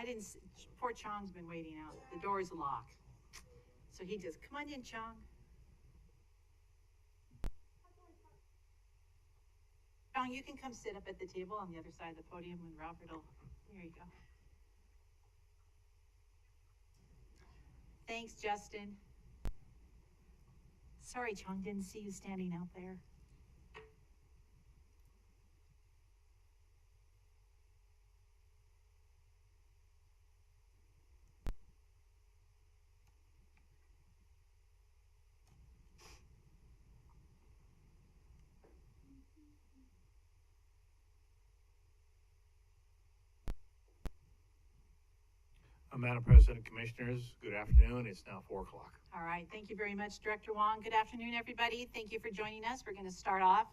I didn't, poor Chong's been waiting out. The door is locked. So he just, come on in, Chong. Chong, you can come sit up at the table on the other side of the podium when Robert will, there you go. Thanks, Justin. Sorry, Chong, didn't see you standing out there. Madam President, Commissioners, good afternoon. It's now 4 o'clock. All right. Thank you very much, Director Wong. Good afternoon, everybody. Thank you for joining us. We're going to start off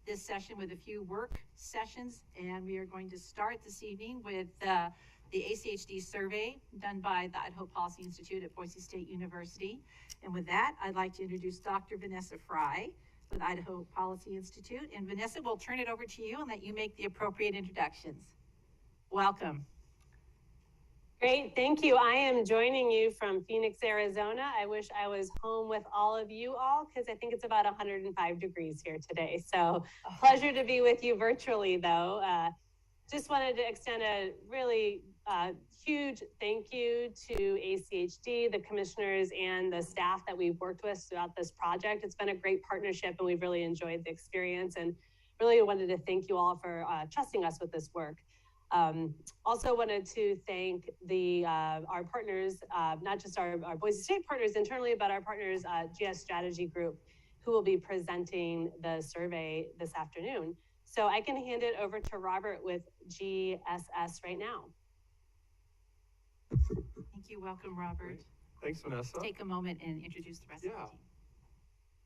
this session with a few work sessions, and we are going to start this evening with the ACHD survey done by the Idaho Policy Institute at Boise State University. And with that, I'd like to introduce Dr. Vanessa Fry with Idaho Policy Institute. And Vanessa, we'll turn it over to you and let you make the appropriate introductions. Welcome. Great, thank you. I am joining you from Phoenix, Arizona. I wish I was home with all of you all because I think it's about 105 degrees here today. So pleasure to be with you virtually though. Just wanted to extend a really huge thank you to ACHD, the commissioners and the staff that we've worked with throughout this project. It's been a great partnership and we've really enjoyed the experience and really wanted to thank you all for trusting us with this work. Also wanted to thank our partners, not just our Boise State partners internally, but our partners, GS Strategy Group, who will be presenting the survey this afternoon. So I can hand it over to Robert with GSS right now. Thank you. Welcome, Robert. Great. Thanks, Vanessa. Take a moment and introduce the rest of the team.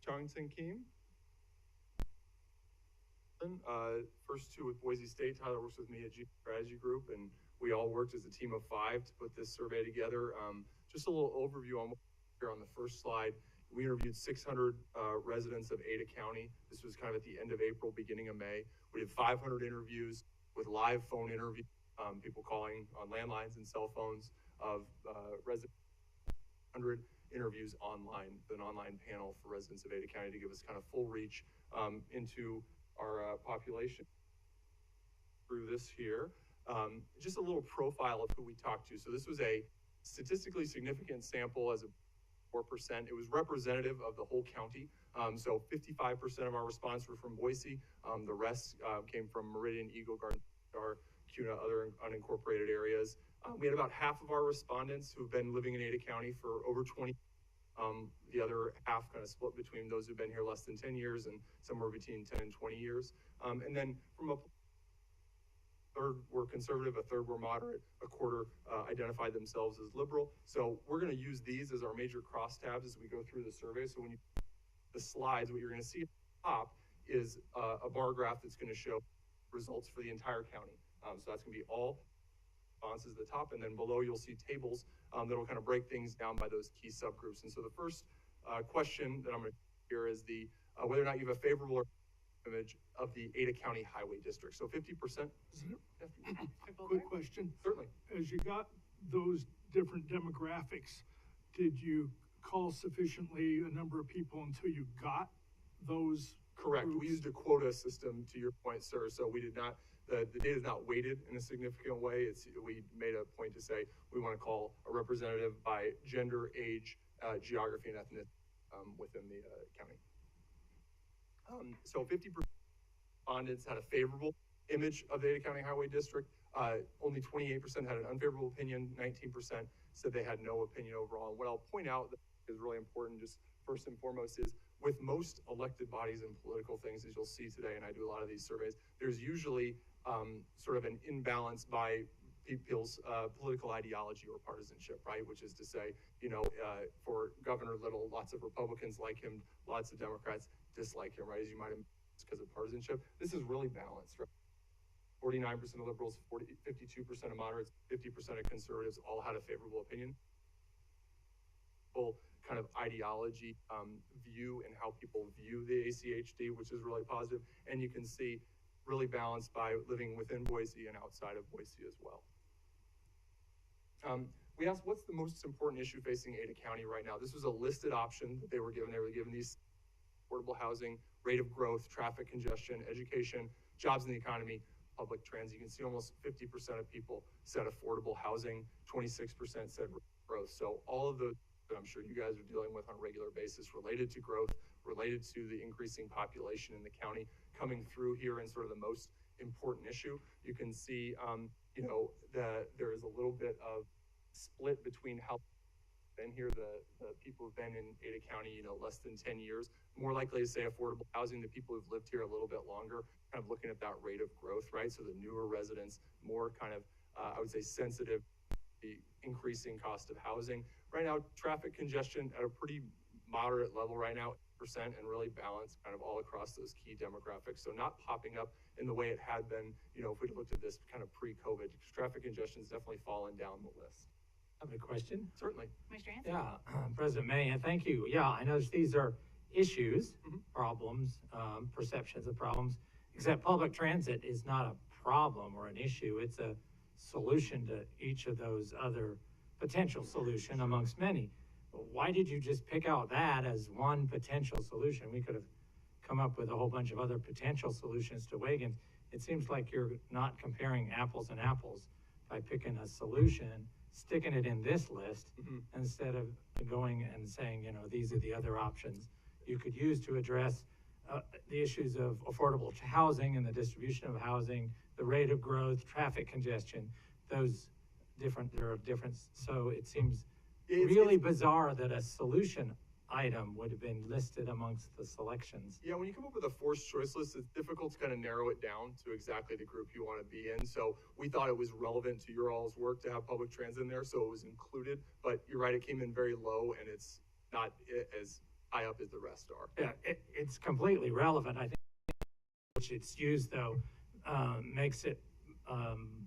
Chong Sin Kim. First two with Boise State. Tyler works with me at G Strategy Group, and we all worked as a team of 5 to put this survey together. Just a little overview on what here on the first slide. We interviewed 600 residents of Ada County. This was kind of at the end of April, beginning of May. We did 500 interviews with live phone interviews, people calling on landlines and cell phones of residents. 100 interviews online, an online panel for residents of Ada County to give us kind of full reach into our population. Through this here, just a little profile of who we talked to. So this was a statistically significant sample as a 4%. It was representative of the whole county. So 55% of our response were from Boise. The rest came from Meridian, Eagle, Garden Star, Kuna, other unincorporated areas. We had about half of our respondents who've been living in Ada County for over 20 years. The other half kind of split between those who've been here less than 10 years and somewhere between 10 and 20 years. And then from a third were conservative, a third were moderate, a quarter identified themselves as liberal. So we're going to use these as our major crosstabs as we go through the survey. So when you the slides, what you're going to see at the top is a bar graph that's going to show results for the entire county. So that's going to be all responses at the top, and then below you'll see tables that'll kind of break things down by those key subgroups. And so the first question that I'm going to hear is the whether or not you have a favorable image of the Ada County Highway District. So 50%. Quick question. Certainly. As you got those different demographics, did you call sufficiently a number of people until you got those? Correct. groups? We used a quota system, to your point, sir. So we did not, the data is not weighted in a significant way. We made a point to say we want to call a representative by gender, age, geography, and ethnicity within the county. So 50% respondents had a favorable image of the Ada County Highway District. Only 28% had an unfavorable opinion. 19% said they had no opinion overall. And what I'll point out that is really important, just first and foremost, is with most elected bodies and political things, as you'll see today, and I do a lot of these surveys, there's usually sort of an imbalance by people's political ideology or partisanship, right? Which is to say, you know, for Governor Little, lots of Republicans like him, lots of Democrats dislike him, right? As you might have, because of partisanship. This is really balanced, right? 49% of liberals, 52% of moderates, 50% of conservatives all had a favorable opinion. Kind of ideology view and how people view the ACHD, which is really positive. And you can see really balanced by living within Boise and outside of Boise as well. We asked, what's the most important issue facing Ada County right now? This was a listed option that they were given. They were given these affordable housing, rate of growth, traffic congestion, education, jobs in the economy, public transit. You can see almost 50% of people said affordable housing, 26% said growth. So all of those that I'm sure you guys are dealing with on a regular basis related to growth, related to the increasing population in the county coming through here and sort of the most important issue. You can see, that there is a little bit of split between how been here, the people who've been in Ada County, less than 10 years, more likely to say affordable housing, the people who've lived here a little bit longer, kind of looking at that rate of growth, right? So the newer residents, more kind of, I would say sensitive to the increasing cost of housing. Right now, traffic congestion at a pretty moderate level right now, percent, and really balanced kind of all across those key demographics. So not popping up in the way it had been, if we looked at this kind of pre-COVID. Traffic congestion has definitely fallen down the list. I have a question. Certainly. Commissioner Hanson? Yeah, President May, and thank you. Yeah, I noticed these are issues, problems, perceptions of problems, except public transit is not a problem or an issue. It's a solution to each of those other potential solution amongst many. Why did you just pick out that as one potential solution? We could have come up with a whole bunch of other potential solutions to Wiggins. It seems like you're not comparing apples and apples by picking a solution, sticking it in this list instead of going and saying, these are the other options you could use to address the issues of affordable housing and the distribution of housing, the rate of growth, traffic congestion, there are different. So it seems really bizarre that a solution item would have been listed amongst the selections. Yeah, when you come up with a forced choice list, it's difficult to kind of narrow it down to exactly the group you want to be in. So we thought it was relevant to your all's work to have public transit in there, so it was included. But you're right, it came in very low, and it's not as high up as the rest are. Yeah, it's completely relevant. I think which it's used, though, makes it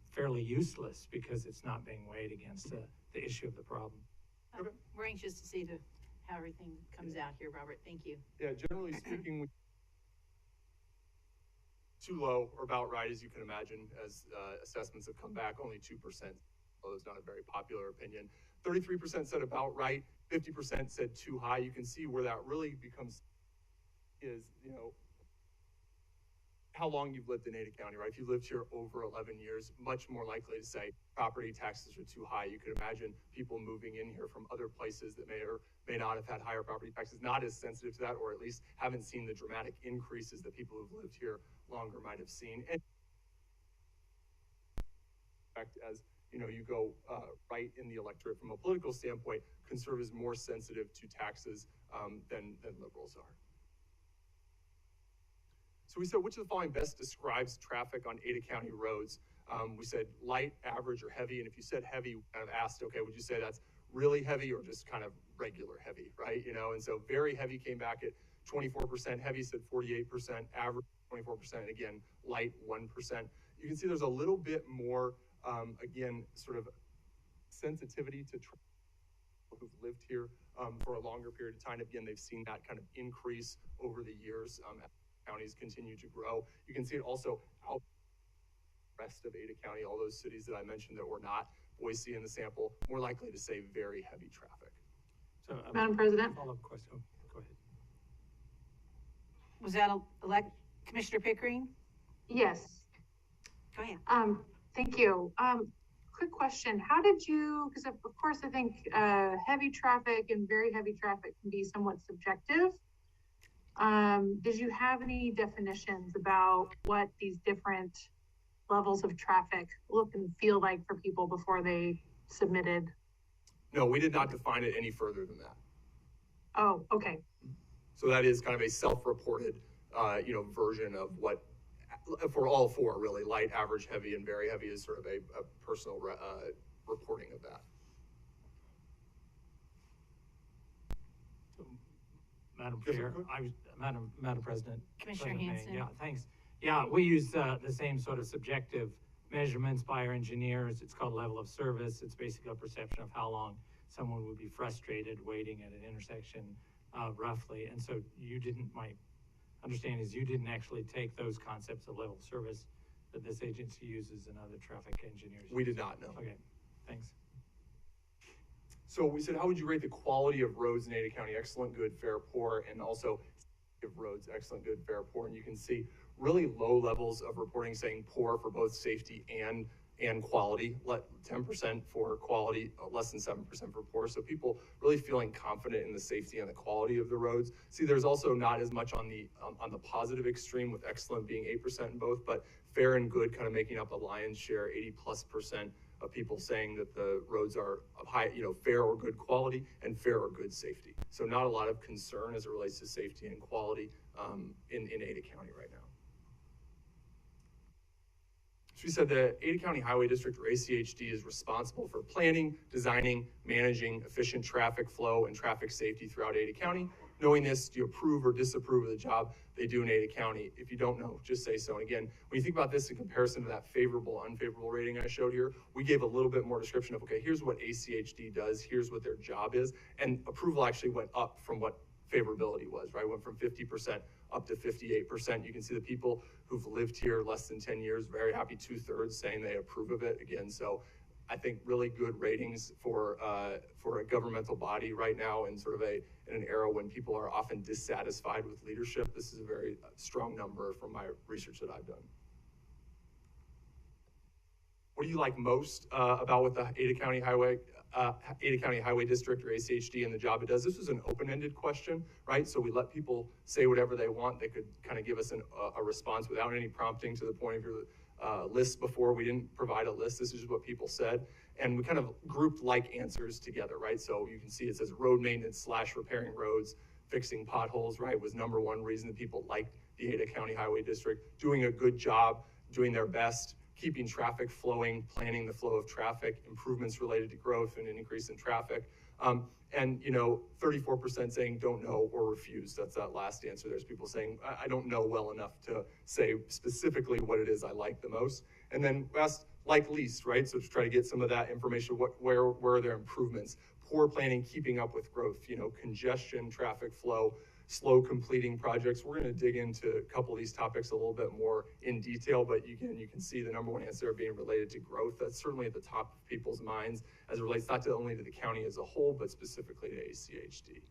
fairly useless because it's not being weighed against the issue of the problem. Okay. We're anxious to see how everything comes out here, Robert. Thank you. Yeah, generally speaking, too low or about right, as you can imagine, as assessments have come back, only 2%. Although it's not a very popular opinion. 33% said about right, 50% said too high. You can see where that really becomes how long you've lived in Ada County, right? If you lived here over 11 years, much more likely to say property taxes are too high. You could imagine people moving in here from other places that may or may not have had higher property taxes, not as sensitive to that, or at least haven't seen the dramatic increases that people who've lived here longer might have seen. And as you go right in the electorate from a political standpoint, conservatives more sensitive to taxes than liberals are. So we said, which of the following best describes traffic on Ada County roads? We said light, average, or heavy. And if you said heavy, we kind of asked, okay, would you say that's really heavy or just kind of regular heavy, right? And so very heavy came back at 24%, heavy said 48%, average 24%, and again, light 1%. You can see there's a little bit more, again, sort of sensitivity to traffic who've lived here for a longer period of time. Again, they've seen that kind of increase over the years. Counties continue to grow. You can see it also out the rest of Ada County, all those cities that I mentioned that were not Boise in the sample, more likely to say very heavy traffic. So, Madam President? Follow-up question. Go ahead. Was that Commissioner Pickering? Yes. Go ahead. Thank you. Quick question. How did you, because of course I think heavy traffic and very heavy traffic can be somewhat subjective. Did you have any definitions about what these different levels of traffic look and feel like for people before they submitted? No, we did not define it any further than that. Oh, okay. So that is kind of a self-reported, version of what, for all four, really, light, average, heavy, and very heavy is sort of a personal reporting of that. Madam Yes, Chair, sir. Madam President. Commissioner President May, Hanson. Yeah, thanks. Yeah, we use the same sort of subjective measurements by our engineers. It's called level of service. It's basically a perception of how long someone would be frustrated waiting at an intersection, roughly. And so my understanding is you didn't actually take those concepts of level of service that this agency uses and other traffic engineers. We did not know. Okay, thanks. So we said, how would you rate the quality of roads in Ada County? Excellent, good, fair, poor, and also of roads, excellent, good, fair, poor. And you can see really low levels of reporting saying poor for both safety and quality, 10% for quality, less than 7% for poor. So people really feeling confident in the safety and the quality of the roads. See, there's also not as much on the positive extreme, with excellent being 8% in both, but fair and good kind of making up the lion's share, 80+% of people saying that the roads are of high, fair or good quality and fair or good safety. So not a lot of concern as it relates to safety and quality in Ada County right now. So we said the Ada County Highway District, or ACHD, is responsible for planning, designing, managing efficient traffic flow and traffic safety throughout Ada County. Knowing this, do you approve or disapprove of the job they do in Ada County? If you don't know, just say so. And again, when you think about this in comparison to that favorable, unfavorable rating I showed here, we gave a little bit more description of, okay, here's what ACHD does, here's what their job is, and approval actually went up from what favorability was, right? Went from 50% up to 58%. You can see the people who've lived here less than 10 years, very happy, 2/3 saying they approve of it again. So I think really good ratings for a governmental body right now, in sort of in an era when people are often dissatisfied with leadership. This is a very strong number from my research that I've done. What do you like most about what the Ada County Highway District, or ACHD, and the job it does? This was an open-ended question, right? So we let people say whatever they want. They could kind of give us a response without any prompting, to the point of your list before. We didn't provide a list. This is just what people said. And we kind of grouped like answers together, right? So you can see it says road maintenance / repairing roads, fixing potholes, right, was #1 reason that people liked the Ada County Highway District. Doing a good job, doing their best, keeping traffic flowing, planning the flow of traffic, improvements related to growth and an increase in traffic. And 34% saying don't know or refuse. That's that last answer. There's people saying, I don't know well enough to say specifically what it is I like the most. And then asked like least, right? So to try to get some of that information, where are their improvements? Poor planning, keeping up with growth, congestion, traffic flow, slow completing projects. We're going to dig into a couple of these topics a little bit more in detail, but you can see the #1 answer being related to growth. That's certainly at the top of people's minds as it relates not only to the county as a whole, but specifically to ACHD.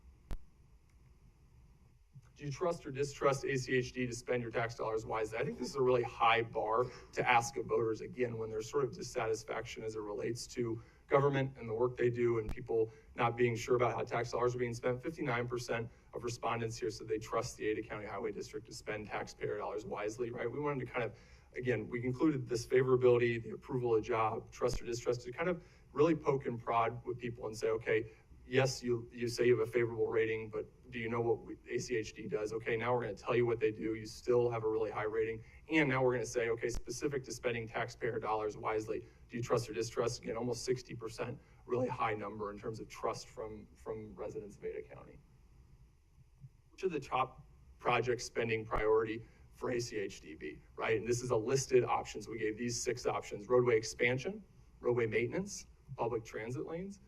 Do you trust or distrust ACHD to spend your tax dollars wisely? I think this is a really high bar to ask of voters, again, when there's sort of dissatisfaction as it relates to government and the work they do, and people not being sure about how tax dollars are being spent. 59% of respondents here said they trust the Ada County Highway District to spend taxpayer dollars wisely, right? We wanted to kind of, again, we included this favorability, the approval of job, trust or distrust, to kind of really poke and prod with people and say, okay, yes, you say you have a favorable rating, but do you know what ACHD does? Okay, now we're going to tell you what they do. You still have a really high rating. And now we're going to say, okay, specific to spending taxpayer dollars wisely, do you trust or distrust? Again, almost 60%, really high number in terms of trust from residents of Ada County. Which of the top project spending priority for ACHD be, right? And this is a listed options. We gave these 6 options: roadway expansion, roadway maintenance, public transit lanes,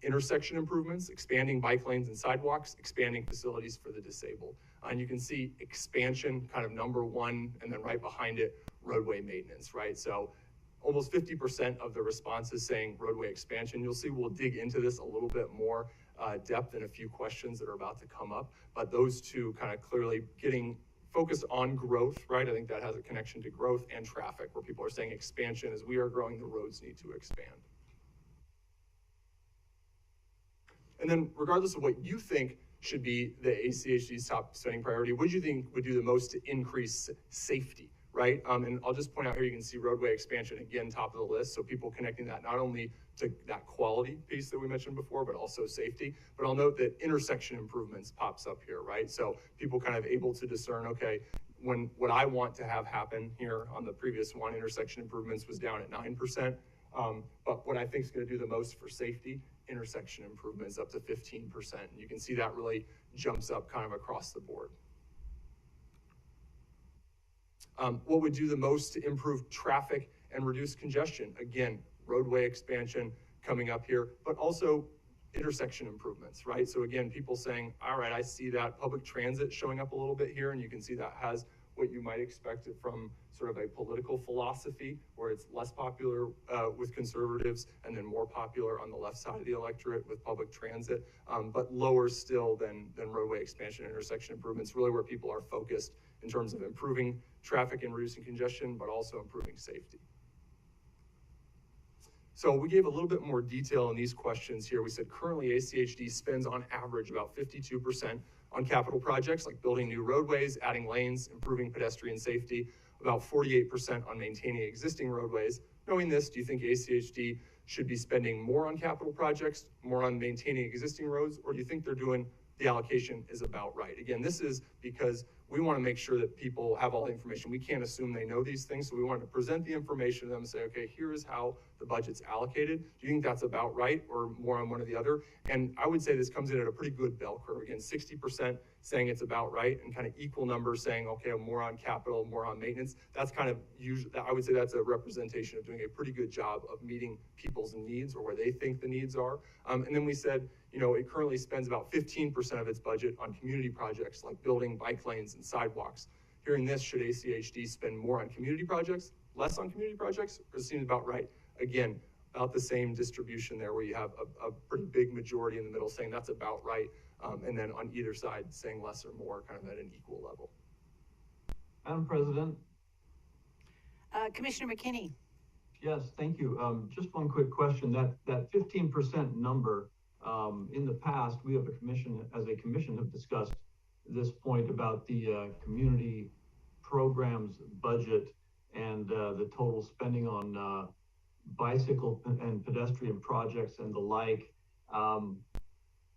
intersection improvements, expanding bike lanes and sidewalks, expanding facilities for the disabled. And you can see expansion kind of #1, and then right behind it, roadway maintenance, right? So almost 50% of the responses saying roadway expansion. You'll see we'll dig into this a little bit more depth in a few questions that are about to come up, but those two kind of clearly getting focused on growth, right? I think that has a connection to growth and traffic, where people are saying expansion, as we are growing, the roads need to expand. And then regardless of what you think should be the ACHD's top spending priority, what do you think would do the most to increase safety, right? And I'll just point out here, you can see roadway expansion, again, top of the list. So people connecting that not only to that quality piece that we mentioned before, but also safety. But I'll note that intersection improvements pops up here, right? So people kind of able to discern, okay, when what I want to have happen here on the previous one, intersection improvements was down at 9%. But what I think is going to do the most for safety, intersection improvements up to 15%. And you can see that really jumps up kind of across the board. What would do the most to improve traffic and reduce congestion? Again, roadway expansion coming up here, but also intersection improvements, right? So again, people saying, all right, I see that public transit showing up a little bit here, and you can see that has what you might expect it from sort of a political philosophy, where it's less popular with conservatives and then more popular on the left side of the electorate with public transit, but lower still than roadway expansion and intersection improvements, really where people are focused in terms of improving traffic and reducing congestion, but also improving safety. So we gave a little bit more detail in these questions here. We said currently ACHD spends on average about 52% on capital projects like building new roadways, adding lanes, improving pedestrian safety, about 48% on maintaining existing roadways. Knowing this, do you think ACHD should be spending more on capital projects, more on maintaining existing roads, or do you think they're doing the allocation is about right? Again, this is because we want to make sure that people have all the information. We can't assume they know these things, so we want to present the information to them and say, okay, here is how the budget's allocated. Do you think that's about right or more on one or the other? And I would say this comes in at a pretty good bell curve. Again, 60% saying it's about right and kind of equal numbers saying, okay, more on capital, more on maintenance. That's kind of usually, I would say that's a representation of doing a pretty good job of meeting people's needs or where they think the needs are. And then we said, you know, it currently spends about 15% of its budget on community projects like building bike lanes and sidewalks. Hearing this, should ACHD spend more on community projects, less on community projects, or it seems about right? Again, about the same distribution there where you have a pretty big majority in the middle saying that's about right, and then on either side saying less or more, kind of at an equal level. Madam President. Commissioner McKinney. Yes, thank you. Just one quick question. That 15% number, in the past, we have as a commission have discussed this point about the community programs budget and the total spending on bicycle and pedestrian projects and the like.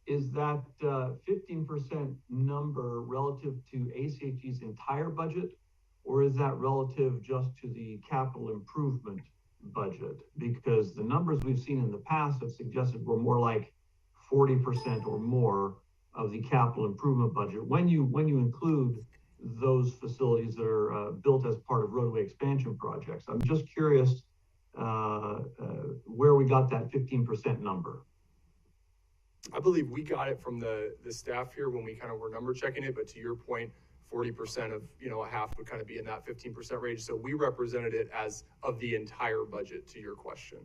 Is that 15% number relative to ACHD's entire budget, or is that relative just to the capital improvement budget? Because the numbers we've seen in the past have suggested we're more like 40% or more of the capital improvement budget when you include those facilities that are built as part of roadway expansion projects. I'm just curious where we got that 15% number. I believe we got it from the staff here when we kind of were number checking it, but to your point, 40% of, you know, a half would kind of be in that 15% range. So we represented it as of the entire budget to your question.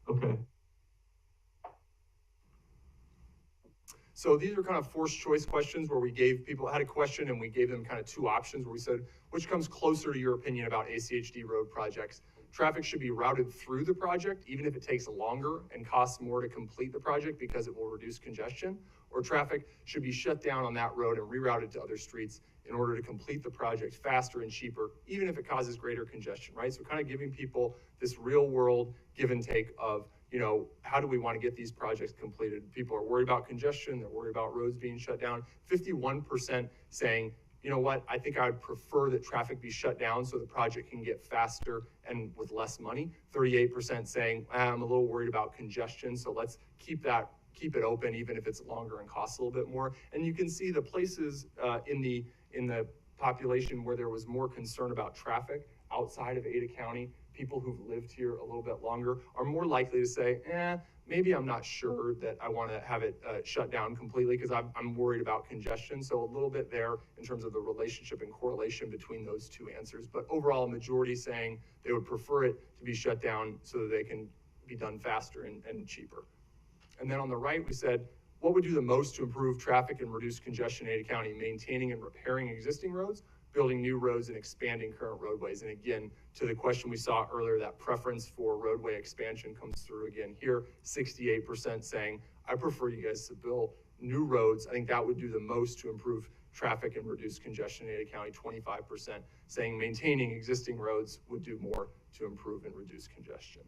Okay. So these are kind of forced choice questions where we gave people had a question and we gave them kind of two options where we said, which comes closer to your opinion about ACHD road projects? Traffic should be routed through the project, even if it takes longer and costs more to complete the project because it will reduce congestion, or traffic should be shut down on that road and rerouted to other streets in order to complete the project faster and cheaper, even if it causes greater congestion, right? So kind of giving people this real world give and take of, you know, how do we want to get these projects completed? People are worried about congestion, they're worried about roads being shut down. 51% saying, you know what, I think I would prefer that traffic be shut down so the project can get faster and with less money. 38% saying, I'm a little worried about congestion, so let's keep it open even if it's longer and costs a little bit more. And you can see the places in the population where there was more concern about traffic outside of Ada County, people who've lived here a little bit longer are more likely to say, maybe I'm not sure that I want to have it shut down completely because I'm worried about congestion. So a little bit there in terms of the relationship and correlation between those two answers. But overall, a majority saying they would prefer it to be shut down so that they can be done faster and cheaper. And then on the right, we said, what would do the most to improve traffic and reduce congestion in Ada County? Maintaining and repairing existing roads, building new roads, and expanding current roadways. And again, to the question we saw earlier, that preference for roadway expansion comes through again here, 68% saying, I prefer you guys to build new roads. I think that would do the most to improve traffic and reduce congestion in Ada County. 25% saying maintaining existing roads would do more to improve and reduce congestion.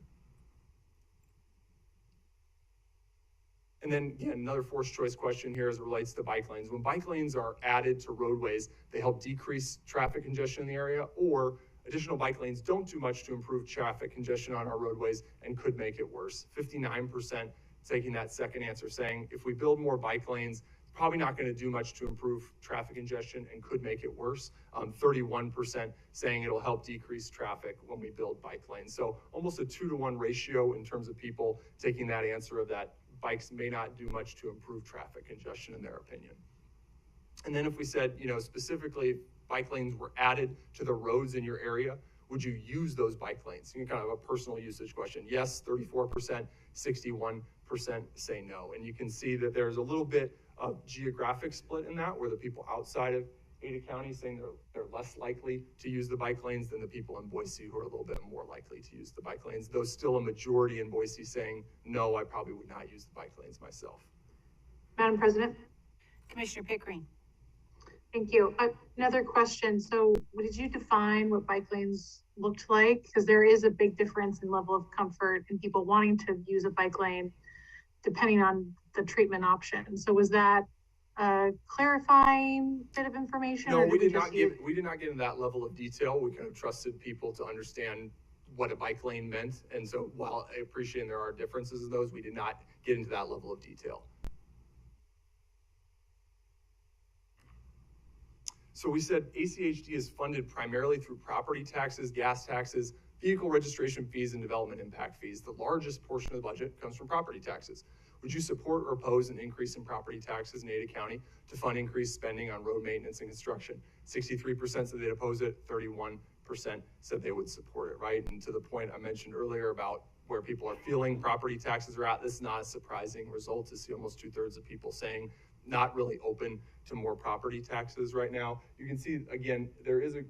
And then again, another forced choice question here as it relates to bike lanes. When bike lanes are added to roadways, they help decrease traffic congestion in the area, or additional bike lanes don't do much to improve traffic congestion on our roadways and could make it worse. 59% taking that second answer, saying if we build more bike lanes, probably not going to do much to improve traffic congestion and could make it worse. 31% saying it'll help decrease traffic when we build bike lanes. So almost a 2-to-1 ratio in terms of people taking that answer of that bikes may not do much to improve traffic congestion in their opinion. And then if we said, you know, specifically bike lanes were added to the roads in your area, would you use those bike lanes? Kind of a personal usage question. Yes, 34%, 61% say no. And you can see that there's a little bit of geographic split in that, where the people outside of Ada County saying they're less likely to use the bike lanes than the people in Boise who are a little bit more likely to use the bike lanes, though still a majority in Boise saying, no, I probably would not use the bike lanes myself. Madam President? Commissioner Pickering. Thank you. Another question. So did you define what bike lanes looked like? Because there is a big difference in level of comfort and people wanting to use a bike lane depending on the treatment option. So was that a clarifying bit of information? No, or we did just not get into that level of detail. We kind of trusted people to understand what a bike lane meant. And so while I appreciate there are differences in those, we did not get into that level of detail. So we said ACHD is funded primarily through property taxes, gas taxes, vehicle registration fees, and development impact fees. The largest portion of the budget comes from property taxes. Would you support or oppose an increase in property taxes in Ada County to fund increased spending on road maintenance and construction? 63% said they'd oppose it, 31% said they would support it, right? And to the point I mentioned earlier about where people are feeling property taxes are at, this is not a surprising result to see almost 2/3 of people saying not really open to more property taxes right now. You can see, again, there is a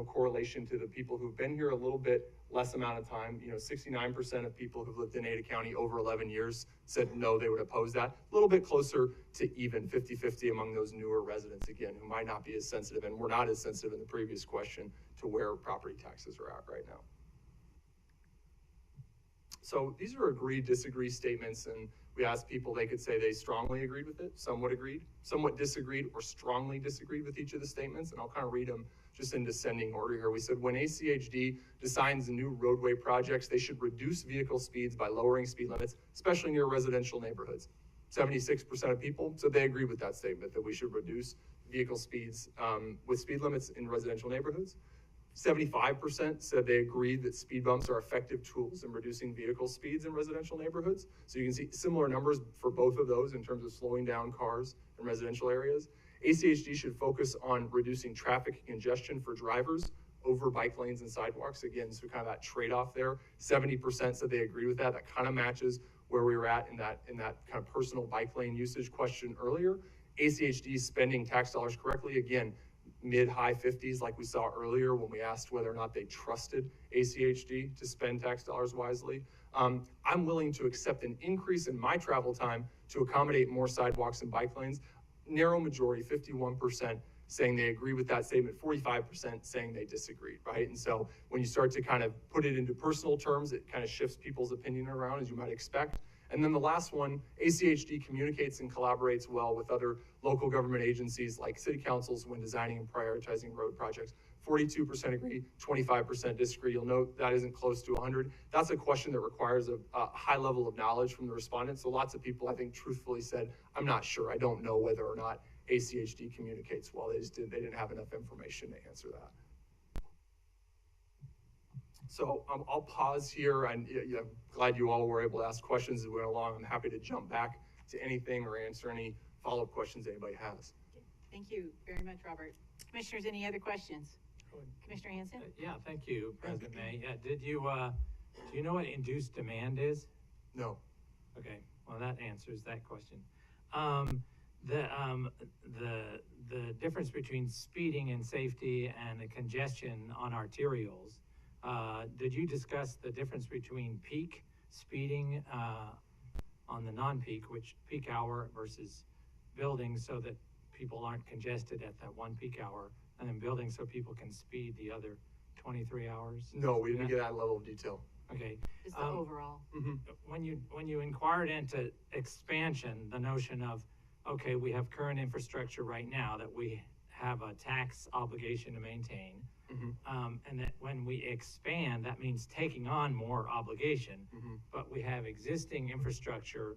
correlation to the people who've been here a little bit less amount of time. 69% of people who've lived in Ada County over 11 years said no, they would oppose that. A little bit closer to even 50-50 among those newer residents, again, who might not be as sensitive, and were not as sensitive in the previous question to where property taxes are at right now. So these are agree, disagree statements, and we asked people, they could say they strongly agreed with it, somewhat agreed, somewhat disagreed, or strongly disagreed with each of the statements. And I'll kind of read them just in descending order here. We said, when ACHD designs new roadway projects, they should reduce vehicle speeds by lowering speed limits, especially near residential neighborhoods. 76% of people said they agree with that statement, that we should reduce vehicle speeds with speed limits in residential neighborhoods. 75% said they agreed that speed bumps are effective tools in reducing vehicle speeds in residential neighborhoods. So you can see similar numbers for both of those in terms of slowing down cars in residential areas. ACHD should focus on reducing traffic congestion for drivers over bike lanes and sidewalks. Again, so kind of that trade-off there. 70% said they agree with that. That kind of matches where we were at in that kind of personal bike lane usage question earlier. ACHD spending tax dollars correctly. Again, mid-high 50s, like we saw earlier when we asked whether or not they trusted ACHD to spend tax dollars wisely. I'm willing to accept an increase in my travel time to accommodate more sidewalks and bike lanes. Narrow majority, 51%, saying they agree with that statement, 45% saying they disagreed, right? And so when you start to kind of put it into personal terms, it kind of shifts people's opinion around, as you might expect. And then the last one, ACHD communicates and collaborates well with other local government agencies like city councils when designing and prioritizing road projects. 42% agree, 25% disagree. You'll note that isn't close to 100. That's a question that requires a high level of knowledge from the respondents. So lots of people, I think, truthfully said, I'm not sure. I don't know whether or not ACHD communicates well. They didn't have enough information to answer that. So I'll pause here. I'm glad you all were able to ask questions as we went along. I'm happy to jump back to anything or answer any follow-up questions anybody has. Thank you very much, Robert. Commissioners, any other questions? Commissioner Hanson? Yeah, thank you, President May. Do you know what induced demand is? No. Okay, well, that answers that question. The difference between speeding and safety and the congestion on arterials, did you discuss the difference between peak speeding on the non-peak, which peak hour versus building so that people aren't congested at that one peak hour, and then building so people can speed the other 23 hours? No, we didn't get that level of detail. Okay. Just the overall. Mm-hmm. When you inquired into expansion, the notion of, okay, we have current infrastructure right now that we have a tax obligation to maintain. Mm-hmm. And that when we expand, that means taking on more obligation, mm-hmm. but we have existing infrastructure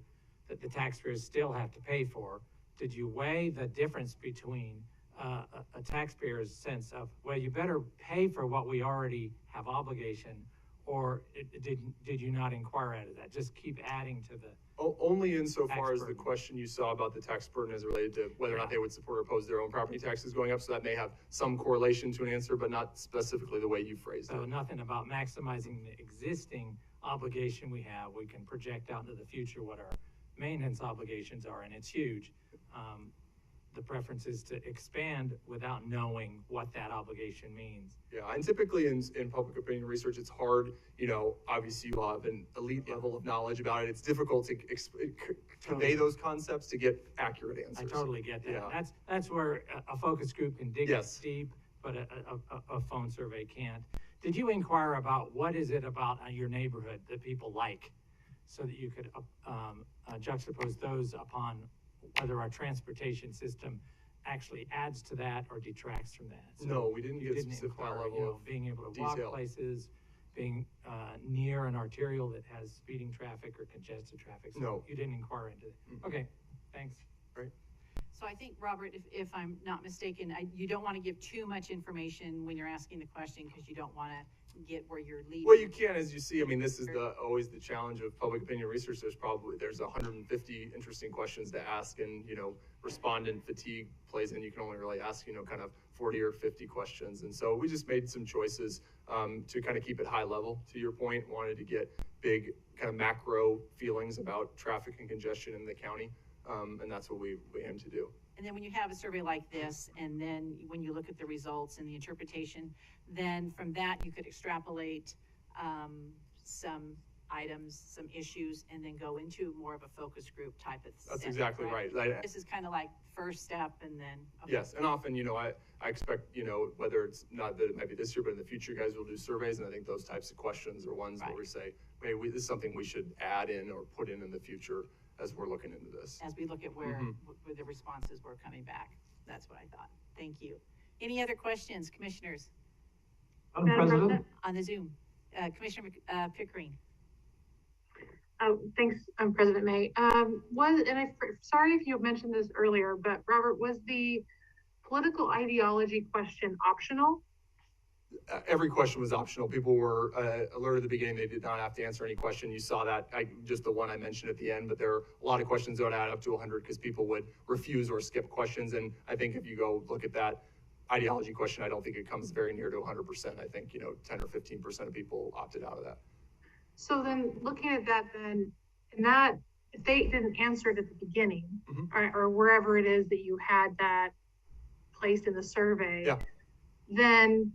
that the taxpayers still have to pay for. Did you weigh the difference between a taxpayer's sense of, well, you better pay for what we already have obligation, did you not inquire out of that? Just keep adding to the, Only insofar as the burden. question you saw about the tax burden is related to whether or not they would support or oppose their own property taxes going up. So that may have some correlation to an answer, but not specifically the way you phrased so it. nothing about maximizing the existing obligation we have. We can project out into the future what our maintenance obligations are, and it's huge. The preference is to expand without knowing what that obligation means. Yeah, and typically in public opinion research, it's hard, obviously you have an elite level of knowledge about it. It's difficult to convey those concepts to get accurate I answers. totally get that. Yeah. That's where a focus group can dig Yes. deep, but a phone survey can't. Did you inquire about what is it about your neighborhood that people like, so that you could juxtapose those upon whether our transportation system actually adds to that or detracts from that? So No, we didn't you get a specific inquire, level of being able to walk detail. places, being near an arterial that has speeding traffic or congested traffic. So No. you didn't inquire into it. Mm-mm. Okay, thanks. So I think, Robert, if I'm not mistaken, you don't want to give too much information when you're asking the question, because you don't want to get where you're leading. Well, you can, as you see, I mean, this is always the challenge of public opinion research. There's 150 interesting questions to ask, and, respondent fatigue plays in. You can only really ask, kind of 40 or 50 questions. And so we just made some choices to kind of keep it high level, to your point, wanted to get big kind of macro feelings about traffic and congestion in the county. And that's what we aim to do. And then when you have a survey like this, and then when you look at the results and the interpretation, then from that you could extrapolate some items, some issues, and then go into more of a focus group type of That's setting, exactly right. This is kind of like first step, and then. Okay. Yes, and often, I expect, whether it's not that it might be this year, but in the future, guys will do surveys, and I think those types of questions are ones where Right. we say, maybe this is something we should add in or put in the future as we're looking into this. As we look at where the responses were coming back. That's what I thought. Thank you. Any other questions, commissioners, Madam President? on the Zoom? Commissioner Pickering. Oh, thanks, President May. Sorry if you mentioned this earlier, but Robert, was the political ideology question optional? Every question was optional. People were alerted at the beginning. They did not have to answer any question. You saw that, just the one I mentioned at the end, but there are a lot of questions that would add up to 100 because people would refuse or skip questions. And I think if you go look at that ideology question, I don't think it comes very near to 100%. I think, 10 or 15% of people opted out of that. So then looking at that then, and that, if they didn't answer it at the beginning, or wherever it is that you had that placed in the survey, Yeah. then,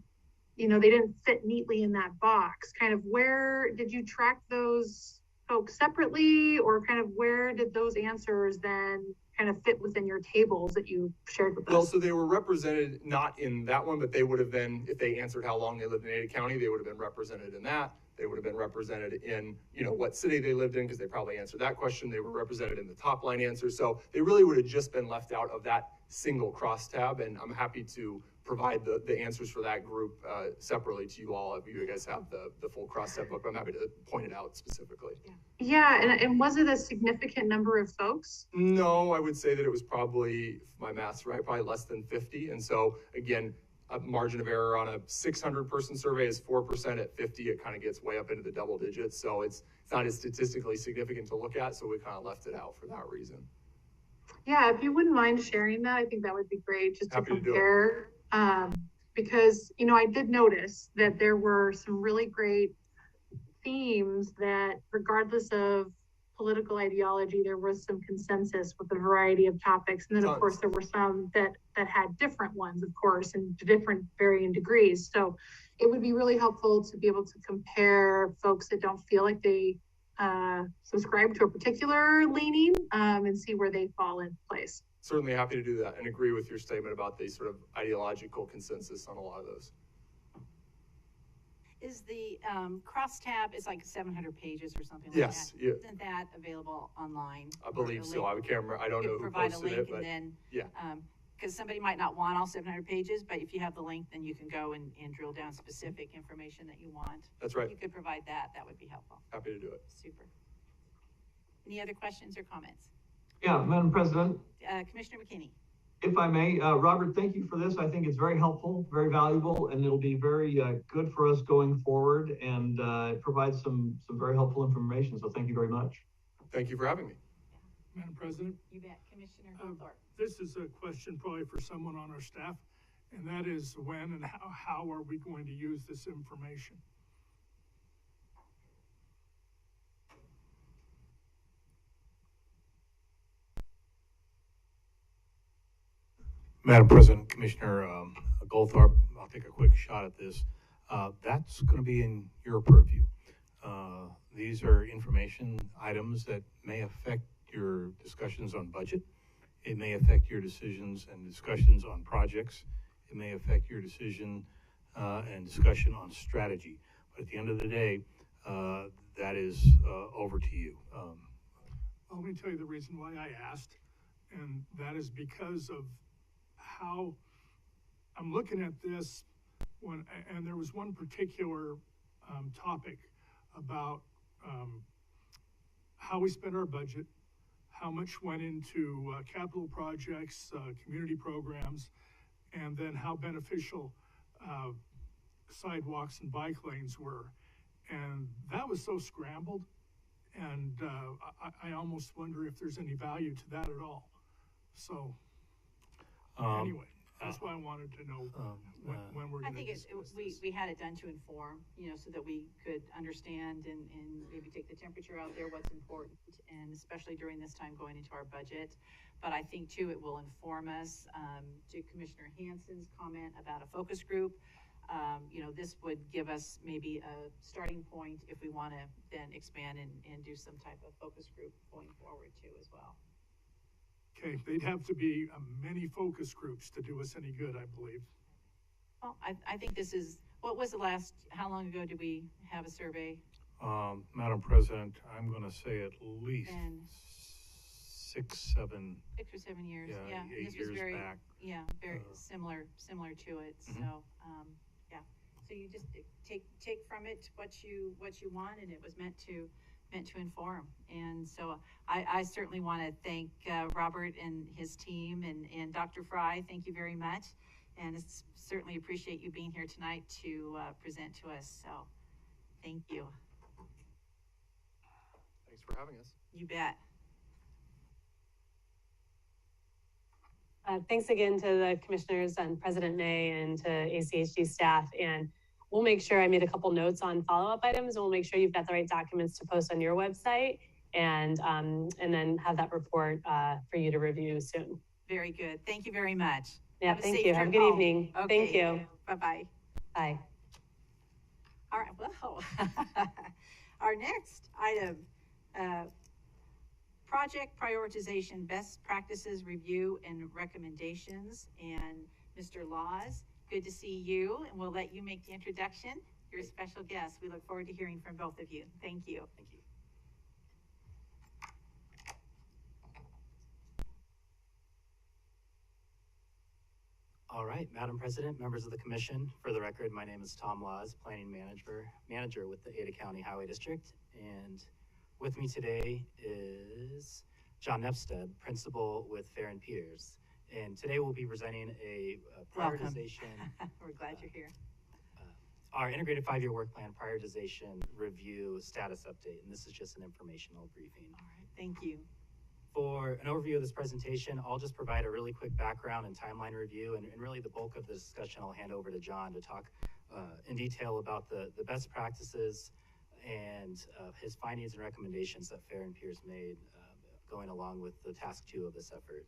they didn't fit neatly in that box. Kind of where did you track those folks separately, or kind of where did those answers then kind of fit within your tables that you shared with Well, us? so they were represented not in that one, but they would have been, if they answered how long they lived in Ada County, they would have been represented in that. They would have been represented in, what city they lived in, because they probably answered that question. They were represented in the top line answers. So they really would have just been left out of that single crosstab. And I'm happy to provide the answers for that group separately to you all. If you guys have the full crosstab book, I'm happy to point it out specifically. Yeah, and was it a significant number of folks? No, I would say that it was probably, if my math's right, probably less than 50. And so again, a margin of error on a 600 person survey is 4%. At 50, it kind of gets way up into the double digits. So it's not as statistically significant to look at. So we kind of left it out for that reason. Yeah, if you wouldn't mind sharing that, I think that would be great, just to Happy to do it. compare. Because, I did notice that there were some really great themes that, regardless of political ideology, there was some consensus with a variety of topics. And then, of Tons. course, there were some that had different ones, of course, and different varying degrees. So it would be really helpful to be able to compare folks that don't feel like they subscribe to a particular leaning, and see where they fall in place. Certainly happy to do that and agree with your statement about the sort of ideological consensus on a lot of those. Is the crosstab is like 700 pages or something like Yes, that? yeah. Isn't that available online? I believe so. I can't remember. I don't know who Provide a posted link it, but and then, yeah. because somebody might not want all 700 pages, but if you have the link, then you can go and drill down specific information that you want. That's right. You could provide that. That would be helpful. Happy to do it. Super. Any other questions or comments? Yeah, Madam President, Commissioner McKinney. If I may, Robert, thank you for this. I think it's very helpful, very valuable, and it'll be very good for us going forward, and it provides some very helpful information. So thank you very much. Thank you for having me. Madam President, You bet, Commissioner Um, Goldthorpe. this is a question probably for someone on our staff, and that is when and how are we going to use this information? Madam President, Commissioner Goldthorpe, I'll take a quick shot at this. That's going to be in your purview. These are information items that may affect your discussions on budget. It may affect your decisions and discussions on projects. It may affect your decision and discussion on strategy. But at the end of the day, that is over to you. Let me tell you the reason why I asked, and that is because of how I'm looking at this and there was one particular topic about how we spend our budget, how much went into capital projects, community programs, and then how beneficial sidewalks and bike lanes were. And that was so scrambled, and I almost wonder if there's any value to that at all. So anyway, that's why I wanted to know when we're I going to think discuss this. we had it done to inform, so that we could understand and maybe take the temperature out there, what's important, and especially during this time going into our budget. But I think too, it will inform us, to Commissioner Hansen's comment about a focus group. This would give us maybe a starting point if we want to then expand and do some type of focus group going forward too as well. Okay, they'd have to be many focus groups to do us any good, I believe. Well, I think this is, what was the last, how long ago did we have a survey? Madam President, I'm going to say at least And 6, 7, 6 or 7 years, yeah, yeah. And 8 this was years very, back. yeah, very similar to it. Mhm. So, yeah. So you just take from it what you want, and it was meant to inform. And so I certainly want to thank Robert and his team and Dr. Fry. Thank you very much. And it's certainly appreciate you being here tonight to present to us. So thank you. Thanks for having us. You bet. Thanks again to the commissioners and President May and to ACHD staff. And we'll make sure I made a couple notes on follow-up items, and we'll make sure you've got the right documents to post on your website, and then have that report for you to review soon. Very good. Thank you very much. Yeah, Have a thank safe you. Have a trip good home. evening. Okay. Thank you. Bye-bye. Bye. All right, well, our next item, project prioritization, best practices review and recommendations. And Mr. Laws, good to see you, and we'll let you make the introduction. You're a special guest. We look forward to hearing from both of you. Thank you. Thank you. All right, Madam President, members of the commission, for the record, my name is Tom Laws, Planning Manager with the Ada County Highway District. And with me today is John Nepstead, Principal with Fair and Peters. And today we'll be presenting a prioritization. We're glad you're here. Our integrated 5-year work plan prioritization review status update. And this is just an informational briefing. All right, thank you. For an overview of this presentation, I'll just provide a really quick background and timeline review, and really the bulk of the discussion I'll hand over to John to talk in detail about the best practices and his findings and recommendations that Fair and Peters made going along with the task 2 of this effort.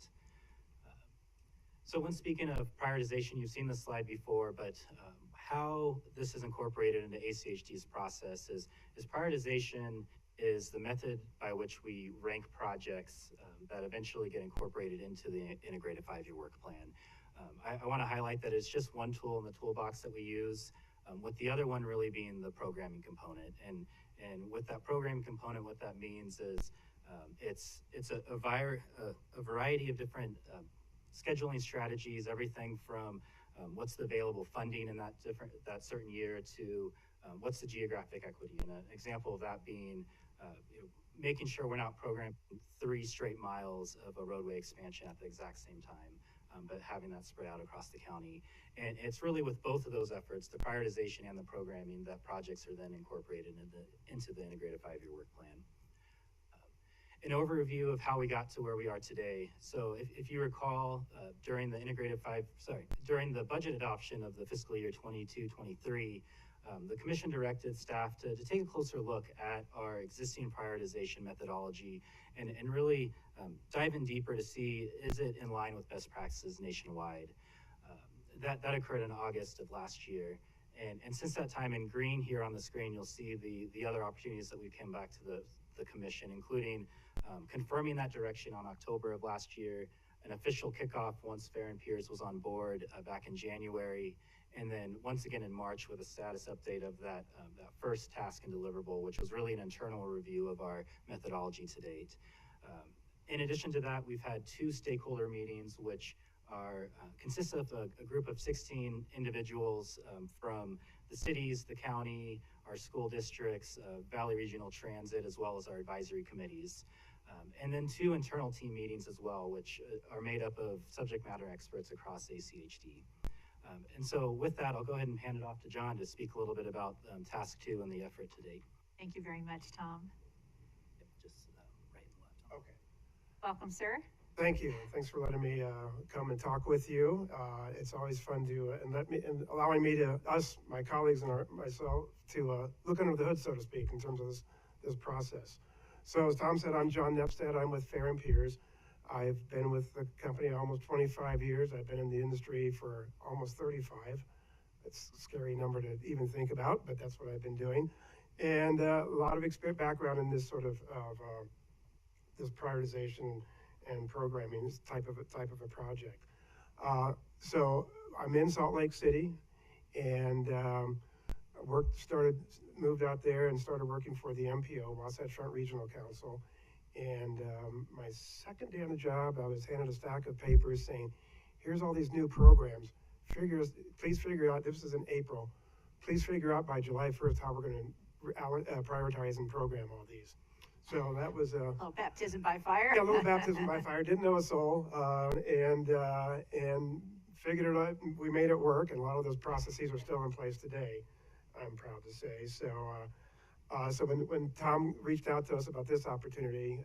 So when speaking of prioritization, you've seen this slide before, but how this is incorporated into ACHD's process is prioritization is the method by which we rank projects that eventually get incorporated into the integrated 5-year work plan. I want to highlight that it's just one tool in the toolbox that we use, with the other one really being the programming component. And with that programming component, what that means is it's a variety of different scheduling strategies, everything from what's the available funding in that certain year to what's the geographic equity. And an example of that being making sure we're not programming 3 straight miles of a roadway expansion at the exact same time. but having that spread out across the county. And it's really with both of those efforts, the prioritization and the programming, that projects are then incorporated into the integrated 5-year work plan. An overview of how we got to where we are today. So if you recall, during the budget adoption of the fiscal year 22-23, the commission directed staff to take a closer look at our existing prioritization methodology and really dive in deeper to see, is it in line with best practices nationwide? That occurred in August of last year. And since that time, in green here on the screen, you'll see the other opportunities that we came back to the commission, including confirming that direction on October of last year, an official kickoff once Fair and Peers was on board back in January, and then once again in March with a status update of that first task and deliverable, which was really an internal review of our methodology to date. In addition to that, we've had 2 stakeholder meetings, which consists of a group of 16 individuals from the cities, the county, our school districts, Valley Regional Transit, as well as our advisory committees. And then 2 internal team meetings as well, which are made up of subject matter experts across ACHD. And so with that, I'll go ahead and hand it off to John to speak a little bit about task 2 and the effort to date. Thank you very much, Tom. Yep, just right and left. Okay. Welcome, sir. Thank you. Thanks for letting me come and talk with you. It's always fun to and allowing me to my colleagues and myself to look under the hood, so to speak, in terms of this process. So as Tom said, I'm John Nepstead. I'm with Fair and Peers. I've been with the company almost 25 years. I've been in the industry for almost 35. It's a scary number to even think about, but that's what I've been doing. And a lot of background in this sort of this prioritization and programming, this type of a project. So I'm in Salt Lake City, and moved out there and started working for the MPO, Wasatch Front Regional Council. And my second day on the job, I was handed a stack of papers saying, here's all these new programs. Please figure out, this is in April, please figure out by July 1st how we're going to prioritize and program all these. So that was a little baptism by fire. Yeah, a little baptism by fire. Didn't know a soul, and figured it out. We made it work, and a lot of those processes are still in place today, I'm proud to say. So, so when Tom reached out to us about this opportunity,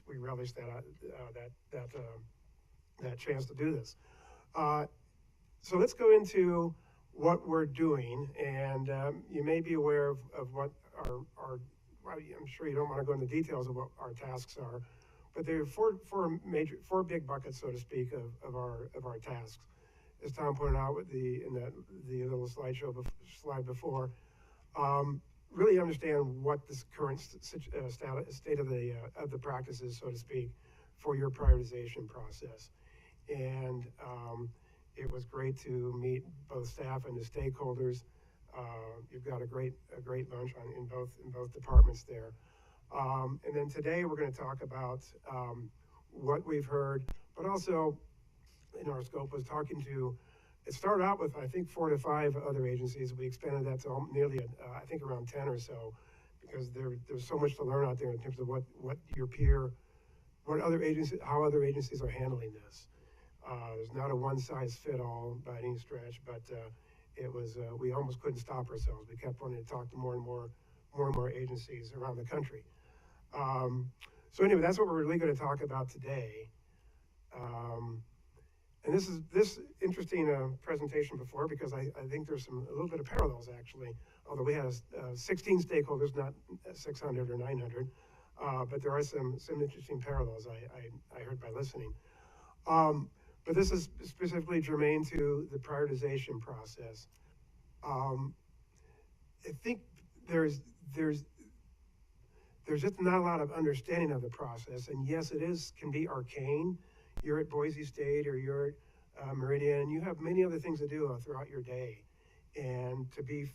we relished that chance to do this. So let's go into what we're doing, and you may be aware of what our I'm sure you don't want to go into details of what our tasks are, but there are four big buckets, so to speak, of our tasks. As Tom pointed out in the little slide before, really understand what this current state of the practice is, so to speak, for your prioritization process. And it was great to meet both staff and the stakeholders. You've got a great bunch in both departments there. And then today we're going to talk about what we've heard, but also in our scope was talking to. It started out with I think 4 to 5 other agencies. We expanded that to nearly I think around 10 or so, because there's so much to learn out there in terms of how other agencies are handling this. There's not a one-size-fit-all by any stretch, but it was we almost couldn't stop ourselves. We kept wanting to talk to more and more agencies around the country. So anyway, that's what we're really going to talk about today. And this interesting presentation before, because I think there's a little bit of parallels actually, although we had 16 stakeholders, not 600 or 900, but there are some interesting parallels I heard by listening. But this is specifically germane to the prioritization process. I think there's just not a lot of understanding of the process, and yes, can be arcane. You're at Boise State or you're at Meridian, and you have many other things to do throughout your day, and to be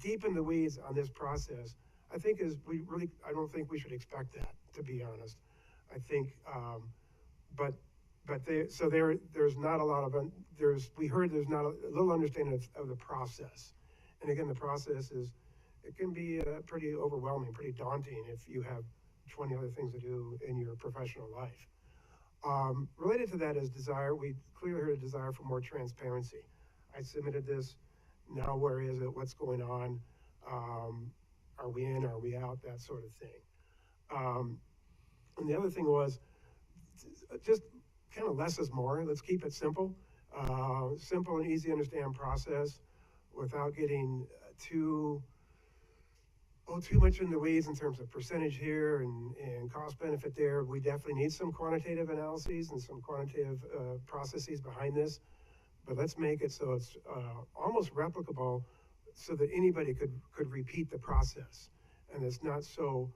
deep in the weeds on this process, I think I don't think we should expect that, to be honest. I think, there's not a lot of we heard there's not a little understanding of the process, and again, the process it can be pretty overwhelming, pretty daunting if you have 20 other things to do in your professional life. Related to that is desire. We clearly heard a desire for more transparency. I submitted this. Now, where is it? What's going on? Are we in? Are we out? That sort of thing. And the other thing was just kind of less is more. Let's keep it simple. Simple and easy to understand process without getting too much in the weeds in terms of percentage here and cost benefit there. We definitely need some quantitative analyses and some quantitative processes behind this, but let's make it so it's almost replicable so that anybody could repeat the process. And it's not so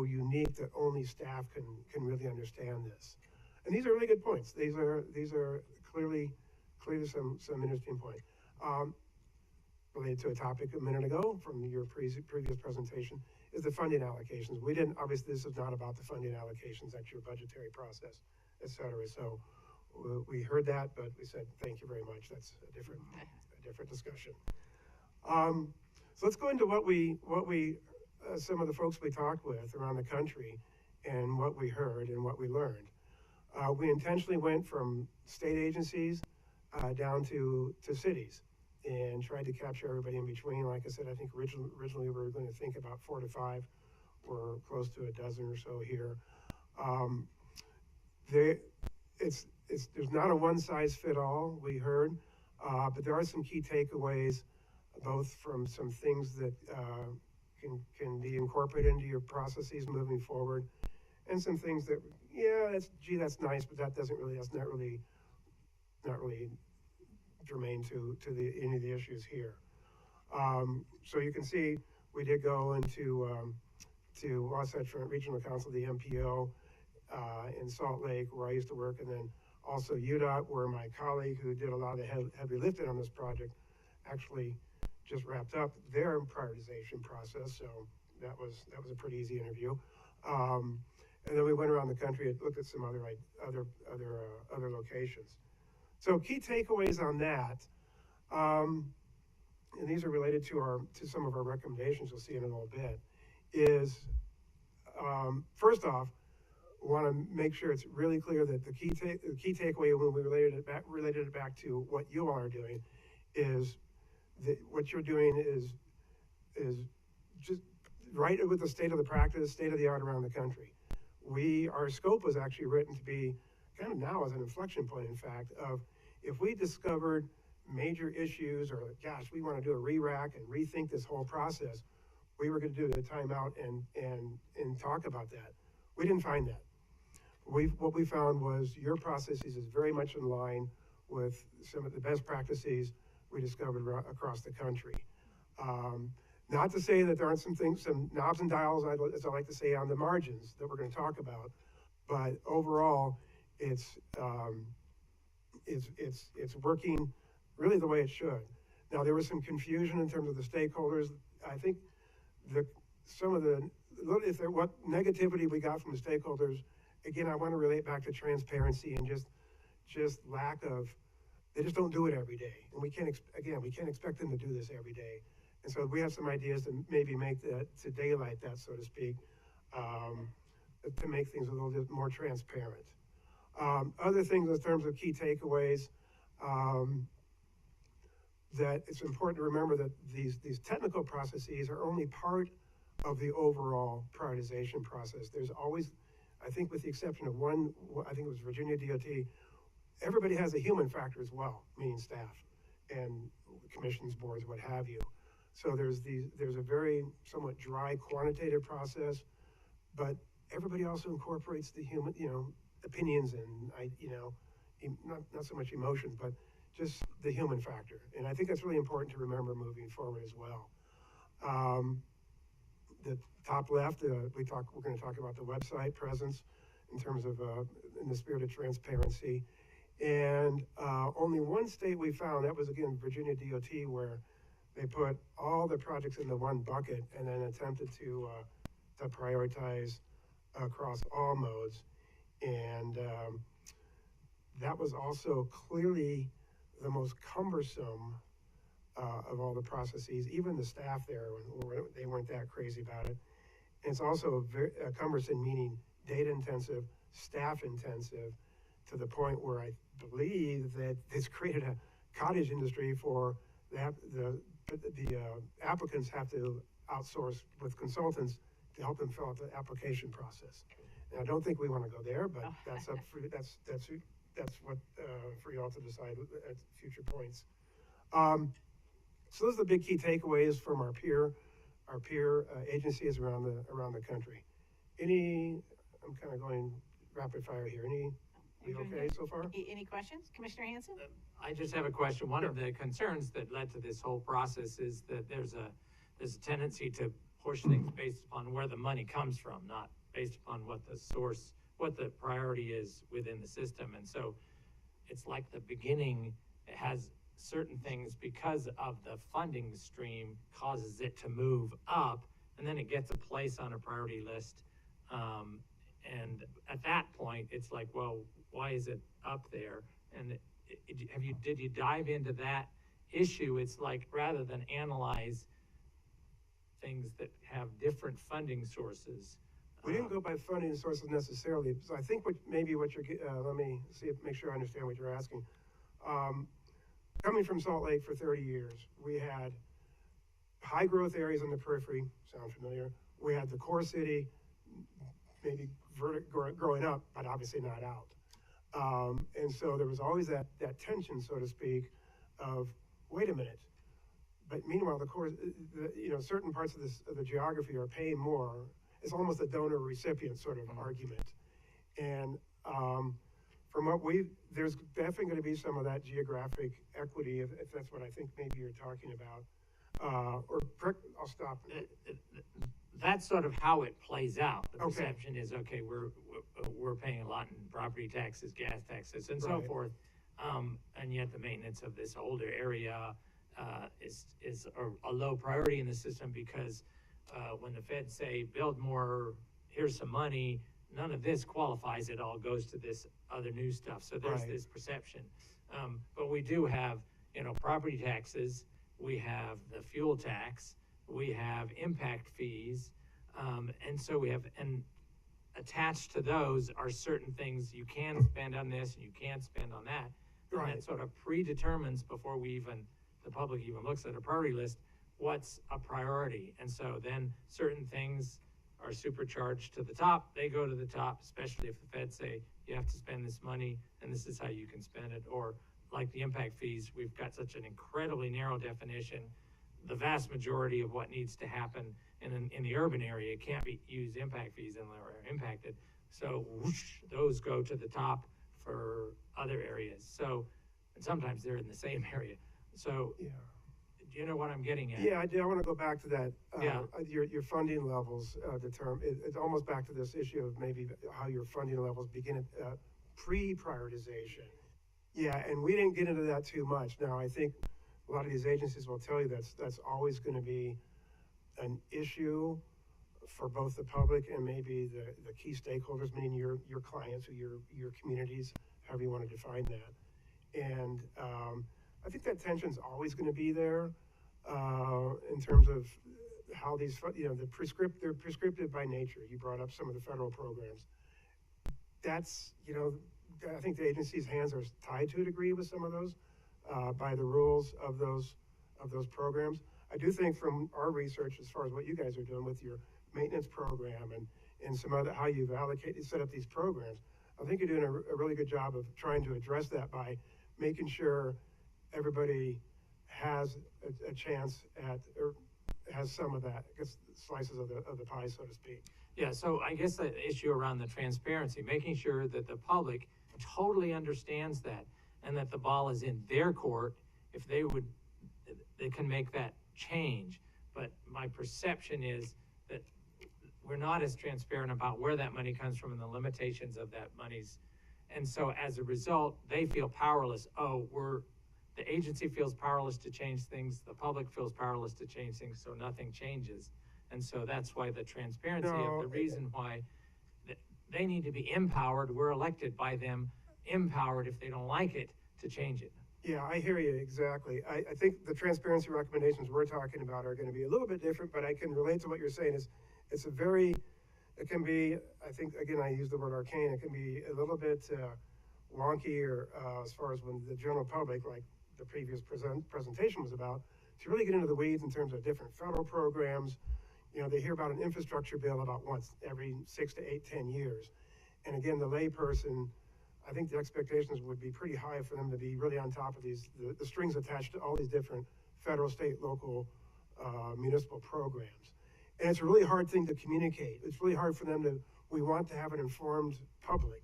unique that only staff can really understand this. And these are really good points. These are clearly some interesting points. Related to a topic a minute ago from your previous presentation is the funding allocations. Obviously this is not about the funding allocations, that's your budgetary process, et cetera. So we heard that, but we said, thank you very much. That's a different discussion. So let's go into what we some of the folks we talked with around the country and what we heard and what we learned. We intentionally went from state agencies down to cities and tried to capture everybody in between. Like I said, I think originally we were going to think about 4 to 5. We're close to a dozen or so here. There's not a one size fit all, we heard, but there are some key takeaways, both from some things that can be incorporated into your processes moving forward, and some things that, yeah, that's nice, but that's not really germane to any of the issues here. So you can see we did go into to Wasatch Front Regional Council, the MPO, in Salt Lake, where I used to work, and then also UDOT, where my colleague who did a lot of the heavy lifting on this project actually just wrapped up their prioritization process. So that was a pretty easy interview. And then we went around the country and looked at some other locations. So key takeaways on that, and these are related to some of our recommendations you'll see in a little bit, is first off, want to make sure it's really clear that the key takeaway when we related it back to what you all are doing is that what you're doing is just right with the state of the practice, state of the art around the country. Our scope was actually written to be kind of now as an inflection point, in fact, of if we discovered major issues or, gosh, we want to do a re-rack and rethink this whole process, we were going to do a timeout and talk about that. We didn't find that. What we found was your processes is very much in line with some of the best practices we discovered across the country. Not to say that there aren't some knobs and dials, as I like to say, on the margins that we're going to talk about, but overall, it's working really the way it should. Now, there was some confusion in terms of the stakeholders. I think what negativity we got from the stakeholders, again, I want to relate back to transparency and just lack of, they just don't do it every day. And we can't expect them to do this every day. And so we have some ideas to maybe make that, to daylight that, so to speak, to make things a little bit more transparent. Other things in terms of key takeaways, that it's important to remember that these technical processes are only part of the overall prioritization process. There's always, I think with the exception of one, I think it was Virginia DOT, everybody has a human factor as well, meaning staff and commissions, boards, what have you. So there's a very somewhat dry quantitative process, but everybody also incorporates the human, opinions and not so much emotions, but just the human factor. And I think that's really important to remember moving forward as well. The top left, we're going to talk about the website presence in terms of in the spirit of transparency. And only one state we found, that was again Virginia DOT, where they put all the projects into one bucket and then attempted to prioritize across all modes. And that was also clearly the most cumbersome of all the processes. Even the staff there, they weren't that crazy about it. And it's also very cumbersome, meaning data intensive, staff intensive to the point where I believe that it's created a cottage industry for the applicants have to outsource with consultants to help them fill out the application process. And I don't think we want to go there, but that's up for, that's what, for y'all to decide at future points. So those are the big key takeaways from our peer agencies around the country. I'm kind of going rapid fire here. We okay so far? Any questions? Commissioner Hanson? I just have a question. One of the concerns that led to this whole process is that there's a tendency to push things based upon where the money comes from, not based upon what the source, what the priority is within the system. And so it's like the beginning has certain things because of the funding stream causes it to move up, and then it gets a place on a priority list. And at that point, it's like, well, why is it up there? And did you dive into that issue? It's like, rather than analyze things that have different funding sources. We didn't go by funding sources necessarily. So I think what you're, let me see, make sure I understand what you're asking. Coming from Salt Lake for 30 years, we had high growth areas on the periphery, sound familiar? We had the core city, maybe growing up, but obviously not out. And so there was always that tension, so to speak, of, wait a minute. But meanwhile, certain parts of the geography are paying more. It's almost a donor recipient sort of argument. And from what there's definitely going to be some of that geographic equity, if that's what I think maybe you're talking about. I'll stop. That's sort of how it plays out. The Okay. perception is, okay, we're paying a lot in property taxes, gas taxes, and so Right. forth. And yet the maintenance of this older area is a low priority in the system because when the feds say build more, here's some money, none of this qualifies. It all goes to this other new stuff. So there's Right. this perception. But we do have, property taxes. We have the fuel tax. We have impact fees. And so and attached to those are certain things you can spend on this and you can't spend on that. Right. And that sort of predetermines before the public even looks at a priority list, what's a priority. And so then certain things are supercharged to the top, they go to the top, especially if the feds say you have to spend this money and this is how you can spend it. Or like the impact fees, we've got such an incredibly narrow definition. The vast majority of what needs to happen in the urban area can't use impact fees and they're impacted. So whoosh, those go to the top for other areas. So, and sometimes they're in the same area. So, Yeah. do you know what I'm getting at? Yeah, I do. I want to go back to that. Yeah. Your funding levels it's almost back to this issue of maybe how your funding levels begin at pre-prioritization. Yeah, and we didn't get into that too much. Now, I think a lot of these agencies will tell you that's always going to be an issue for both the public and maybe the key stakeholders, meaning your clients or your communities, however you want to define that. And I think that tension's always going to be there in terms of how these, they're prescriptive by nature. You brought up some of the federal programs. That's, I think the agency's hands are tied to a degree with some of those by the rules of those programs. I do think from our research, as far as what you guys are doing with your maintenance program and some other, how you've set up these programs, I think you're doing a really good job of trying to address that by making sure everybody has a chance at, or has some of that, I guess, slices of the pie, so to speak. Yeah, so I guess the issue around the transparency, making sure that the public totally understands that and that the ball is in their court. If they can make that change. But my perception is that we're not as transparent about where that money comes from and the limitations of that money's. And so as a result, they feel powerless. The agency feels powerless to change things. The public feels powerless to change things, so nothing changes. And so that's why the transparency of the reason why they need to be empowered. We're elected by them, empowered if they don't like it, to change it. Yeah, I hear you exactly. I think the transparency recommendations we're talking about are going to be a little bit different, but I can relate to what you're saying. It's a very, it can be, I think, again, I use the word arcane, it can be a little bit wonky or as far as when the general public, like the previous presentation was about, to really get into the weeds in terms of different federal programs. You know, they hear about an infrastructure bill about once every 6 to 8, 10 years. And again, the layperson, I think the expectations would be pretty high for them to be really on top of these, the strings attached to all these different federal, state, local, municipal programs. And it's a really hard thing to communicate. It's really hard for them to, we want to have an informed public,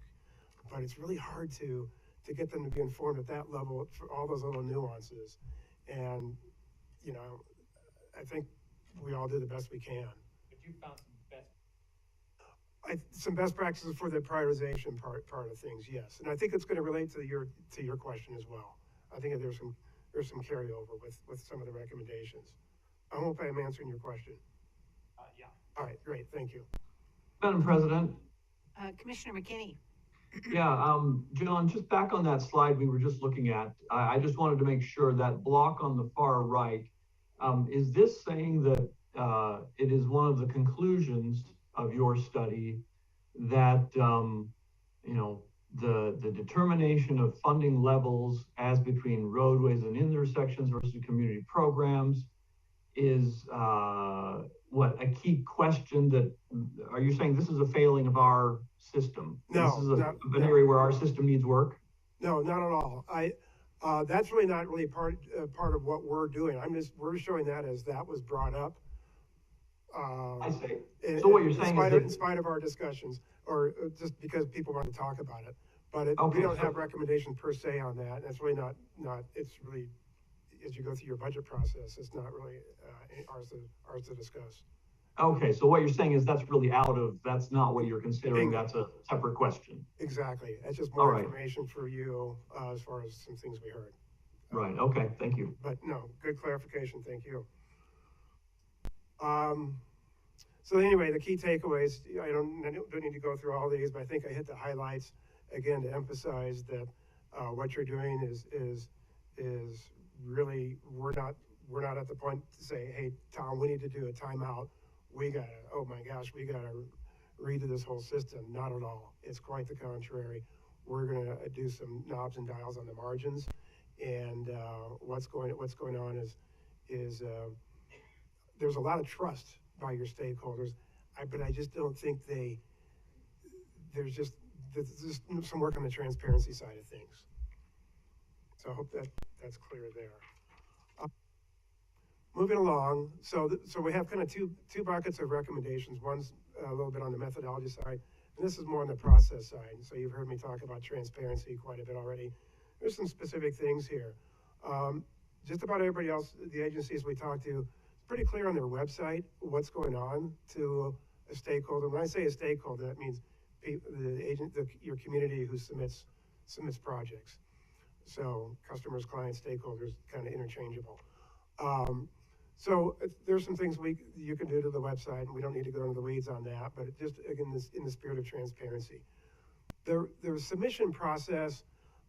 but it's really hard to get them to be informed at that level for all those little nuances. And, you know, I think we all do the best we can. But you found Some best practices for the prioritization part of things, yes. And I think it's going to relate to your question as well. I think there's some carryover with some of the recommendations. I hope I'm answering your question. Yeah. All right, great, thank you. Madam President, Commissioner McKinney. yeah, John, just back on that slide we were just looking at, I just wanted to make sure that block on the far right, is this saying that it is one of the conclusions of your study that, you know, the determination of funding levels as between roadways and intersections versus community programs is what a key question that, are you saying this is a failing of our system? No, this is an area where our system needs work? No, not at all. That's really not really part of what we're doing. We're showing that as that was brought up. I see. So what you're saying is that, in spite of our discussions, or just because people want to talk about it, but okay, we don't have recommendations per se on that. That's really not. It's really, as you go through your budget process, it's not really ours to discuss. okay, so what you're saying is that's really that's not what you're considering. That's a separate question. Exactly. That's just more right. information for you as far as some things we heard. Right. Okay. Thank you. But no, good clarification. Thank you. So anyway, the key takeaways, I don't need to go through all these, but I think I hit the highlights again to emphasize that what you're doing is really, we're not at the point to say, hey, Tom, we need to do a timeout. We gotta, oh my gosh, we gotta redo this whole system. Not at all. It's quite the contrary. We're gonna do some knobs and dials on the margins, and what's going on is there's a lot of trust by your stakeholders, but I just don't think there's just some work on the transparency side of things. So I hope that's clear there. Moving along, so we have kind of two buckets of recommendations. One's a little bit on the methodology side, and this is more on the process side. So you've heard me talk about transparency quite a bit already. There's some specific things here. Just about everybody else, the agencies we talk to, pretty clear on their website what's going on to a stakeholder. When I say a stakeholder, that means your community who submits projects. So customers, clients, stakeholders, kind of interchangeable. So there's some things you can do to the website, and we don't need to go into the weeds on that, but just again, in the spirit of transparency. The submission process,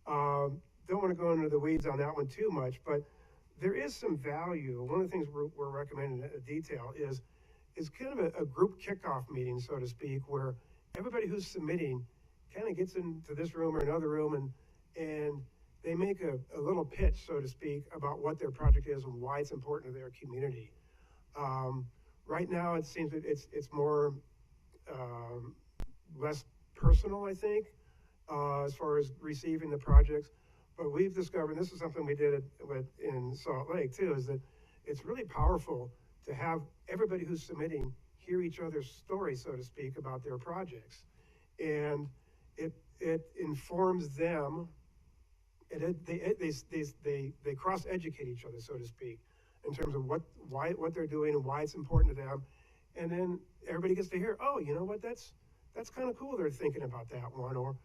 don't want to go into the weeds on that one too much, but there is some value. One of the things we're recommending in detail is kind of a group kickoff meeting, so to speak, where everybody who's submitting kind of gets into this room or another room and they make a little pitch, so to speak, about what their project is and why it's important to their community. Right now, it seems that it's more less personal, I think, as far as receiving the projects. But we've discovered, and this is something we did in Salt Lake too, is that it's really powerful to have everybody who's submitting hear each other's story, so to speak, about their projects. And it informs them, and they cross-educate each other, so to speak, in terms of what they're doing and why it's important to them. And then everybody gets to hear, oh, you know what, that's kind of cool they're thinking about that one, or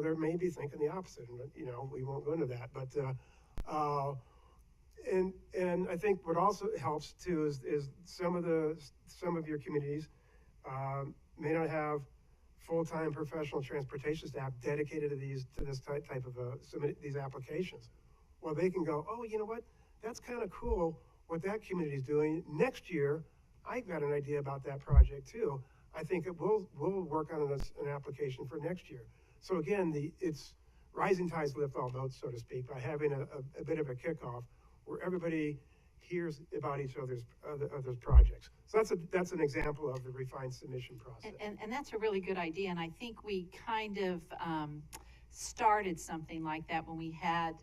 they may be thinking the opposite, and you know, we won't go into that. But and I think what also helps too is some of your communities may not have full-time professional transportation staff dedicated to this type of submit these applications. Well, they can go, oh, you know what, that's kind of cool what that community is doing. Next year, I've got an idea about that project too. I think that we'll work on an application for next year. So again, it's rising tides lift all boats, so to speak, by having a bit of a kickoff where everybody hears about each other's projects. So that's an example of the refined submission process. And that's a really good idea, and I think we kind of started something like that when we had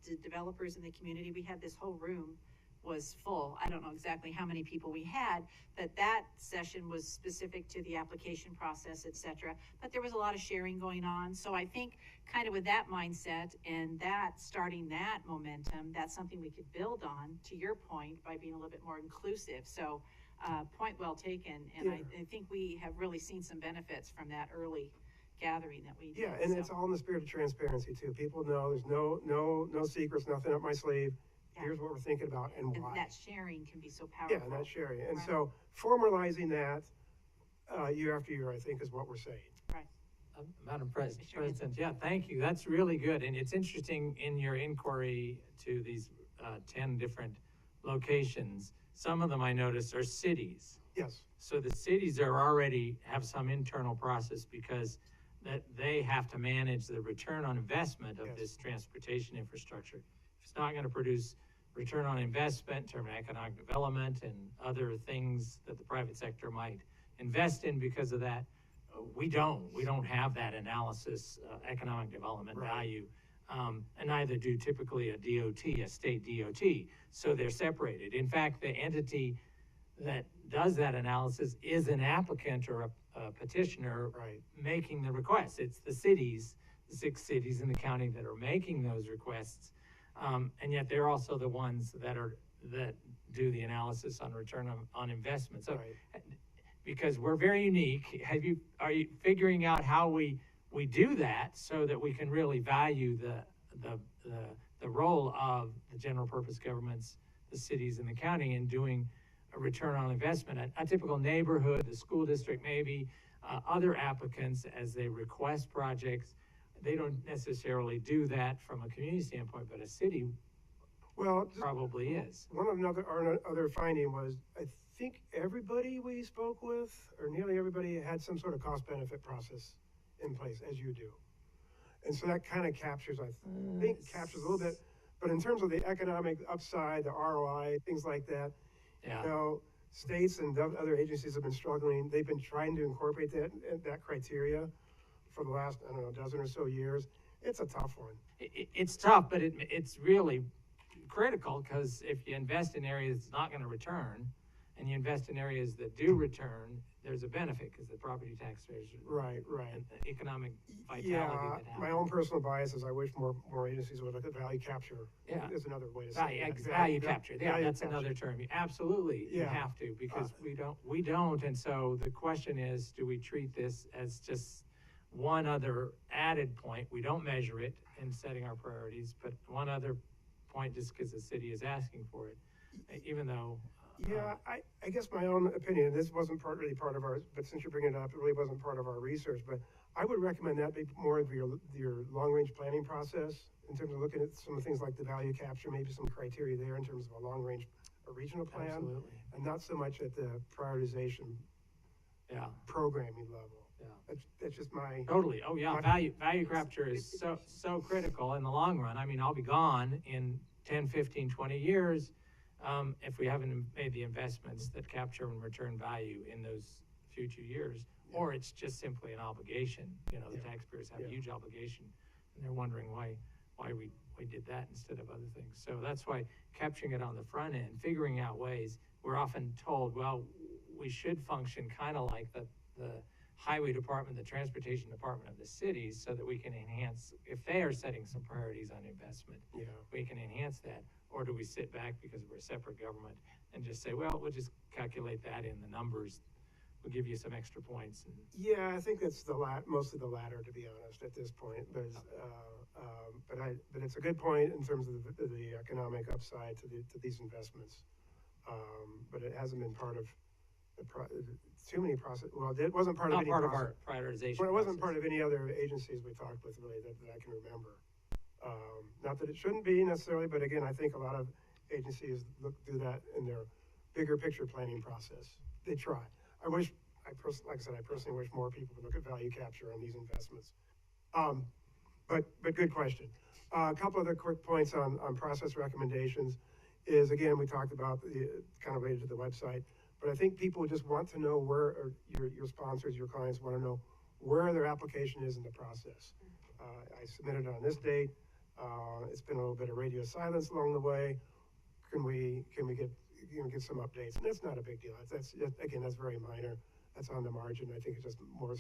the developers in the community. We had this whole room was full. I don't know exactly how many people we had, but that session was specific to the application process, et cetera. But there was a lot of sharing going on. So I think kind of with that mindset and that starting that momentum, that's something we could build on, to your point, by being a little bit more inclusive. So point well taken. And Yeah. I think we have really seen some benefits from that early gathering that we did. Yeah, and so. it's all in the spirit of transparency too. People know there's no secrets, nothing up my sleeve. Yeah. Here's what we're thinking about and And why. that sharing can be so powerful. Yeah, and that's sharing. And Right. so formalizing that year after year, I think, is what we're saying. Right. Madam Sure. President, yeah, thank you. That's really good. And it's interesting in your inquiry to these 10 different locations. Some of them I noticed are cities. Yes, So the cities are already have some internal process because that they have to manage the return on investment of Yes. this transportation infrastructure. If it's not going to produce return on investment in terms of economic development and other things that the private sector might invest in because of that, we don't have that analysis, economic development Right. value. And neither do typically a DOT, a state DOT. So they're separated. In fact, the entity that does that analysis is an applicant or a petitioner right. making the request. It's the cities, the 6 cities in the county that are making those requests. And yet they're also the ones that do the analysis on return on investment. So, Right. because we're very unique, are you figuring out how we do that so that we can really value the role of the general purpose governments, the cities and the county in doing a return on investment? A typical neighborhood, the school district, maybe other applicants as they request projects, they don't necessarily do that from a community standpoint, but a city Well, just probably is. our other finding was, I think everybody we spoke with, or nearly everybody, had some sort of cost benefit process in place, as you do. And so that kind of captures, I think, captures a little bit. But in terms of the economic upside, the ROI, things like that, Yeah. you know, states and other agencies have been struggling. They've been trying to incorporate that criteria for the last, I don't know, dozen or so years. It's a tough one. It's tough, but it's really critical, because if you invest in areas that's not going to return, and you invest in areas that do return, there's a benefit, because the property taxpayers Right. and the economic vitality Yeah, that happens. my own personal bias is I wish more agencies would look at value capture. Yeah. Is another way to say it. Value capture, yeah, value that's capture. another term. Absolutely, you Yeah. have to, because we don't, and so the question is, do we treat this as just one other added point? We don't measure it in setting our priorities, but one other point just because the city is asking for it, even though. Yeah, I guess my own opinion, this wasn't really part of our, but since you're bringing it up, it really wasn't part of our research, but I would recommend that be more of your long-range planning process in terms of looking at some of the things like the value capture, maybe some criteria there in terms of a long-range, a regional plan, Absolutely, and not so much at the prioritization yeah, programming level. yeah. That's just my, Totally. Oh, yeah. My- Value capture is so critical in the long run. I mean, I'll be gone in 10, 15, 20 years if we haven't made the investments that capture and return value in those future years, or it's just simply an obligation. You know, the Yeah. taxpayers have a Yeah. huge obligation, and they're wondering why we did that instead of other things. So that's why capturing it on the front end, figuring out ways. We're often told, well, we should function kind of like the highway department, the transportation department of the cities, so that we can enhance, if they are setting some priorities on investment, yeah. we can enhance that. Or do we sit back because we're a separate government and just say, well, we'll just calculate that in the numbers. We'll give you some extra points. And Yeah, I think it's mostly the latter, to be honest, at this point. But but it's a good point in terms of the economic upside to these investments. But it hasn't been part of too many process. Well, it wasn't part of not any part of process. our prioritization. Well, it wasn't process. part of any other agencies we talked with really that I can remember. Not that it shouldn't be necessarily, but again, I think a lot of agencies do that in their bigger picture planning process. They try. I like I said, I personally wish more people would look at value capture on these investments. But good question. A couple other quick points on process recommendations is, again, we talked about the kind of related to the website, but I think people just want to know where, or your sponsors, your clients want to know where their application is in the process. I submitted on this date. It's been a little bit of radio silence along the way. Can we get some updates? And that's not a big deal. That's very minor. That's on the margin. I think it's just more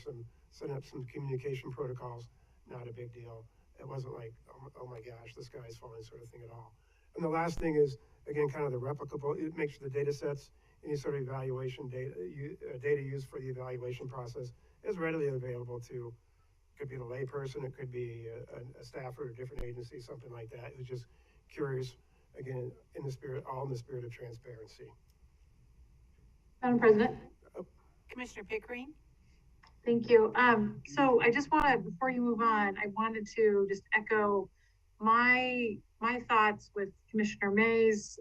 setting up some communication protocols. Not a big deal. It wasn't like, oh my gosh, the sky is falling sort of thing at all. And the last thing is, again, kind of the replicable. It makes sure the data sets, any sort of evaluation data used for the evaluation process is readily available to. Could be the layperson, it could be a staffer at a different agency, something like that, who's just curious, again, all in the spirit of transparency. Madam President. Commissioner Pickering? Thank you. So I just want to, before you move on, I wanted to just echo my thoughts with Commissioner May's,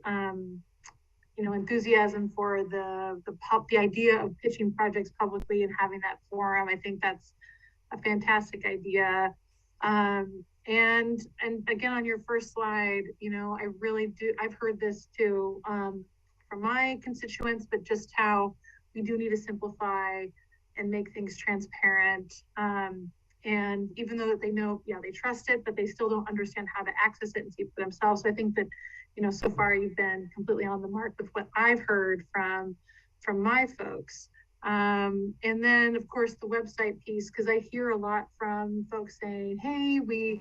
enthusiasm for the idea of pitching projects publicly and having that forum. I think that's a fantastic idea. And again, on your first slide, I really do, I've heard this too, from my constituents, but just how we do need to simplify and make things transparent. And even though that they know, they trust it, but they still don't understand how to access it and see it for themselves. So I think that, so far you've been completely on the mark with what I've heard from my folks. And then of course the website piece, because I hear a lot from folks saying, hey, you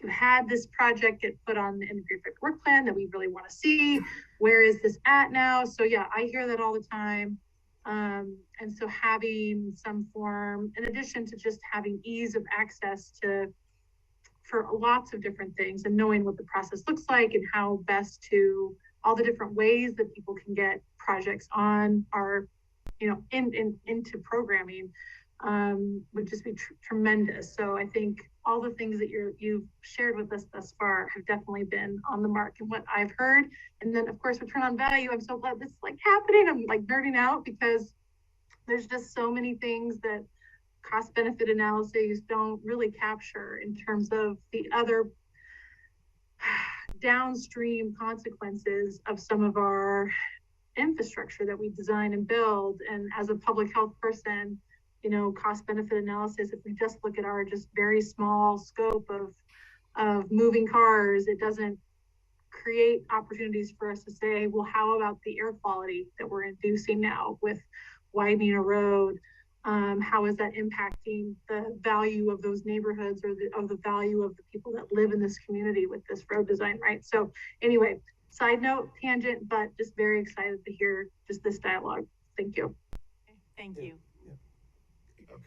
had this project get put on the integrated work plan that we really want to see. Where is this at now? So yeah, I hear that all the time. And so having some form, in addition to just having ease of access for lots of different things and knowing what the process looks like and how best to, all the different ways that people can get projects on our, into programming, would just be tremendous. So I think all the things that you've shared with us thus far have definitely been on the mark and what I've heard. And then of course, return on value, I'm so glad this is like happening. I'm like nerding out because there's just so many things that cost benefit analyses don't really capture in terms of the other downstream consequences of some of our infrastructure that we design and build. And as a public health person, cost benefit analysis, if we just look at our just very small scope of moving cars, it doesn't create opportunities for us to say, well, how about the air quality that we're inducing now with widening a road? How is that impacting the value of those neighborhoods or of the value of the people that live in this community with this road design, right? So anyway, side note, tangent, but just very excited to hear just this dialogue. Thank you. Thank you.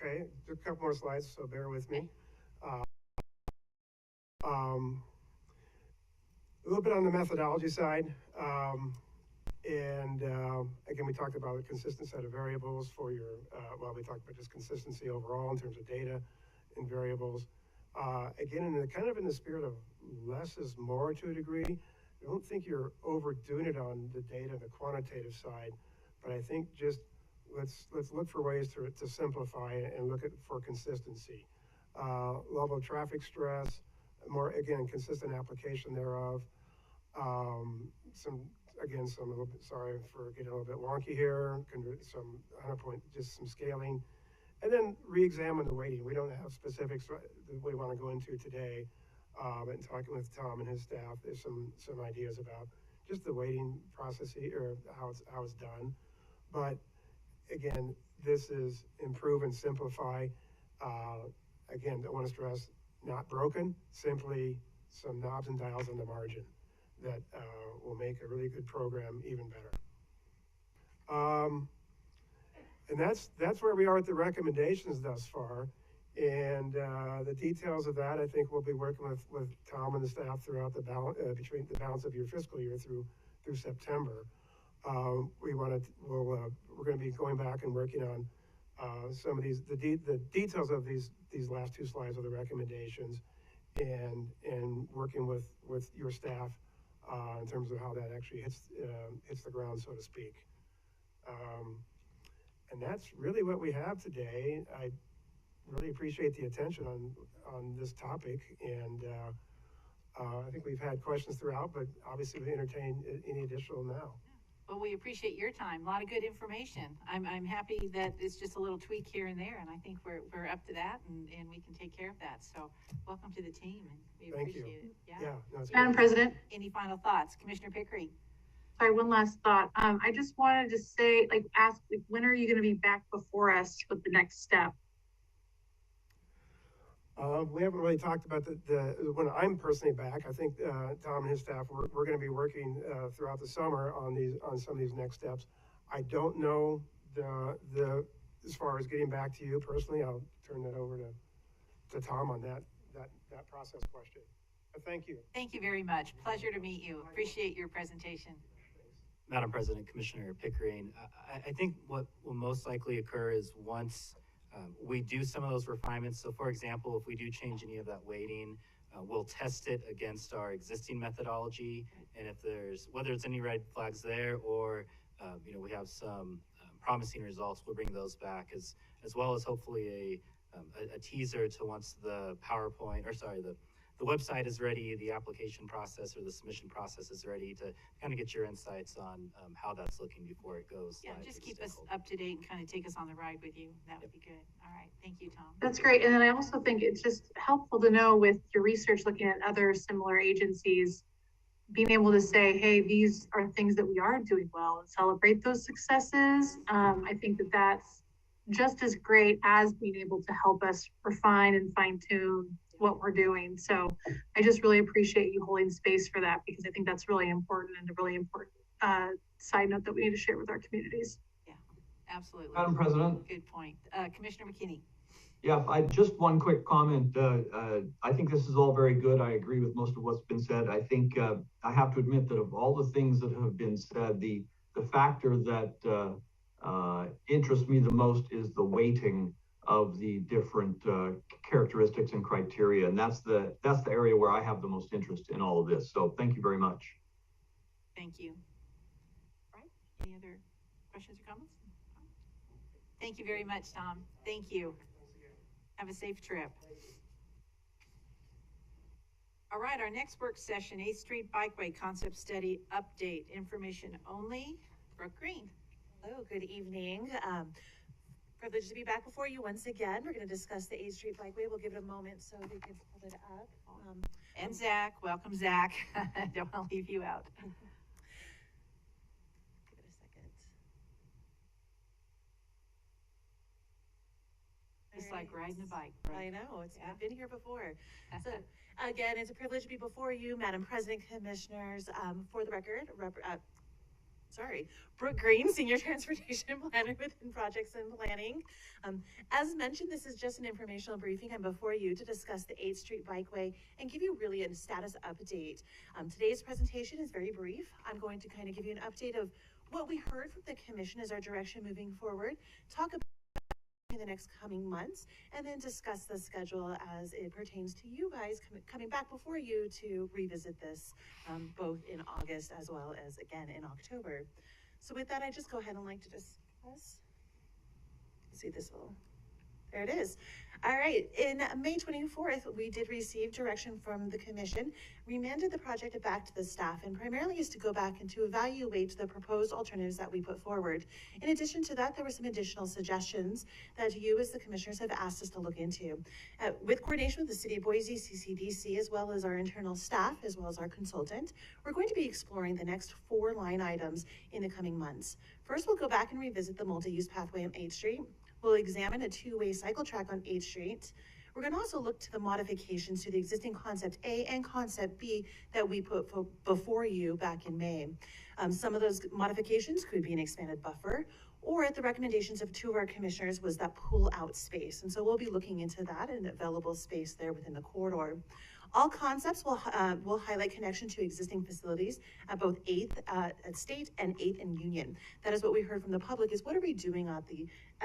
Okay, just a couple more slides, so bear with me. A little bit on the methodology side. Again, we talked about a consistent set of variables for your, we talked about just consistency overall in terms of data and variables. Again, in the spirit of less is more to a degree. I don't think you're overdoing it on the data, the quantitative side, but I think just let's look for ways to simplify it and look for consistency. Level of traffic stress, more, again, consistent application thereof. Sorry for getting a little bit wonky here, just some scaling. And then re-examine the weighting. We don't have specifics that we want to go into today. And talking with Tom and his staff, there's some ideas about just the weighting process or how it's done. But again, this is improve and simplify. Again, I want to stress, not broken, simply some knobs and dials on the margin that will make a really good program even better. And that's where we are with the recommendations thus far. And the details of that, I think we'll be working with Tom and the staff throughout between the balance of your fiscal year through September. We're going to be going back and working on some of the details of these last two slides of the recommendations, and working with your staff in terms of how that actually hits the ground, so to speak. And that's really what we have today. I really appreciate the attention on this topic, and I think we've had questions throughout, but obviously we entertain any additional now. Well, we appreciate your time. A lot of good information. I'm happy that it's just a little tweak here and there, and I think we're up to that, and we can take care of that. So welcome to the team, and we Thank you. appreciate it. Yeah, no, it's Madam great. President, Any final thoughts? Commissioner Pickering? sorry, one last thought. I just wanted to say, ask, when are you gonna be back before us with the next step? We haven't really talked about when I'm personally back. I think Tom and his staff, we're going to be working throughout the summer on some of these next steps. I don't know as far as getting back to you personally. I'll turn that over to Tom on that process question. But thank you. Thank you very much. Pleasure to meet you. Appreciate your presentation. Madam President, Commissioner Pickering, I think what will most likely occur is once we do some of those refinements. So for example, if we do change any of that weighting, we'll test it against our existing methodology. And if whether it's any red flags there or, we have some promising results, we'll bring those back as well as hopefully a teaser to once the the website is ready, the application process or the submission process is ready to kind of get your insights on how that's looking before it goes. Yeah, live just to keep us stakeholders. up to date and kind of take us on the ride with you. That would be good. All right. Thank you, Tom. That's great. And then I also think it's just helpful to know with your research, looking at other similar agencies, being able to say, hey, these are things that we are doing well and celebrate those successes. I think that that's just as great as being able to help us refine and fine tune what we're doing. So I just really appreciate you holding space for that, because I think that's really important and a really important side note that we need to share with our communities. Yeah, absolutely. Madam President? Good point. Commissioner McKinney? Yeah, just one quick comment. I think this is all very good. I agree with most of what's been said. I think I have to admit that of all the things that have been said, the factor that interests me the most is the weighting of the different characteristics and criteria, and that's the area where I have the most interest in all of this. So thank you very much. Thank you. All right. Any other questions or comments? Thank you very much, Tom. Thank you. Have a safe trip. All right, our next work session, 8th Street Bikeway Concept Study Update, information only. Brooke Green. Hello, good evening. Privileged to be back before you once again. We're going to discuss the 8th Street Bikeway. We'll give it a moment so they can pull it up. And Zach, welcome Zach. Don't want to leave you out. Give it a second. It's like riding a bike. I know, Yeah. I've been here before. So again, it's a privilege to be before you, Madam President, Commissioners. For the record, Brooke Green, Senior Transportation Planner within Projects and Planning. As mentioned, this is just an informational briefing. I'm before you to discuss the 8th Street Bikeway and give you really a status update. Today's presentation is very brief. I'm going to kind of give you an update of what we heard from the Commission as our direction moving forward, talk about in the next coming months, and then discuss the schedule as it pertains to you guys coming back before you to revisit this both in August as well as again in October. So with that, I just go ahead and like to discuss. See this little, there it is. All right, in May 24th, we did receive direction from the Commission, remanded the project back to the staff, and primarily is to go back and to evaluate the proposed alternatives that we put forward. In addition to that, there were some additional suggestions that you as the Commissioners have asked us to look into. With coordination with the City of Boise, CCDC, as well as our internal staff, as well as our consultant, we're going to be exploring the next 4 line items in the coming months. First, we'll go back and revisit the multi-use pathway on 8th Street. We'll examine a 2-way cycle track on 8th Street. We're going to also look to the modifications to the existing Concept A and Concept B that we put before you back in May. Some of those modifications could be an expanded buffer, or at the recommendations of 2 of our commissioners was that pull-out space. And so we'll be looking into that and available space there within the corridor. All concepts will highlight connection to existing facilities at both 8th at State and 8th and Union. That is what we heard from the public, is what are we doing at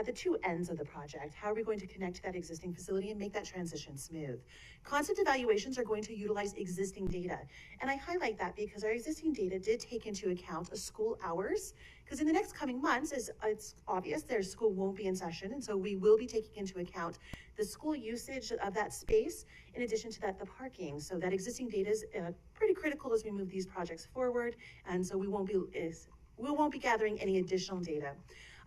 the 2 ends of the project? How are we going to connect to that existing facility and make that transition smooth? Concept evaluations are going to utilize existing data. And I highlight that because our existing data did take into account school hours, Because in the next coming months, it's obvious, their school won't be in session, and so we will be taking into account the school usage of that space, in addition to that, the parking. So that existing data is pretty critical as we move these projects forward, and so we won't be gathering any additional data.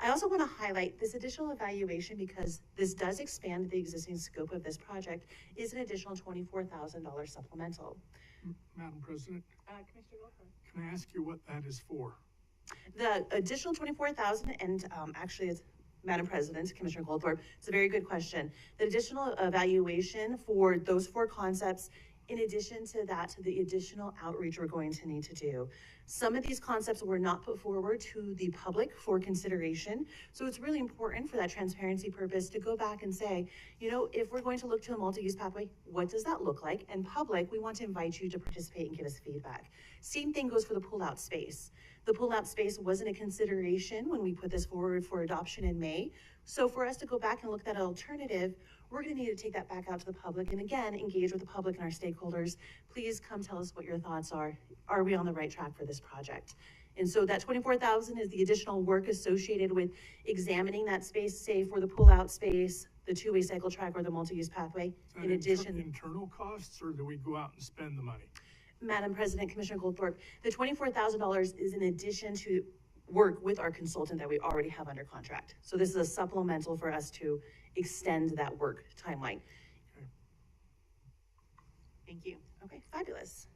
I also want to highlight this additional evaluation, because this does expand the existing scope of this project, is an additional $24,000 supplemental. Madam President, Commissioner Goldberg. can I ask you what that is for? The additional 24,000, and actually, it's Madam President, Commissioner Goldthorpe, it's a very good question. The additional evaluation for those 4 concepts, in addition to that, to the additional outreach we're going to need to do. Some of these concepts were not put forward to the public for consideration. So it's really important for that transparency purpose to go back and say, you know, if we're going to look to a multi-use pathway, what does that look like? And public, we want to invite you to participate and give us feedback. Same thing goes for the pull-out space. The pull-out space wasn't a consideration when we put this forward for adoption in May. So for us to go back and look at an alternative, we're going to need to take that back out to the public and again, engage with the public and our stakeholders. Please come tell us what your thoughts are. Are we on the right track for this project? And so that 24,000 is the additional work associated with examining that space, say for the pull-out space, the two-way cycle track, or the multi-use pathway. Is that In addition, internal costs, or do we go out and spend the money? Madam President, Commissioner Goldthorpe, the $24,000 is in addition to work with our consultant that we already have under contract. So this is a supplemental for us to extend that work timeline. Thank you. Okay, fabulous.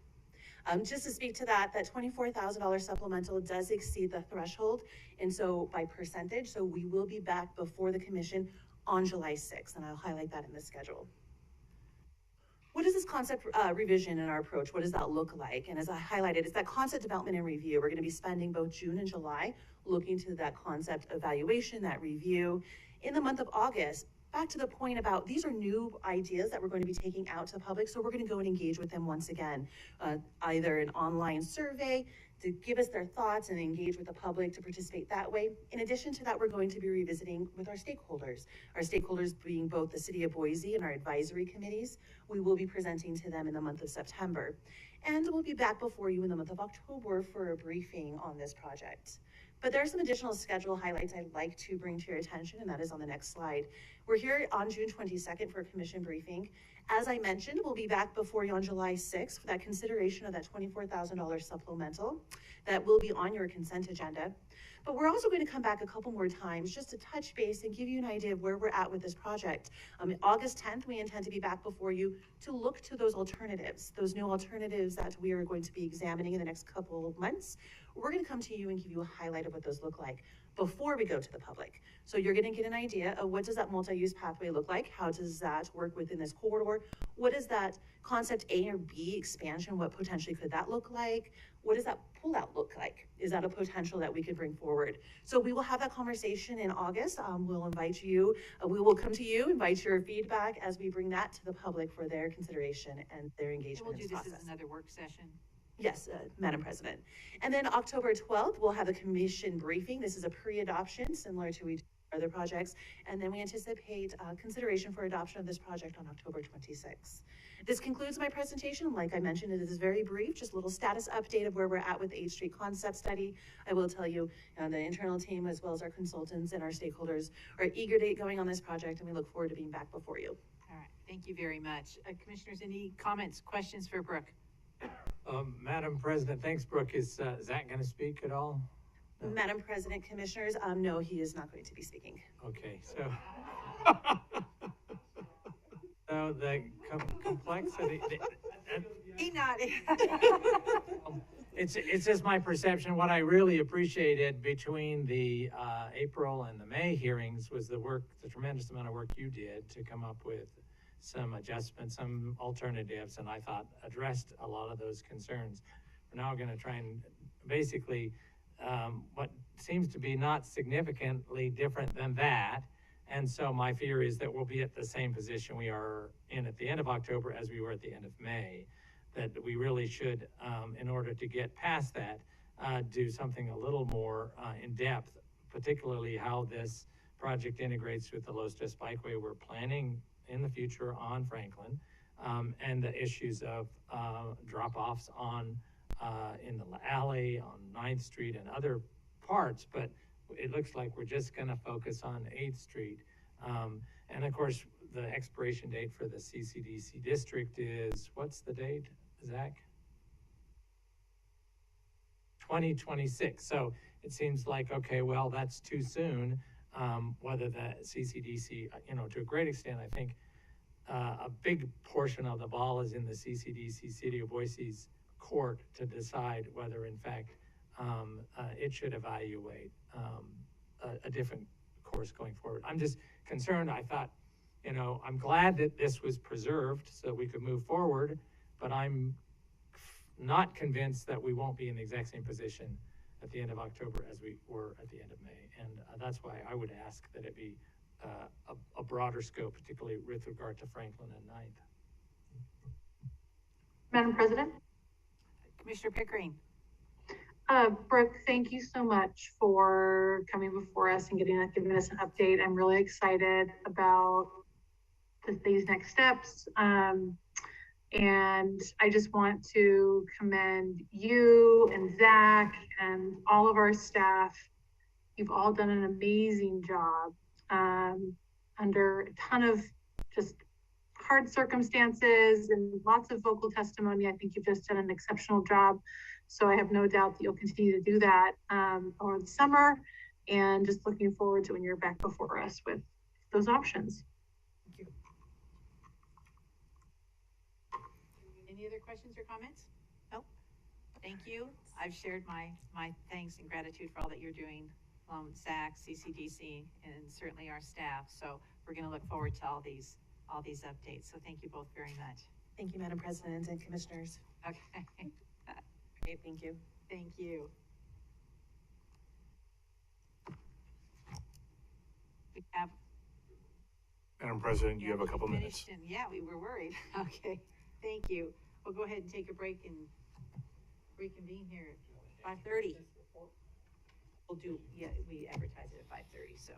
Just to speak to that $24,000 supplemental does exceed the threshold, and so by percentage, so we will be back before the commission on July 6th, and I'll highlight that in the schedule. What is this concept revision in our approach? What does that look like? And as I highlighted, it's that concept development and review. We're going to be spending both June and July looking to that concept evaluation, that review. In the month of August, back to the point about these are new ideas that we're going to be taking out to the public, so we're going to go and engage with them once again, either an online survey to give us their thoughts and engage with the public to participate that way. In addition to that, we're going to be revisiting with our stakeholders being both the City of Boise and our advisory committees. We will be presenting to them in the month of September. And we'll be back before you in the month of October for a briefing on this project. But there are some additional schedule highlights I'd like to bring to your attention, and that is on the next slide. We're here on June 22nd for a commission briefing. As I mentioned, we'll be back before you on July 6th for that consideration of that $24,000 supplemental that will be on your consent agenda. But we're also going to come back a couple more times just to touch base and give you an idea of where we're at with this project. August 10th, we intend to be back before you to look to those alternatives, those new alternatives that we are going to be examining in the next couple of months. We're going to come to you and give you a highlight of what those look like before we go to the public. So you're going to get an idea of what does that multi-use pathway look like? How does that work within this corridor? What is that concept A or B expansion? What potentially could that look like? What does that pull-out look like? Is that a potential that we could bring forward? So we will have that conversation in August. We'll invite you, we will come to you, invite your feedback as we bring that to the public for their consideration and their engagement We'll in do this this process. as another work session. Yes, Madam President. And then October 12th, we'll have a commission briefing. This is a pre-adoption, similar to each other projects. And then we anticipate consideration for adoption of this project on October 26th. This concludes my presentation. Like I mentioned, it is very brief, just a little status update of where we're at with the 8th Street concept study. I will tell you, the internal team, as well as our consultants and our stakeholders, are eager to get going on this project, and we look forward to being back before you. All right, thank you very much. Commissioners, any comments, questions for Brooke? Madam President, thanks, Brooke. Is Zach going to speak at all? No. Madam President, Commissioners, no, he is not going to be speaking. Okay, so. So the complexity. He nodded. It's just my perception. What I really appreciated between the April and the May hearings was the tremendous amount of work you did to come up with some adjustments, some alternatives, and I thought addressed a lot of those concerns. We're now going to try and basically what seems to be not significantly different than that. And so my fear is that we'll be at the same position we are in at the end of October as we were at the end of May, that we really should, in order to get past that, do something a little more in depth, particularly how this project integrates with the low stress bikeway we're planning in the future on Franklin, and the issues of drop-offs on in the alley on 9th Street and other parts, but it looks like we're just gonna focus on 8th Street. And of course, the expiration date for the CCDC district is, what's the date, Zach? 2026. So it seems like, okay, well, that's too soon. Whether the CCDC, to a great extent, I think a big portion of the ball is in the CCDC, City of Boise's court to decide whether, in fact, it should evaluate a different course going forward. I'm just concerned. I thought, I'm glad that this was preserved so we could move forward, but I'm not convinced that we won't be in the exact same position at the end of October as we were at the end of May. And that's why I would ask that it be a broader scope, particularly with regard to Franklin and Ninth. Madam President? Commissioner Pickering. Brooke, thank you so much for coming before us and giving us an update. I'm really excited about these next steps. And I just want to commend you and Zach and all of our staff. You've all done an amazing job under a ton of just hard circumstances and lots of vocal testimony. I think you've just done an exceptional job. So I have no doubt that you'll continue to do that over the summer, and just looking forward to when you're back before us with those options. Thank you. Any other questions or comments? Nope. Thank you. I've shared my thanks and gratitude for all that you're doing, SAC, CCDC, and certainly our staff. So we're going to look forward to all these updates. So thank you both very much. Thank you, Madam President and Commissioners. Okay. Great, thank you. Thank you. We have. Madam President, you have a couple minutes. Yeah, we were worried. Okay, thank you. We'll go ahead and take a break and reconvene here at 5:30. We'll do, yeah, we advertise it at 5:30, so.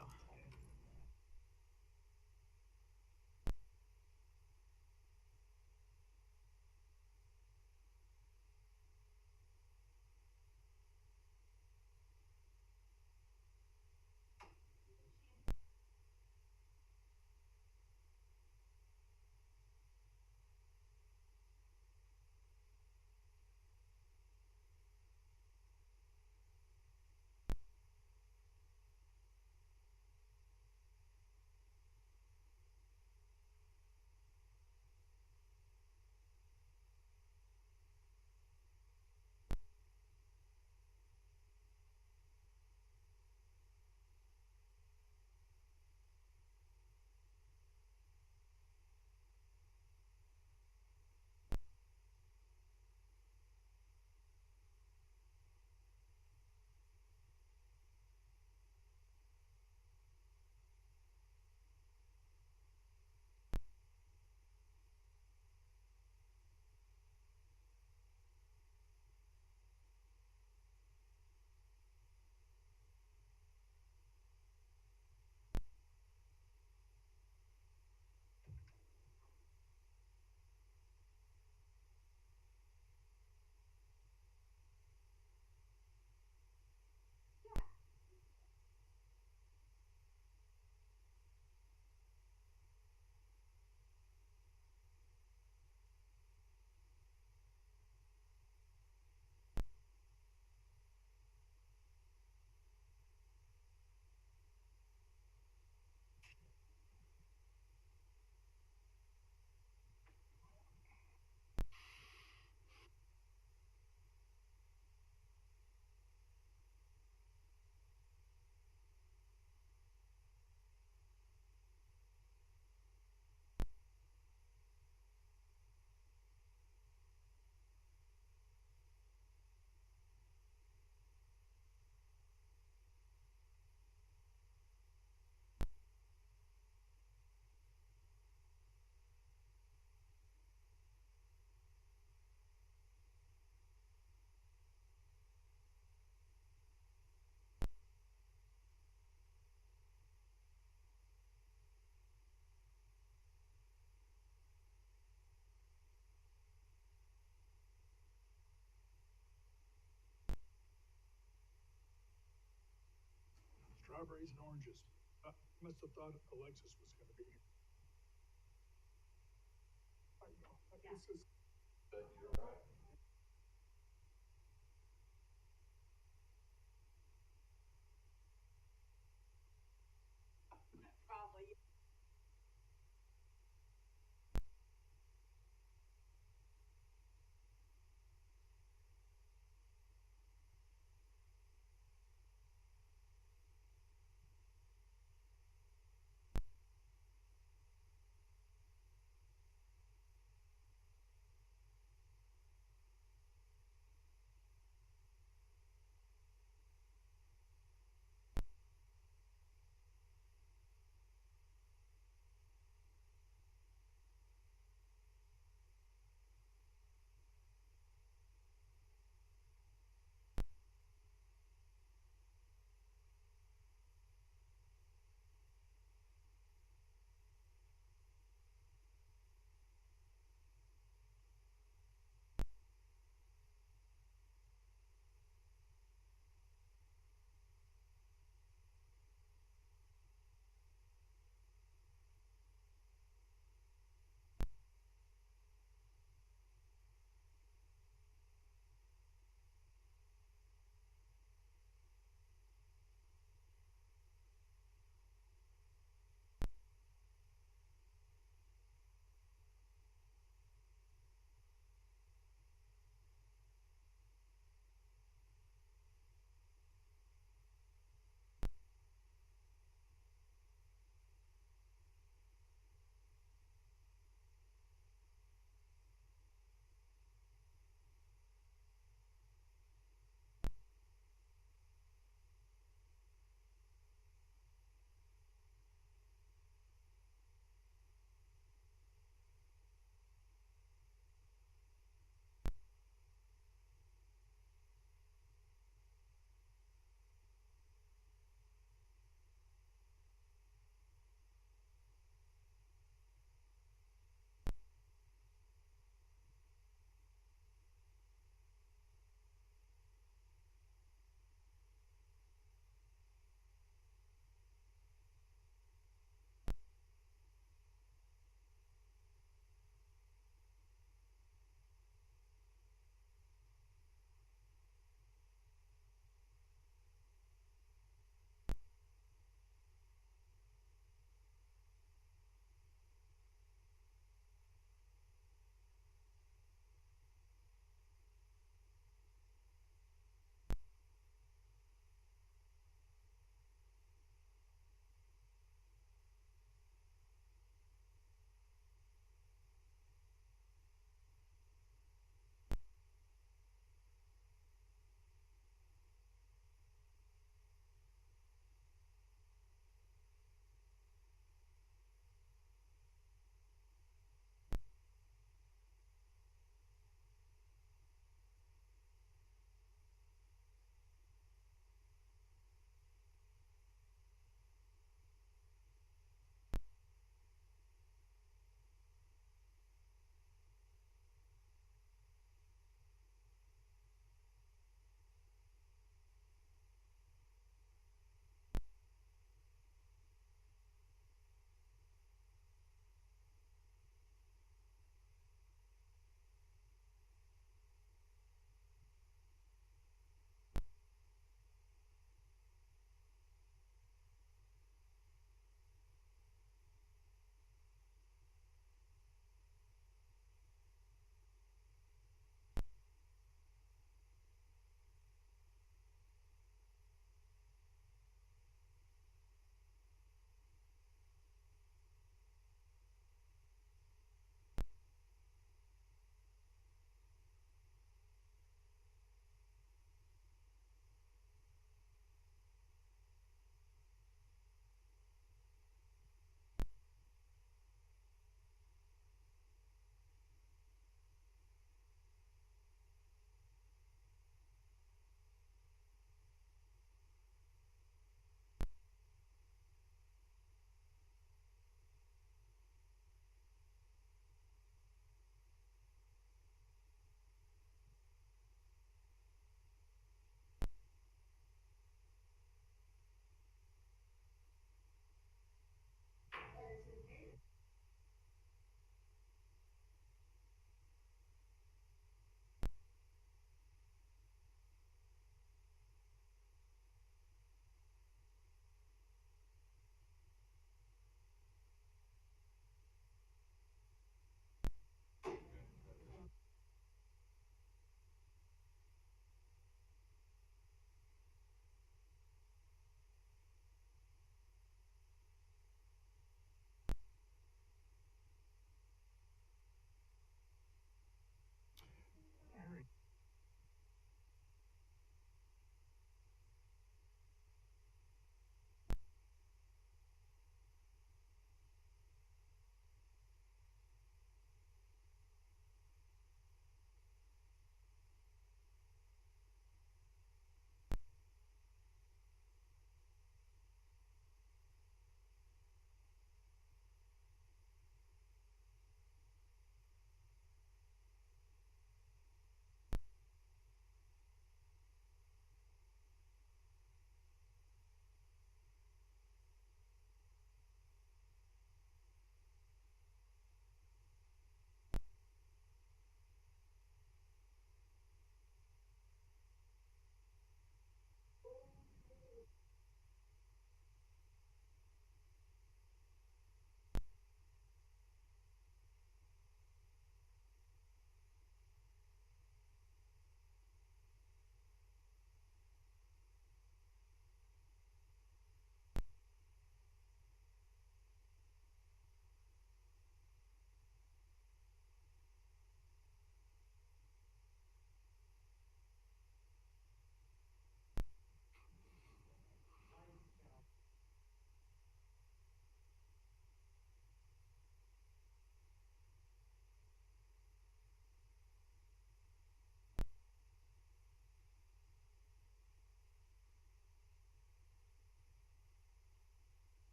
strawberries and oranges. Must have thought Alexis was gonna be here. I know, this is. Probably.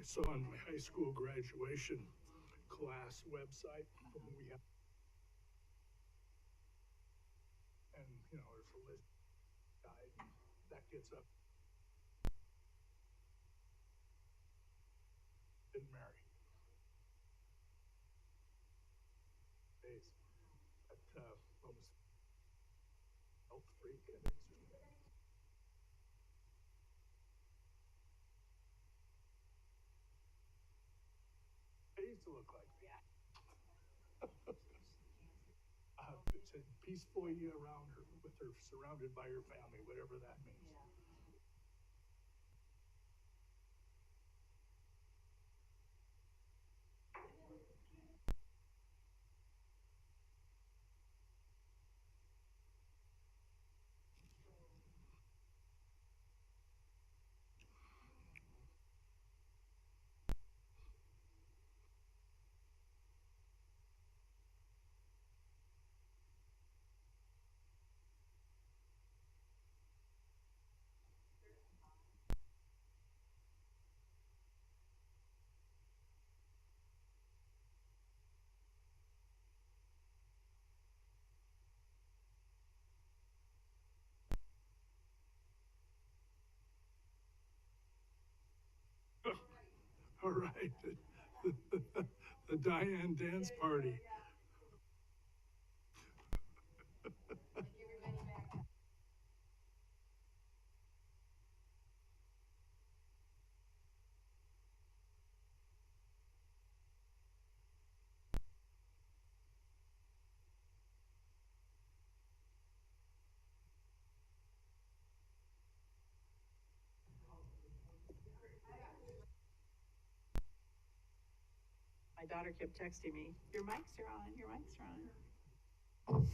saw on my high school graduation class website, we have, and, you know, there's a list guide that gets up. Didn't marry. Days. But, what was health freak, I think. I used to look like that. It said peacefully around her, with her surrounded by her family, whatever that means. All right, the Diane dance party. My daughter kept texting me, your mics are on, your mics are on.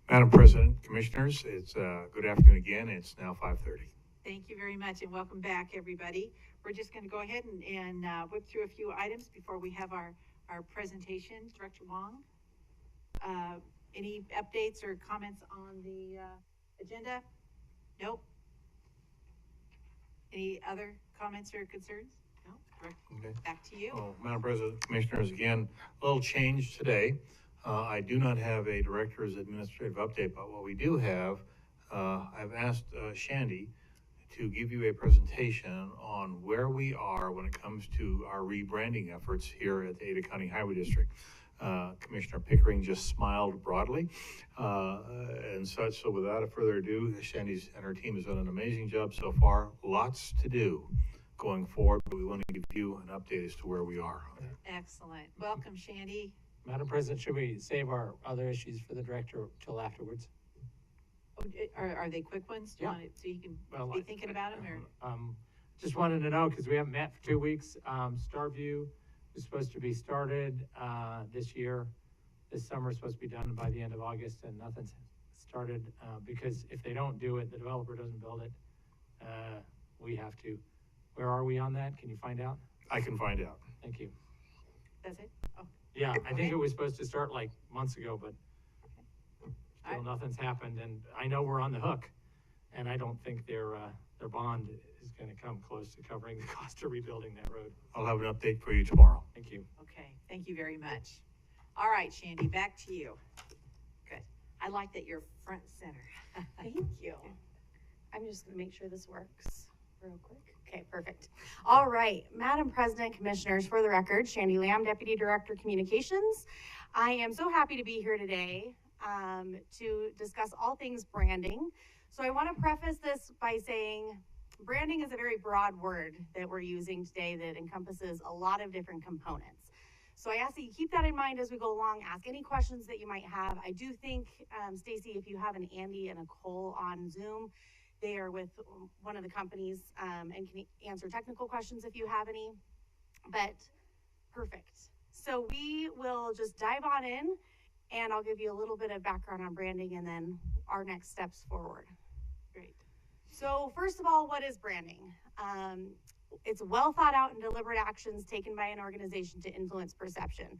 Madam President, Commissioners, it's good afternoon again. It's now 5:30. Thank you very much and welcome back, everybody. We're just going to go ahead and whip through a few items before we have our presentation. Director Wong, any updates or comments on the agenda? Nope. Any other comments or concerns? No? Okay. Back to you. Well, Madam President, Commissioners, again, a little change today. I do not have a director's administrative update, but what we do have, I've asked Shandy to give you a presentation on where we are when it comes to our rebranding efforts here at the Ada County Highway District. Commissioner Pickering just smiled broadly, and such. So without further ado, Shandy's and her team has done an amazing job so far. Lots to do going forward, but we want to give you an update as to where we are. Excellent. Welcome, Shandy. Madam President, should we save our other issues for the director till afterwards? Oh, are they quick ones? Do you Yeah. want it so you can Well, be thinking about them, or? Just wanted to know, because we haven't met for 2 weeks, Starview is supposed to be started, this year. This summer is supposed to be done by the end of August, and nothing's started, because if they don't do it, the developer doesn't build it, we have to. Where are we on that? Can you find out? I can find out. Thank you. That's it? Oh, Yeah, I think Okay. it was supposed to start like months ago, but still Alright. nothing's happened, and I know we're on the hook. And I don't think their bond is gonna come close to covering the cost of rebuilding that road. I'll have an update for you tomorrow. Thank you. okay, thank you very much. All right, Shandy, back to you. Good. I like that you're front center. Thank you. I'm just gonna make sure this works real quick. Okay, perfect. All right, Madam President, Commissioners, for the record, Shandy Lamb, Deputy Director Communications. I am so happy to be here today to discuss all things branding. So I want to preface this by saying branding is a very broad word that we're using today that encompasses a lot of different components. So I ask that you keep that in mind as we go along, ask any questions that you might have. I do think, Stacy, if you have an Andy and a Cole on Zoom, they are with one of the companies and can answer technical questions if you have any, but perfect. So we will just dive on in and I'll give you a little bit of background on branding and then our next steps forward. Great. So first of all, what is branding? It's well thought out and deliberate actions taken by an organization to influence perception.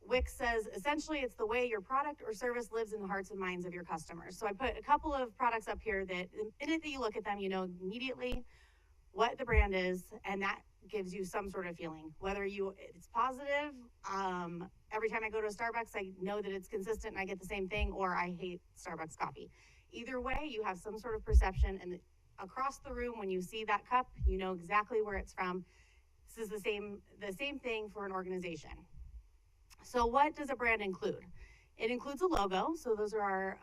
Wix says, essentially, it's the way your product or service lives in the hearts and minds of your customers. So I put a couple of products up here that the minute that you look at them, you know immediately what the brand is, and that gives you some sort of feeling. Whether it's positive, every time I go to a Starbucks, I know that it's consistent and I get the same thing, or I hate Starbucks coffee. Either way, you have some sort of perception, and across the room, when you see that cup, you know exactly where it's from. This is the same thing for an organization. So what does a brand include? It includes a logo. So those are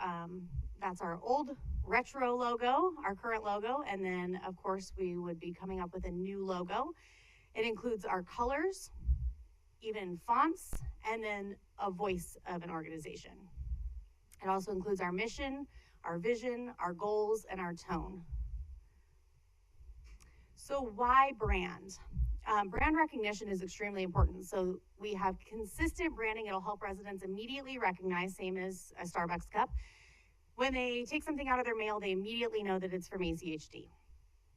that's our old retro logo, our current logo, and then of course we would be coming up with a new logo. It includes our colors, even fonts, and then a voice of an organization. It also includes our mission, our vision, our goals, and our tone. So why brand? Brand recognition is extremely important. So we have consistent branding. It'll help residents immediately recognize, same as a Starbucks cup. When they take something out of their mail, they immediately know that it's from ACHD,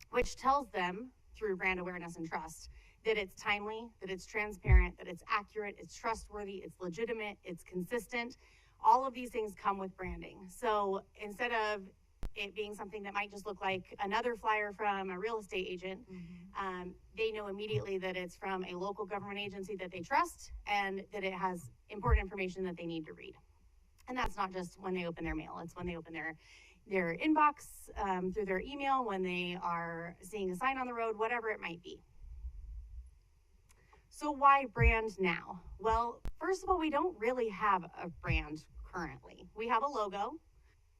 which tells them through brand awareness and trust that it's timely, that it's transparent, that it's accurate, it's trustworthy, it's legitimate, it's consistent. All of these things come with branding. So instead of it being something that might just look like another flyer from a real estate agent, they know immediately that it's from a local government agency that they trust and that it has important information that they need to read. And that's not just when they open their mail, it's when they open their inbox, through their email, when they are seeing a sign on the road, whatever it might be. So why brand now? Well, first of all, we don't really have a brand currently. We have a logo.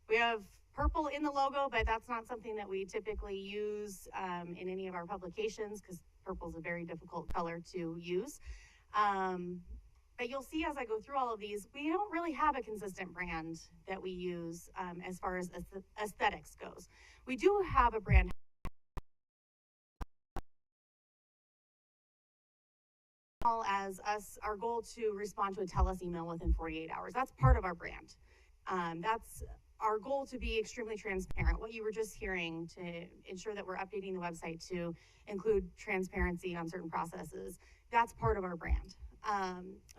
We have purple in the logo, but that's not something that we typically use in any of our publications because purple is a very difficult color to use. But you'll see as I go through all of these, we don't really have a consistent brand that we use as far as aesthetics goes. We do have a brand as our goal to respond to a TELUS email within 48 hours. That's part of our brand. That's our goal, to be extremely transparent. What you were just hearing, to ensure that we're updating the website to include transparency on certain processes, that's part of our brand.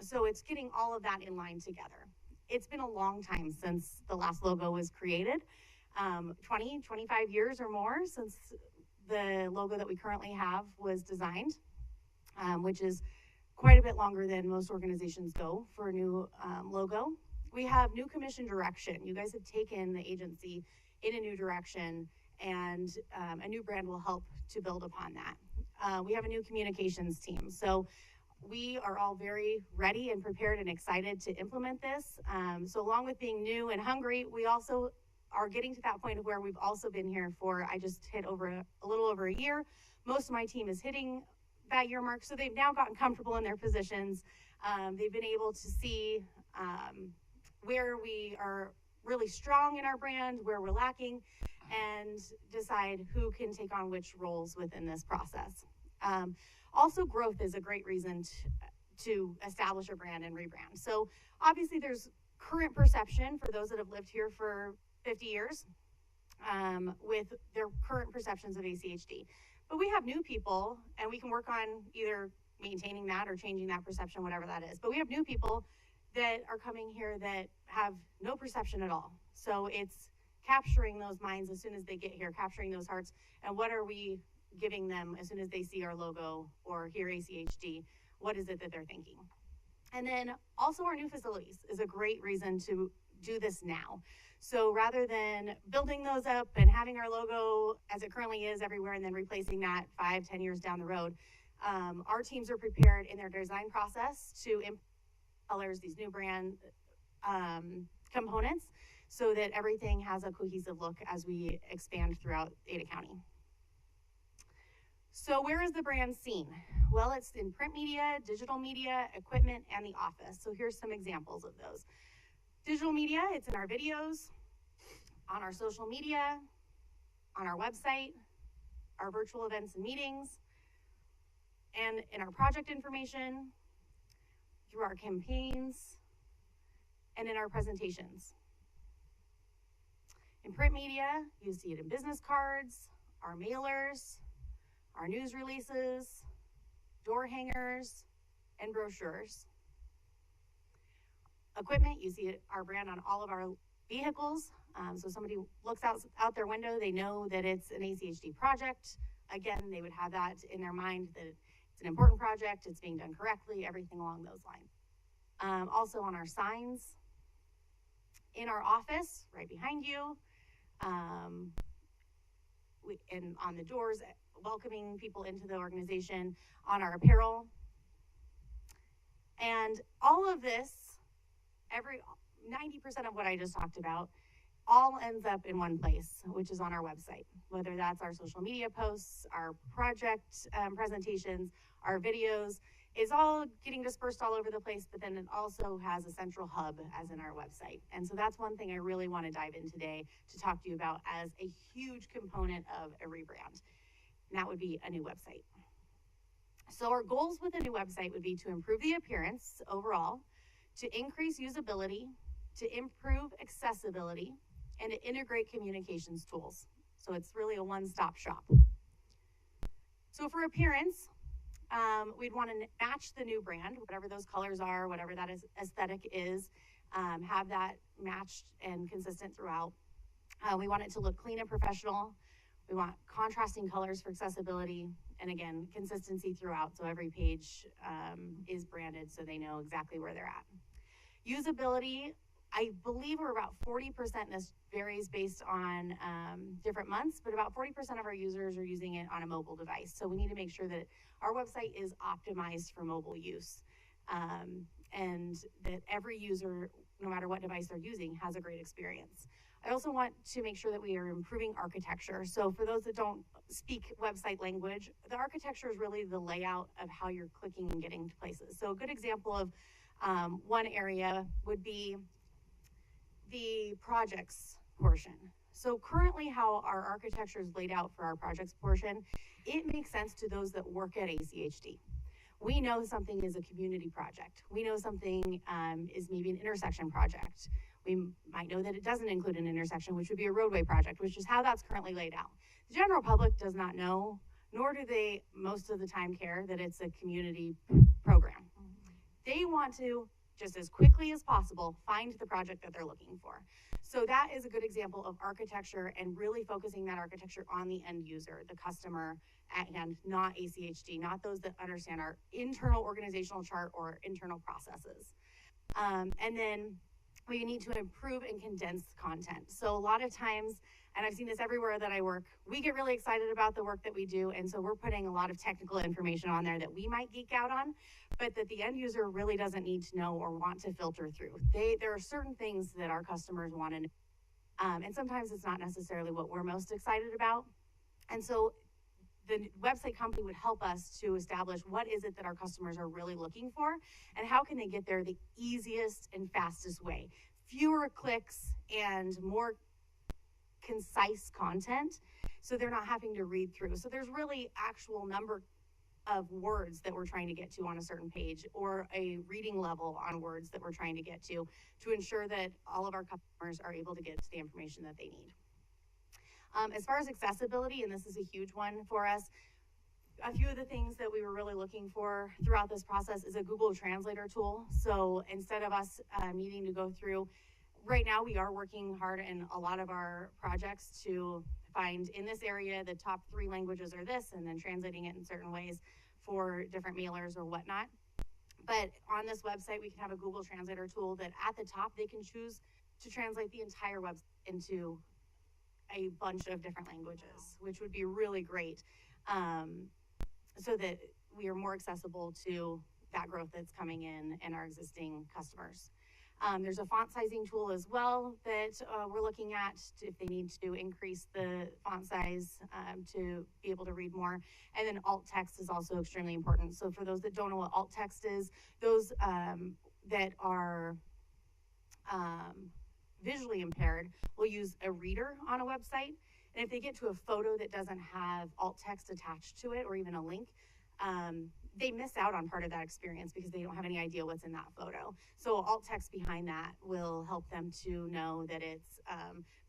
So it's getting all of that in line together. It's been a long time since the last logo was created, 20, 25 years or more since the logo that we currently have was designed, which is quite a bit longer than most organizations go for a new logo. We have new commission direction. You guys have taken the agency in a new direction, and a new brand will help to build upon that. We have a new communications team. So we are all very ready and prepared and excited to implement this. So along with being new and hungry, we also are getting to that point of where we've also been here for, I just hit over a little over a year. Most of my team is hitting that year mark. So they've now gotten comfortable in their positions. They've been able to see where we are really strong in our brand, where we're lacking, and decide who can take on which roles within this process. Also, growth is a great reason to establish a brand and rebrand. So obviously there's current perception for those that have lived here for 50 years with their current perceptions of ACHD. But we have new people, and we can work on either maintaining that or changing that perception, whatever that is. But we have new people that are coming here that have no perception at all. So it's capturing those minds as soon as they get here, capturing those hearts, and what are we giving them as soon as they see our logo or hear ACHD? What is it that they're thinking? And then also our new facilities is a great reason to do this now. So rather than building those up and having our logo as it currently is everywhere and then replacing that 5-10 years down the road, our teams are prepared in their design process to implement colors, these new brand components, so that everything has a cohesive look as we expand throughout Ada County. So where is the brand seen? Well, it's in print media, digital media, equipment, and the office. So here's some examples of those. Digital media, it's in our videos, on our social media, on our website, our virtual events and meetings, and in our project information, through our campaigns, and in our presentations. In print media, you see it in business cards, our mailers, our news releases, door hangers, and brochures. Equipment, you see our brand on all of our vehicles. So somebody looks out their window, they know that it's an ACHD project. Again, they would have that in their mind that it's an important project, it's being done correctly, everything along those lines. Also on our signs, in our office, right behind you, and on the doors, welcoming people into the organization, on our apparel. And all of this, 90% of what I just talked about, all ends up in one place, which is on our website, whether that's our social media posts, our project presentations, our videos. It's all getting dispersed all over the place, but then it also has a central hub as in our website. And so that's one thing I really want to dive in today to talk to you about as a huge component of a rebrand. And that would be a new website. So our goals with a new website would be to improve the appearance overall, to increase usability, to improve accessibility, and to integrate communications tools. So it's really a one-stop shop. So for appearance, we'd want to match the new brand, whatever those colors are, whatever that aesthetic is, have that matched and consistent throughout. We want it to look clean and professional. We want contrasting colors for accessibility, and again, consistency throughout, so every page is branded so they know exactly where they're at. Usability, I believe we're about 40%, and this varies based on different months, but about 40% of our users are using it on a mobile device. So we need to make sure that our website is optimized for mobile use, and that every user, no matter what device they're using, has a great experience. I also want to make sure that we are improving architecture. So for those that don't speak website language, the architecture is really the layout of how you're clicking and getting to places. So a good example of one area would be the projects portion. So currently how our architecture is laid out for our projects portion, it makes sense to those that work at ACHD. We know something is a community project. We know something is maybe an intersection project. We might know that it doesn't include an intersection, which would be a roadway project, which is how that's currently laid out. The general public does not know, nor do they most of the time care that it's a community program. They want to, just as quickly as possible, find the project that they're looking for. So that is a good example of architecture and really focusing that architecture on the end user, the customer at hand, not ACHD, not those that understand our internal organizational chart or internal processes. And then we need to improve and condense content. So a lot of times, and I've seen this everywhere that I work, we get really excited about the work that we do, and so we're putting a lot of technical information on there that we might geek out on, but that the end user really doesn't need to know or want to filter through. There are certain things that our customers want to know, and sometimes it's not necessarily what we're most excited about. And so the website company would help us to establish what is it that our customers are really looking for and how can they get there the easiest and fastest way. Fewer clicks and more concise content, so they're not having to read through. So there's really actual number of words that we're trying to get to on a certain page, or a reading level on words that we're trying to get to ensure that all of our customers are able to get to the information that they need. As far as accessibility, and this is a huge one for us, a few of the things that we were really looking for throughout this process is a Google Translator tool. So instead of us needing to go through, right now we are working hard in a lot of our projects to find in this area, the top 3 languages are this, and then translating it in certain ways for different mailers or whatnot. But on this website, we can have a Google Translator tool that at the top, they can choose to translate the entire website into a bunch of different languages, which would be really great. So that we are more accessible to that growth that's coming in and our existing customers. There's a font sizing tool as well that we're looking at if they need to increase the font size to be able to read more. And then alt text is also extremely important. So for those that don't know what alt text is, those that are visually impaired will use a reader on a website. And if they get to a photo that doesn't have alt text attached to it or even a link, they miss out on part of that experience because they don't have any idea what's in that photo. So alt text behind that will help them to know that it's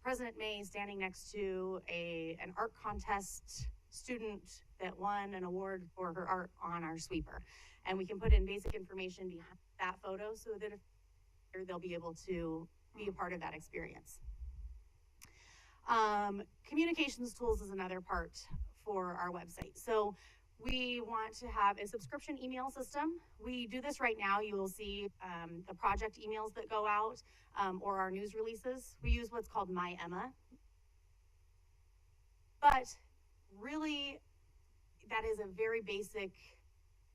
President May standing next to an art contest student that won an award for her art on our sweeper. And we can put in basic information behind that photo so that if they'll be able to be a part of that experience. Communications tools is another part for our website. So we want to have a subscription email system. We do this right now. You will see the project emails that go out or our news releases. We use what's called My Emma. But really, that is a very basic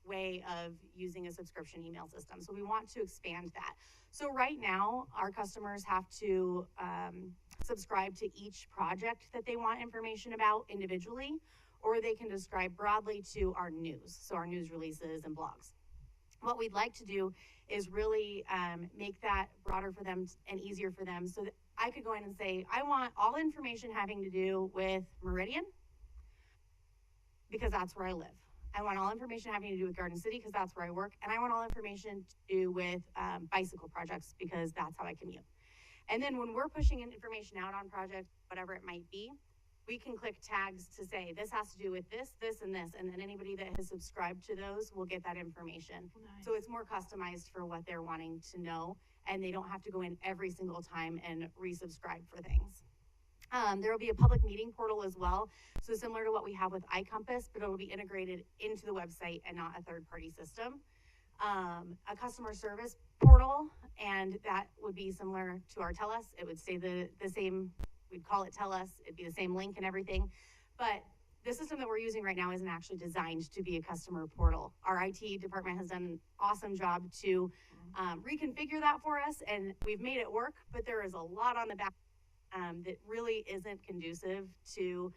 way of using a subscription email system. So we want to expand that. So right now, our customers have to subscribe to each project that they want information about individually, or they can subscribe broadly to our news, so our news releases and blogs. What we'd like to do is really make that broader for them and easier for them so that I could go in and say, I want all information having to do with Meridian, because that's where I live. I want all information having to do with Garden City because that's where I work. And I want all information to do with bicycle projects because that's how I commute. And then when we're pushing in information out on projects, whatever it might be, we can click tags to say, this has to do with this, this, and this. And then anybody that has subscribed to those will get that information. Nice. So it's more customized for what they're wanting to know. And they don't have to go in every single time and resubscribe for things. There will be a public meeting portal as well. So similar to what we have with iCompass, but it will be integrated into the website and not a third-party system. A customer service portal, and that would be similar to our Tell Us. It would stay the same, we'd call it Tell Us. It'd be the same link and everything. But the system that we're using right now isn't actually designed to be a customer portal. Our IT department has done an awesome job to reconfigure that for us, and we've made it work, but there is a lot on the back that really isn't conducive to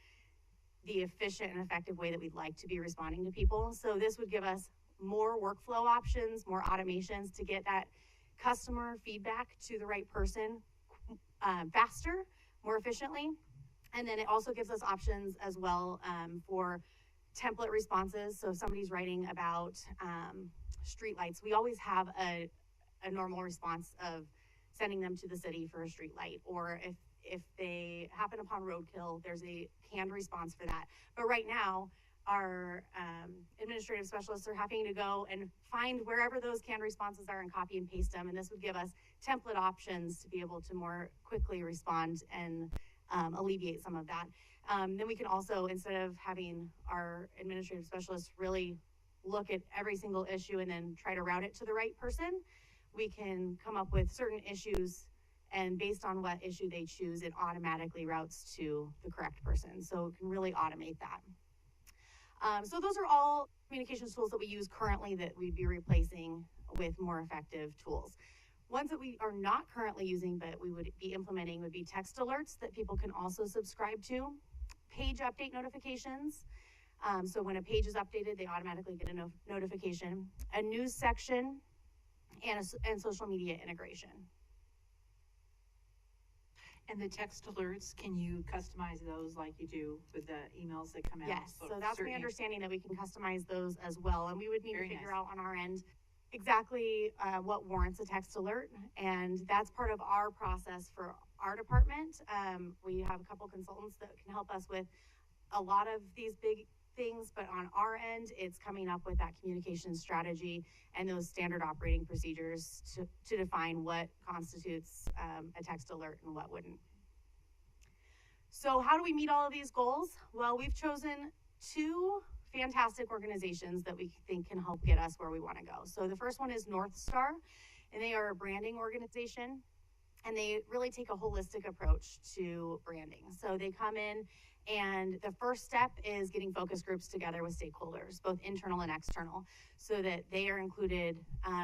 the efficient and effective way that we'd like to be responding to people. So this would give us more workflow options, more automations to get that customer feedback to the right person faster, more efficiently. And then it also gives us options as well for template responses. So if somebody's writing about streetlights, we always have a normal response of sending them to the city for a street light, or if they happen upon roadkill, there's a canned response for that. But right now, our administrative specialists are having to go and find wherever those canned responses are and copy and paste them. And this would give us template options to be able to more quickly respond and alleviate some of that. Then we can also, instead of having our administrative specialists really look at every single issue and then try to route it to the right person, we can come up with certain issues, and based on what issue they choose, it automatically routes to the correct person. So it can really automate that. So those are all communications tools that we use currently that we'd be replacing with more effective tools. Ones that we are not currently using but we would be implementing would be text alerts that people can also subscribe to, page update notifications. So when a page is updated, they automatically get a notification, a news section, and social media integration. And the text alerts, can you customize those like you do with the emails that come out? Yes, so that's my understanding that we can customize those as well. And we would need to figure out on our end exactly what warrants a text alert. And that's part of our process for our department. We have a couple consultants that can help us with a lot of these big things, but on our end, it's coming up with that communication strategy and those standard operating procedures to define what constitutes a text alert and what wouldn't. So how do we meet all of these goals? Well, we've chosen two fantastic organizations that we think can help get us where we want to go. So the first one is North Star, and they are a branding organization, and they really take a holistic approach to branding. So they come in, and the first step is getting focus groups together with stakeholders, both internal and external, so that they are included.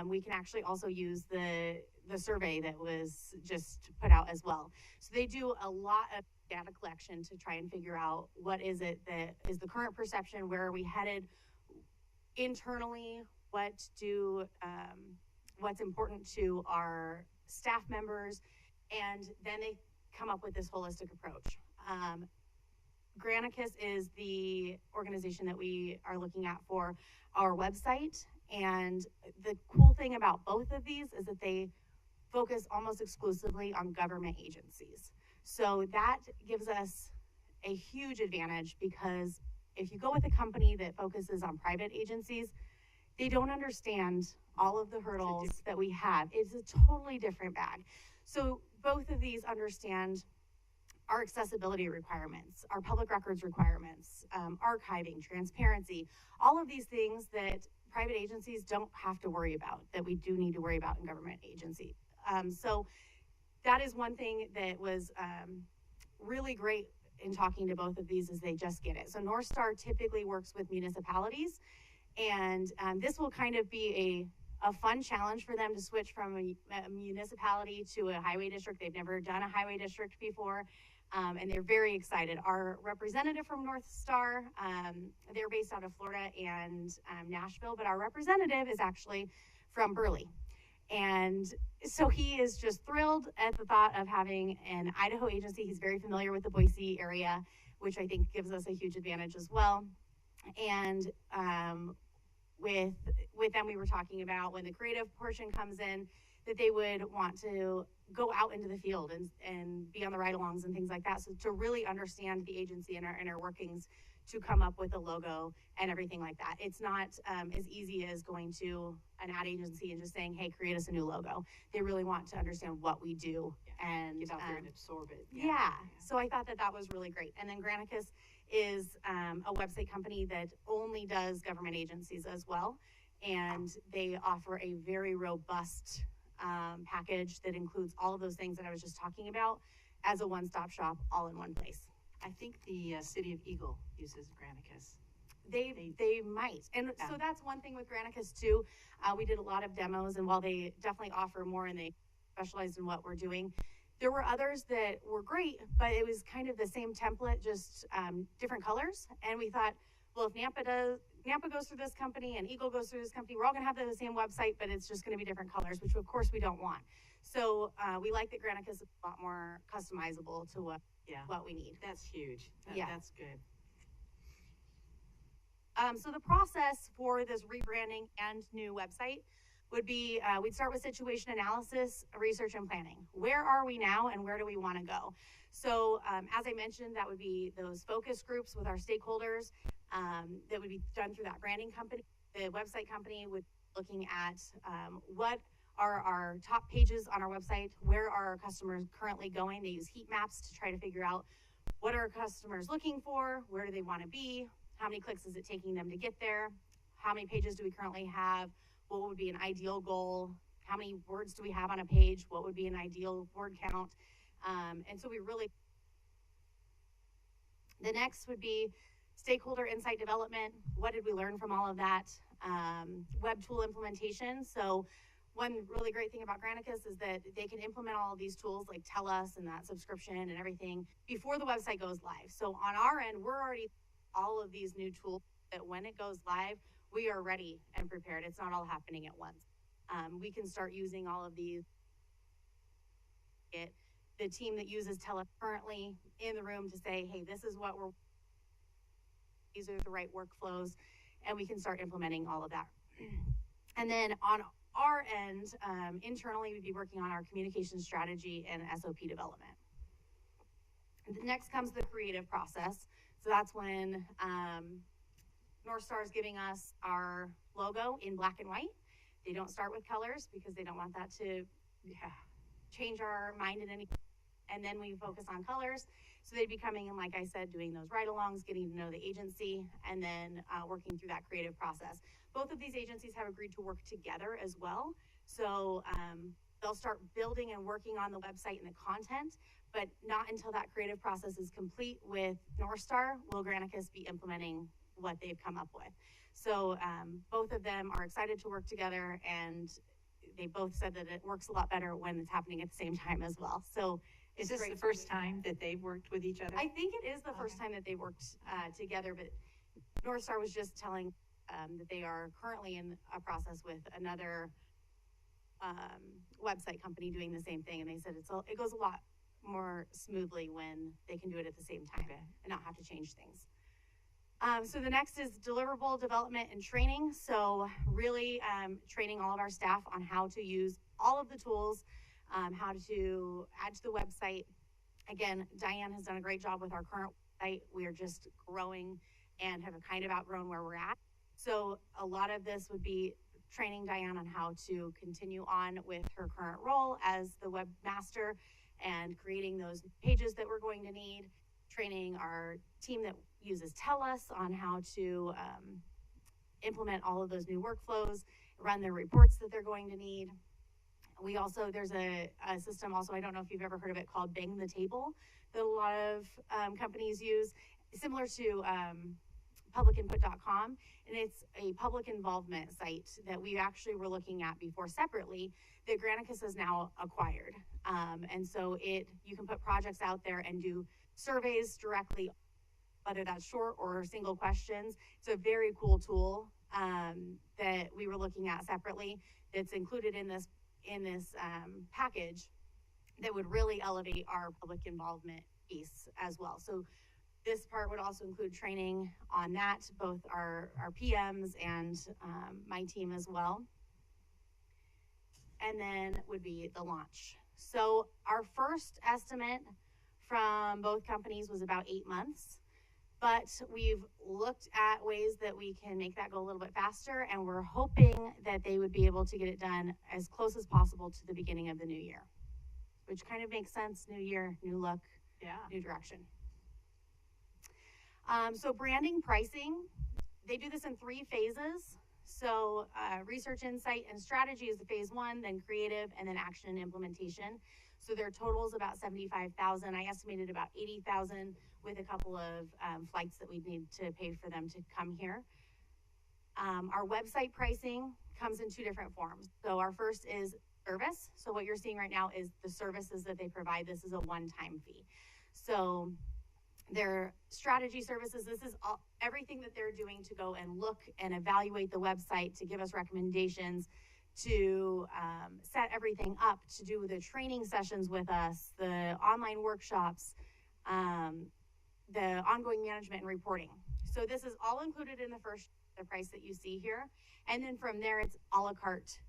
We can actually also use the survey that was just put out as well. So they do a lot of data collection to try and figure out what is it that is the current perception, where are we headed internally, what's important to our staff members, and then they come up with this holistic approach. Granicus is the organization that we are looking at for our website, and the cool thing about both of these is that they focus almost exclusively on government agencies. So that gives us a huge advantage, because if you go with a company that focuses on private agencies, they don't understand all of the hurdles that we have. It's a totally different bag. So both of these understand our accessibility requirements, our public records requirements, archiving, transparency, all of these things that private agencies don't have to worry about, that we do need to worry about in government agency. So that is one thing that was really great in talking to both of these, is they just get it. So North Star typically works with municipalities, and this will kind of be a fun challenge for them to switch from a municipality to a highway district. They've never done a highway district before, and they're very excited. Our representative from North Star, they're based out of Florida and Nashville, but our representative is actually from Burley. And so he is just thrilled at the thought of having an Idaho agency. He's very familiar with the Boise area, which I think gives us a huge advantage as well. And with them, we were talking about when the creative portion comes in, that they would want to go out into the field and be on the ride-alongs and things like that. So to really understand the agency and our inner workings, to come up with a logo and everything like that. It's not as easy as going to an ad agency and just saying, hey, create us a new logo. They really want to understand what we do and Get out there and absorb it. Yeah. So I thought that was really great. And then Granicus is a website company that only does government agencies as well. And they offer a very robust package that includes all of those things that I was just talking about as a one-stop shop, all in one place. I think the city of Eagle uses Granicus. They might. And so that's one thing with Granicus too. We did a lot of demos, and while they definitely offer more and they specialize in what we're doing, there were others that were great, but it was kind of the same template, just different colors. And we thought, well, if Nampa goes through this company and Eagle goes through this company, we're all gonna have the same website, but it's just gonna be different colors, which of course we don't want. So we like that Granicus is a lot more customizable to what we need. That's huge. That's good. So the process for this rebranding and new website would be, we'd start with situation analysis, research, and planning. Where are we now and where do we want to go? So as I mentioned, that would be those focus groups with our stakeholders that would be done through that branding company. The website company would be looking at what are our top pages on our website, where are our customers currently going. They use heat maps to try to figure out what are our customers looking for, where do they want to be, how many clicks is it taking them to get there, how many pages do we currently have, what would be an ideal goal, how many words do we have on a page, what would be an ideal word count. And so we really, the next would be stakeholder insight development. What did we learn from all of that? Web tool implementation. So one really great thing about Granicus is that they can implement all of these tools like TELUS and that subscription and everything before the website goes live. So on our end, we're already all of these new tools that when it goes live, we are ready and prepared. It's not all happening at once. We can start using all of these. The team that uses TELUS currently in the room to say, hey, this is what these are the right workflows, and we can start implementing all of that. And then on our end, internally, we'd be working on our communication strategy and SOP development. Next comes the creative process. So that's when North Star is giving us our logo in black and white. They don't start with colors because they don't want that to change our mind in any, and then we focus on colors. So they'd be coming in, like I said, doing those ride-alongs, getting to know the agency, and then working through that creative process. Both of these agencies have agreed to work together as well. So they'll start building and working on the website and the content, but not until that creative process is complete with North Star will Granicus be implementing what they've come up with. So both of them are excited to work together, and they both said that it works a lot better when it's happening at the same time as well. So Is this the first time that they've worked with each other? I think it is the first time that they worked together, but North Star was just telling that they are currently in a process with another website company doing the same thing, and they said it goes a lot more smoothly when they can do it at the same time and not have to change things. So the next is deliverable development and training. So really training all of our staff on how to use all of the tools, how to add to the website. Again, Diane has done a great job with our current website. We are just growing and have kind of outgrown where we're at. So a lot of this would be training Diane on how to continue on with her current role as the webmaster and creating those pages that we're going to need, training our team that uses TELUS on how to implement all of those new workflows, run their reports that they're going to need. We also, there's a system also, I don't know if you've ever heard of it, called Bang the Table that a lot of companies use, similar to publicinput.com, and it's a public involvement site that we actually were looking at before separately that Granicus has now acquired. And so you can put projects out there and do surveys directly, whether that's short or single questions. It's a very cool tool that we were looking at separately that's included in this package that would really elevate our public involvement piece as well. So this part would also include training on that, both our PMs and my team as well. And then would be the launch. So our first estimate from both companies was about 8 months, but we've looked at ways that we can make that go a little bit faster, and we're hoping that they would be able to get it done as close as possible to the beginning of the new year, which kind of makes sense. New year, new look, new direction. So branding, pricing, they do this in 3 phases. So research, insight, and strategy is the phase 1, then creative, and then action and implementation. So their total is about $75,000. I estimated about $80,000 with a couple of flights that we'd need to pay for them to come here. Our website pricing comes in 2 different forms. So our first is service. So what you're seeing right now is the services that they provide. This is a one-time fee. So their strategy services, this is everything that they're doing to go and look and evaluate the website, to give us recommendations, to set everything up, to do the training sessions with us, the online workshops, the ongoing management and reporting. So this is all included in the price that you see here. And then from there, it's a la carte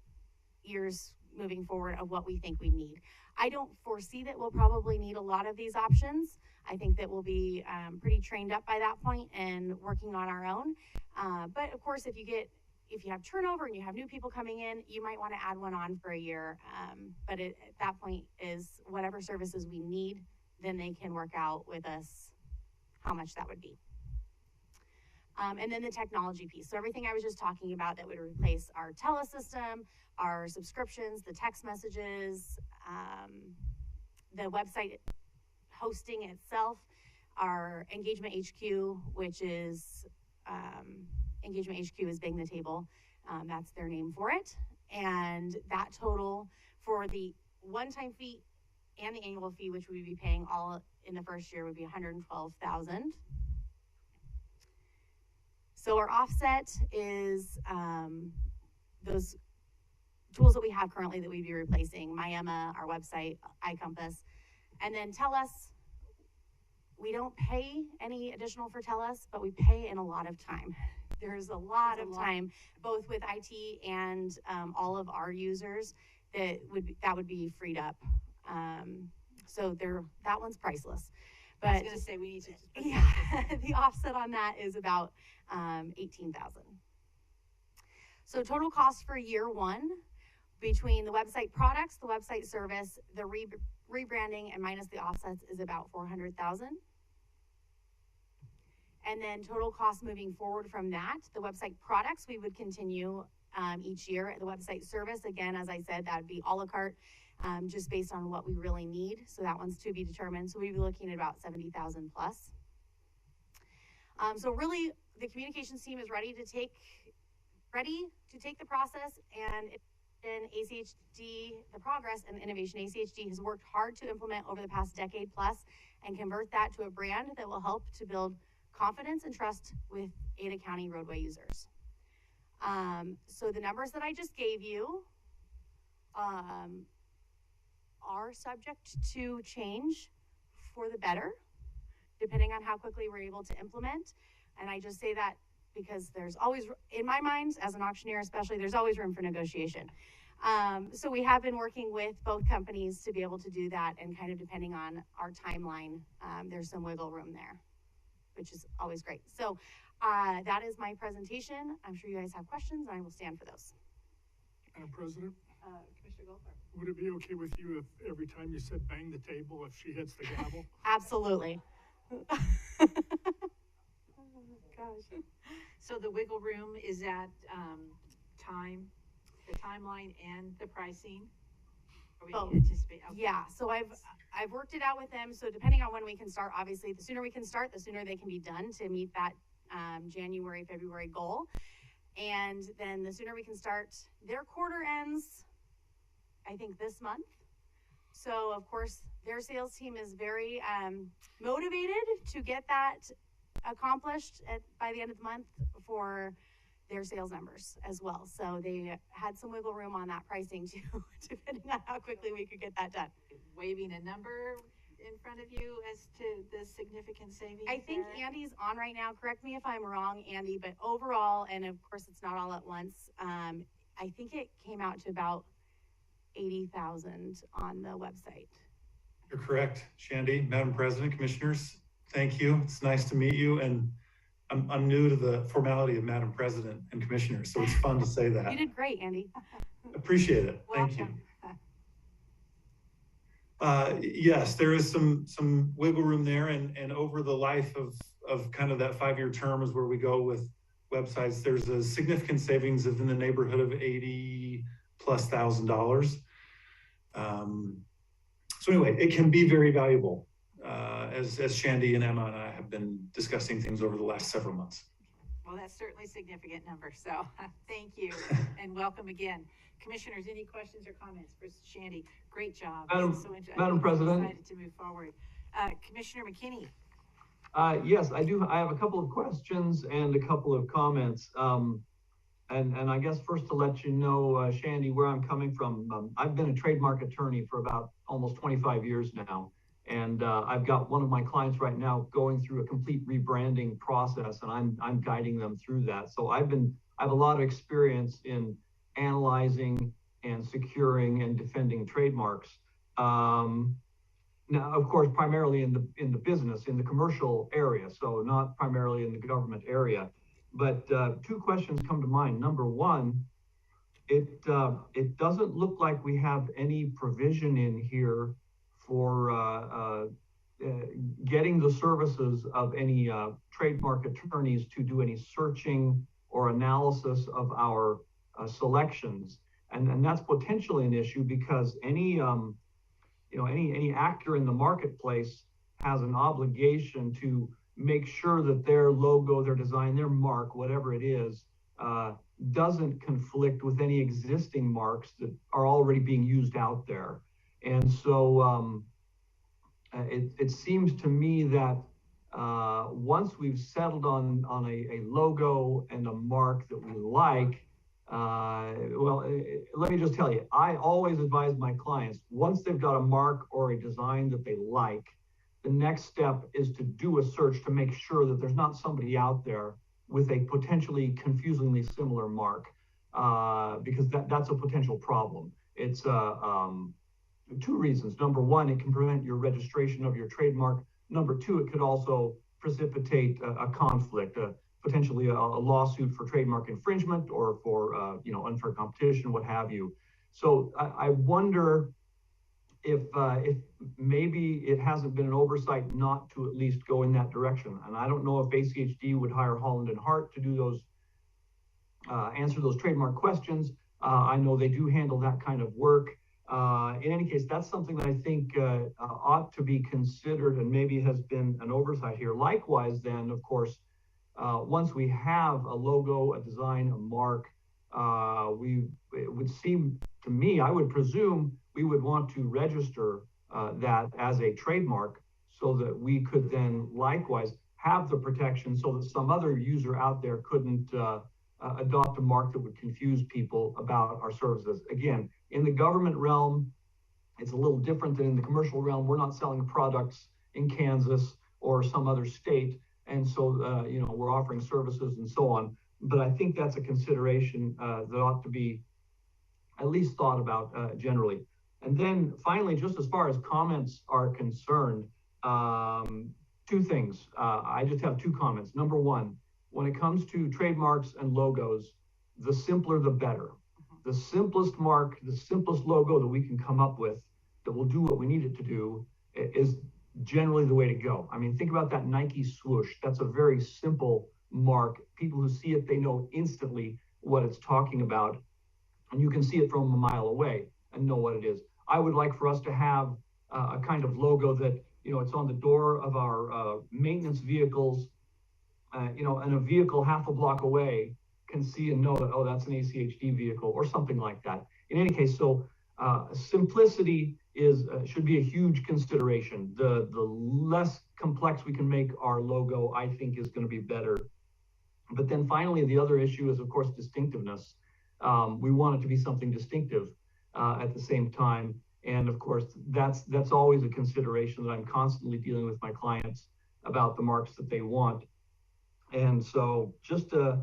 years moving forward of what we think we need. I don't foresee that we'll probably need a lot of these options. I think that we'll be pretty trained up by that point and working on our own. But of course, if you have turnover and you have new people coming in, you might want to add one on for a year. But at that point is whatever services we need, then they can work out with us how much that would be. And then the technology piece. So everything I was just talking about that would replace our TELUS system, our subscriptions, the text messages, the website hosting itself, our Engagement HQ, which is Engagement HQ is Bang the Table. That's their name for it. And that total for the one-time fee and the annual fee, which we'd be paying all in the first year, would be $112,000. So our offset is those tools that we have currently that we'd be replacing: MyEmma, our website, iCompass, and then TELUS. We don't pay any additional for TELUS, but we pay in a lot of time. There's a lot of time, both with IT and all of our users, that would be freed up. So that one's priceless. I was But gonna say, we need to. just put yeah, that- the offset on that is about 18,000. So total cost for year one between the website products, the website service, the rebranding, and minus the offsets is about 400,000. And then total cost moving forward from that, the website products we would continue each year. The website service, again, as I said, that would be a la carte, just based on what we really need. So that one's to be determined. So we'd be looking at about 70,000 plus. So really, the communications team is ready to take the process, and in ACHD, the progress and innovation ACHD has worked hard to implement over the past decade plus and convert that to a brand that will help to build confidence and trust with Ada County roadway users. So the numbers that I just gave you are subject to change for the better, depending on how quickly we're able to implement. And I just say that because there's always, in my mind, as an auctioneer especially, there's always room for negotiation. So we have been working with both companies to be able to do that, and kind of depending on our timeline, there's some wiggle room there, which is always great. So that is my presentation. I'm sure you guys have questions, and I will stand for those. Madam President, Commissioner Goldfarb. would it be okay with you if every time you said bang the table, if she hits the gavel? Absolutely. Gosh. So the wiggle room is at, time, the timeline and the pricing? Or we Both. anticipate? Okay. Yeah, so I've worked it out with them. So depending on when we can start, obviously, the sooner we can start, the sooner they can be done to meet that January, February goal. And then the sooner we can start, their quarter ends, I think, this month. So of course, their sales team is very motivated to get that accomplished by the end of the month for their sales numbers as well. So they had some wiggle room on that pricing too, depending on how quickly we could get that done. Waving a number in front of you as to the significant savings? I think there? Andy's on right now. Correct me if I'm wrong, Andy, but overall, and of course it's not all at once, I think it came out to about 80,000 on the website. You're correct, Shandy. Madam President, Commissioners, thank you. It's nice to meet you, and I'm new to the formality of Madam President and Commissioners, so it's fun to say that. You did great, Andy. Appreciate it. Thank you. Yes, there is some wiggle room there, and over the life of kind of that 5-year term is where we go with websites. There's a significant savings of in the neighborhood of $80,000+. So anyway, it can be very valuable, as Shandy and Emma and I have been discussing things over the last several months. Well, that's certainly a significant number. So thank you and welcome again. Commissioners, any questions or comments for Shandy? Great job. Madam President. Excited to move forward. Commissioner McKinney. Yes, I do. I have a couple of questions and a couple of comments. And I guess first to let you know, Shandy, where I'm coming from. I've been a trademark attorney for about almost 25 years now. And I've got one of my clients right now going through a complete rebranding process, and I'm guiding them through that. So I have a lot of experience in analyzing and securing and defending trademarks. Now, of course, primarily in the business, in the commercial area, so not primarily in the government area. But two questions come to mind. Number one, it doesn't look like we have any provision in here for getting the services of any trademark attorneys to do any searching or analysis of our selections, and that's potentially an issue because any actor in the marketplace has an obligation to make sure that their logo, their design, their mark, whatever it is, doesn't conflict with any existing marks that are already being used out there. And so it seems to me that once we've settled on a logo and a mark that we like, let me just tell you, I always advise my clients, once they've got a mark or a design that they like, the next step is to do a search to make sure that there's not somebody out there with a potentially confusingly similar mark, because that's a potential problem. It's two reasons. Number one, it can prevent your registration of your trademark. Number two, it could also precipitate a conflict, potentially a lawsuit for trademark infringement or for unfair competition, what have you. So I wonder if maybe it hasn't been an oversight not to at least go in that direction. And I don't know if ACHD would hire Holland and Hart to do those, answer those trademark questions. I know they do handle that kind of work. In any case, that's something that I think ought to be considered and maybe has been an oversight here. Likewise, then, of course, once we have a logo, a design, a mark, it would seem to me, I would presume we would want to register that as a trademark so that we could then likewise have the protection so that some other user out there couldn't adopt a mark that would confuse people about our services. Again, in the government realm, it's a little different than in the commercial realm. We're not selling products in Kansas or some other state. And so, we're offering services and so on. But I think that's a consideration that ought to be at least thought about generally. And then finally, just as far as comments are concerned, two things. I just have two comments. Number one, when it comes to trademarks and logos, the simpler the better. The simplest mark, the simplest logo that we can come up with that will do what we need it to do is generally the way to go. I mean, think about that Nike swoosh. That's a very simple mark. People who see it, they know instantly what it's talking about. And you can see it from a mile away and know what it is. I would like for us to have a kind of logo that, it's on the door of our maintenance vehicles, and a vehicle half a block away can see and know that, oh, that's an ACHD vehicle or something like that. In any case, so simplicity should be a huge consideration. The less complex we can make our logo, I think, is going to be better. But then finally, the other issue is, of course, distinctiveness. We want it to be something distinctive at the same time. And of course, that's always a consideration that I'm constantly dealing with my clients about the marks that they want. And so just a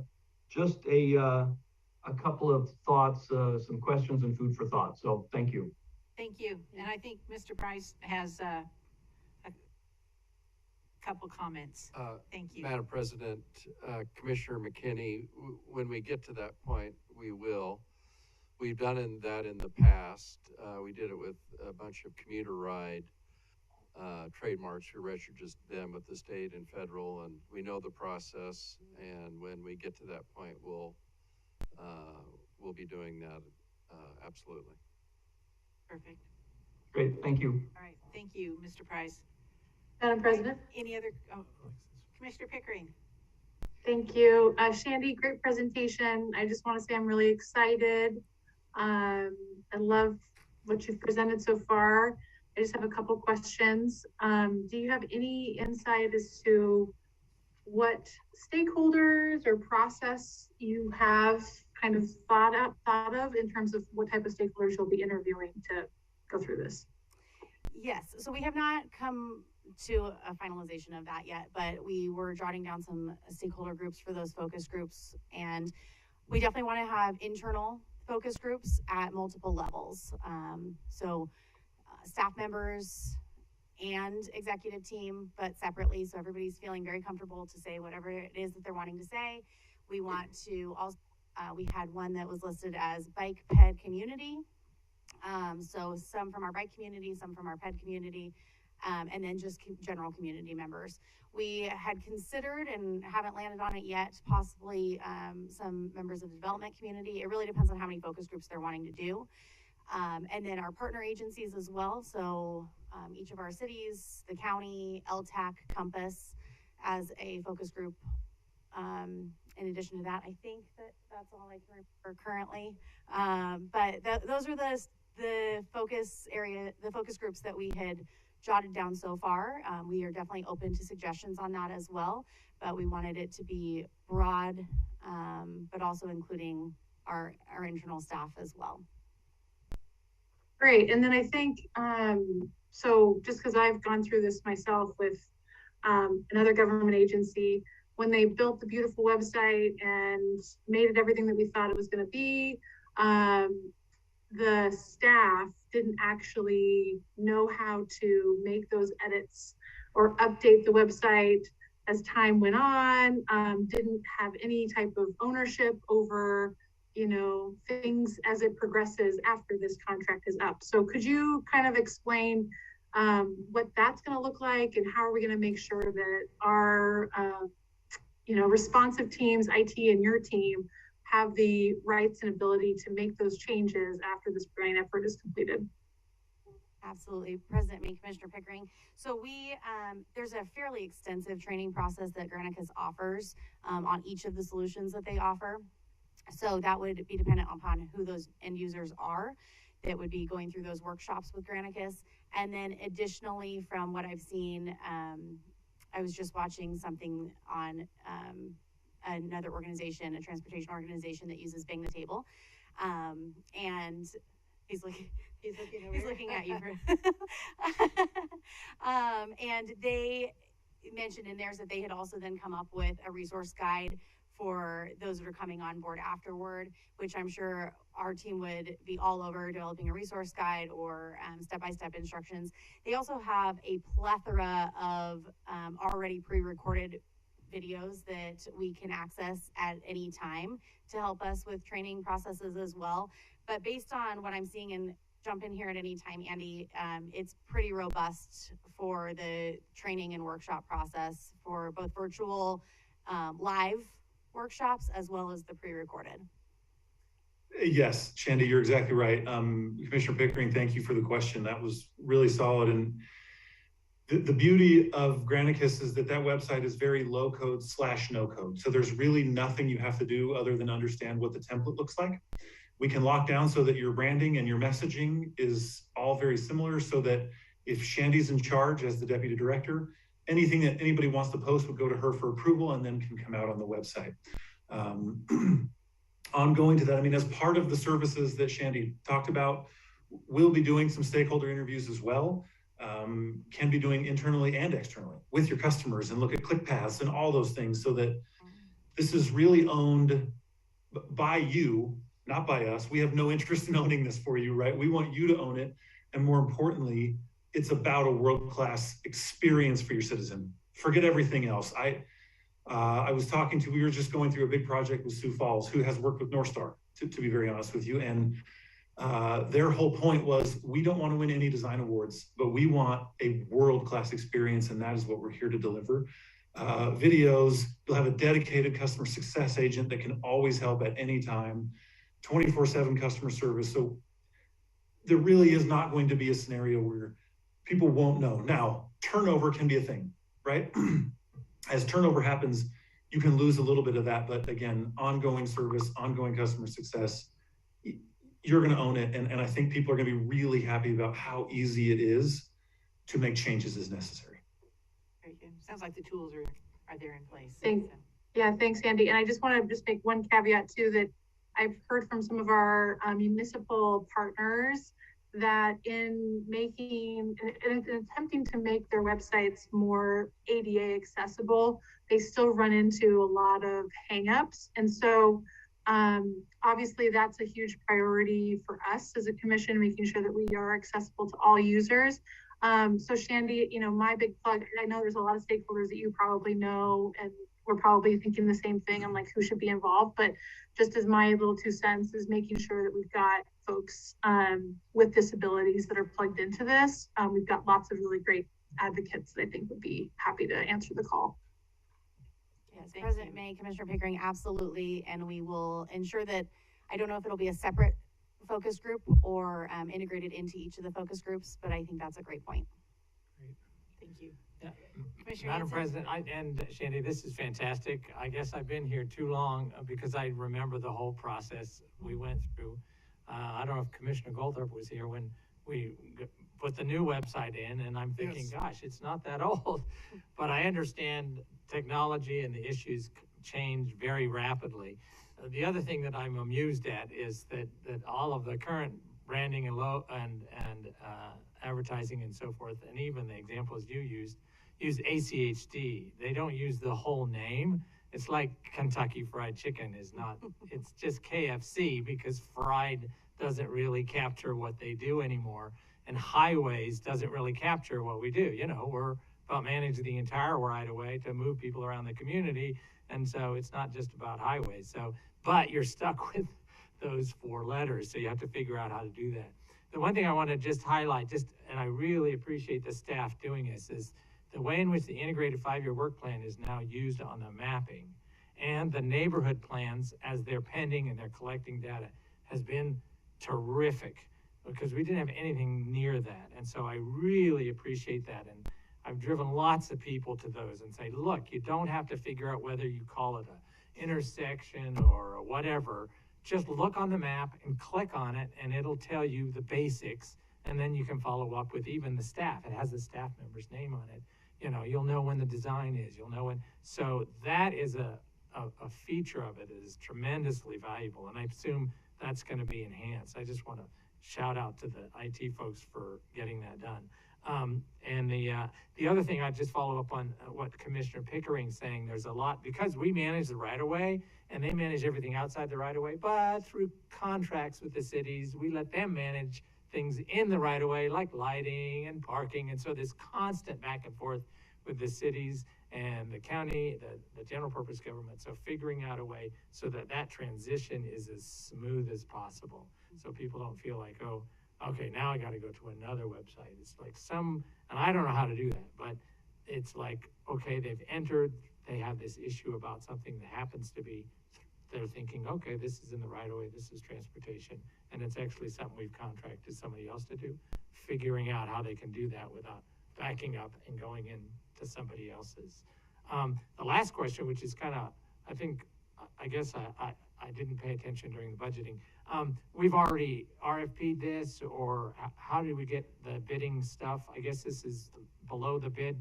couple of thoughts, some questions and food for thought. So thank you. Thank you. And I think Mr. Price has a couple comments. Thank you. Madam President, Commissioner McKinney, when we get to that point, we will. We've done that in the past. We did it with a bunch of commuter ride trademarks. We registered just them with the state and federal, and we know the process. And when we get to that point, we'll be doing that absolutely. Perfect. Great, thank you. All right, thank you, Mr. Price. Madam President? Any other, Commissioner Pickering? Thank you. Shandy, great presentation. I just want to say I'm really excited. I love what you've presented so far. I just have a couple questions. Do you have any insight as to what stakeholders or process you have kind of thought of in terms of what type of stakeholders you'll be interviewing to go through this? Yes, so we have not come to a finalization of that yet, but we were jotting down some stakeholder groups for those focus groups, and we definitely want to have internal focus groups at multiple levels. Staff members and executive team, but separately, so everybody's feeling very comfortable to say whatever it is that they're wanting to say. We want to also, we had one that was listed as bike ped community. So some from our bike community, some from our ped community, and then just general community members. We had considered and haven't landed on it yet, possibly some members of the development community. It really depends on how many focus groups they're wanting to do. And then our partner agencies as well. So each of our cities, the county, LTAC, Compass as a focus group. In addition to that, I think that's all I can remember currently. But those are the focus groups that we had jotted down so far. We are definitely open to suggestions on that as well, but we wanted it to be broad, but also including our internal staff as well. Great. And then I think, so just because I've gone through this myself with another government agency, when they built the beautiful website and made it everything that we thought it was going to be, the staff didn't actually know how to make those edits or update the website as time went on, didn't have any type of ownership over, things as it progresses after this contract is up. So could you kind of explain what that's going to look like, and how are we going to make sure that our, responsive teams, IT and your team, have the rights and ability to make those changes after this grant effort is completed? Absolutely, President May, Commissioner Pickering. So there's a fairly extensive training process that Granicus offers on each of the solutions that they offer. So that would be dependent upon who those end users are that would be going through those workshops with Granicus. And then additionally, from what I've seen, I was just watching something on another organization, a transportation organization that uses Bang the Table. And he's looking at you. And they mentioned in theirs that they had also then come up with a resource guide for those that are coming on board afterward, which I'm sure our team would be all over developing a resource guide or step-by-step instructions. They also have a plethora of already pre-recorded videos that we can access at any time to help us with training processes as well. But based on what I'm seeing, and jump in here at any time, Andy, it's pretty robust for the training and workshop process for both virtual live workshops as well as the pre-recorded. Yes, Shandy, you're exactly right. Commissioner Pickering, thank you for the question. That was really solid. And the beauty of Granicus is that website is very low code / no code. So there's really nothing you have to do other than understand what the template looks like. We can lock down so that your branding and your messaging is all very similar, so that if Shandy's in charge as the deputy director, anything that anybody wants to post would go to her for approval and then can come out on the website. Ongoing to that, as part of the services that Shandy talked about, we'll be doing some stakeholder interviews as well. Can be doing internally and externally with your customers, and look at click paths and all those things, so that this is really owned by you, not by us. We have no interest in owning this for you, right? We want you to own it. And more importantly, it's about a world-class experience for your citizen. Forget everything else. We were just going through a big project with Sioux Falls, who has worked with North Star, to be very honest with you. And their whole point was, we don't want to win any design awards, but we want a world-class experience, and that is what we're here to deliver. Videos, you'll have a dedicated customer success agent that can always help at any time, 24/7 customer service. So there really is not going to be a scenario where people won't know. Now, turnover can be a thing, right? As turnover happens, you can lose a little bit of that, but again, ongoing service, ongoing customer success, you're going to own it. And I think people are going to be really happy about how easy it is to make changes as necessary. Very good. Sounds like the tools are there in place. Thanks, Andy. And I just want to make one caveat too, that I've heard from some of our municipal partners that in attempting to make their websites more ADA accessible, they still run into a lot of hangups. And so obviously that's a huge priority for us as a commission, making sure that we are accessible to all users. So Shandy, my big plug, I know there's a lot of stakeholders that you probably know, and we're probably thinking the same thing on who should be involved, but just as my little 2 cents is making sure that we've got folks with disabilities that are plugged into this. We've got lots of really great advocates that I think would be happy to answer the call. Yes, President May, Commissioner Pickering, absolutely. And we will ensure that, I don't know if it'll be a separate focus group or integrated into each of the focus groups, but I think that's a great point. Great. Thank you. Yeah. Commissioner Madam Hanson? President, and Shandy, this is fantastic. I guess I've been here too long because I remember the whole process we went through. I don't know if Commissioner Goldthorpe was here when we put the new website in, and I'm thinking, Yes. gosh, it's not that old. But I understand technology and the issues change very rapidly. The other thing that I'm amused at is that all of the current branding and advertising and so forth, and even the examples you use ACHD. They don't use the whole name. It's like Kentucky Fried Chicken is not, it's just KFC, because fried doesn't really capture what they do anymore. And highways doesn't really capture what we do. We're about managing the entire right of way to move people around the community. And so it's not just about highways. So, but you're stuck with those 4 letters. So you have to figure out how to do that. The one thing I want to just highlight, and I really appreciate the staff doing this, is the way in which the integrated 5-year work plan is now used on the mapping and the neighborhood plans as they're pending and they're collecting data has been terrific, because we didn't have anything near that. And so I really appreciate that. And I've driven lots of people to those and say, look, you don't have to figure out whether you call it a intersection or a whatever. Just look on the map and click on it, and it'll tell you the basics. And then you can follow up with even the staff. It has the staff member's name on it. You know, you'll know when the design is, you'll know when. So that is a feature of it is tremendously valuable. And I assume that's going to be enhanced. I just want to shout out to the IT folks for getting that done. And the other thing, I'd just follow up on what Commissioner Pickering's saying. There's a lot, because we manage the right-of-way and they manage everything outside the right-of-way, but through contracts with the cities, we let them manage things in the right-of-way, like lighting and parking. And so there's constant back and forth with the cities and the county, the general purpose government. So figuring out a way so that that transition is as smooth as possible. So people don't feel like, oh, okay, now I got to go to another website. It's like and I don't know how to do that, but it's like, okay, they've entered, they have this issue about something that happens to be, they're thinking, okay, this is in the right of way, this is transportation, and it's actually something we've contracted somebody else to do, figuring out how they can do that without backing up and going into somebody else's. The last question, which is kind of, I guess I didn't pay attention during the budgeting. We've already RFP'd this, or how did we get the bidding stuff? I guess this is below the bid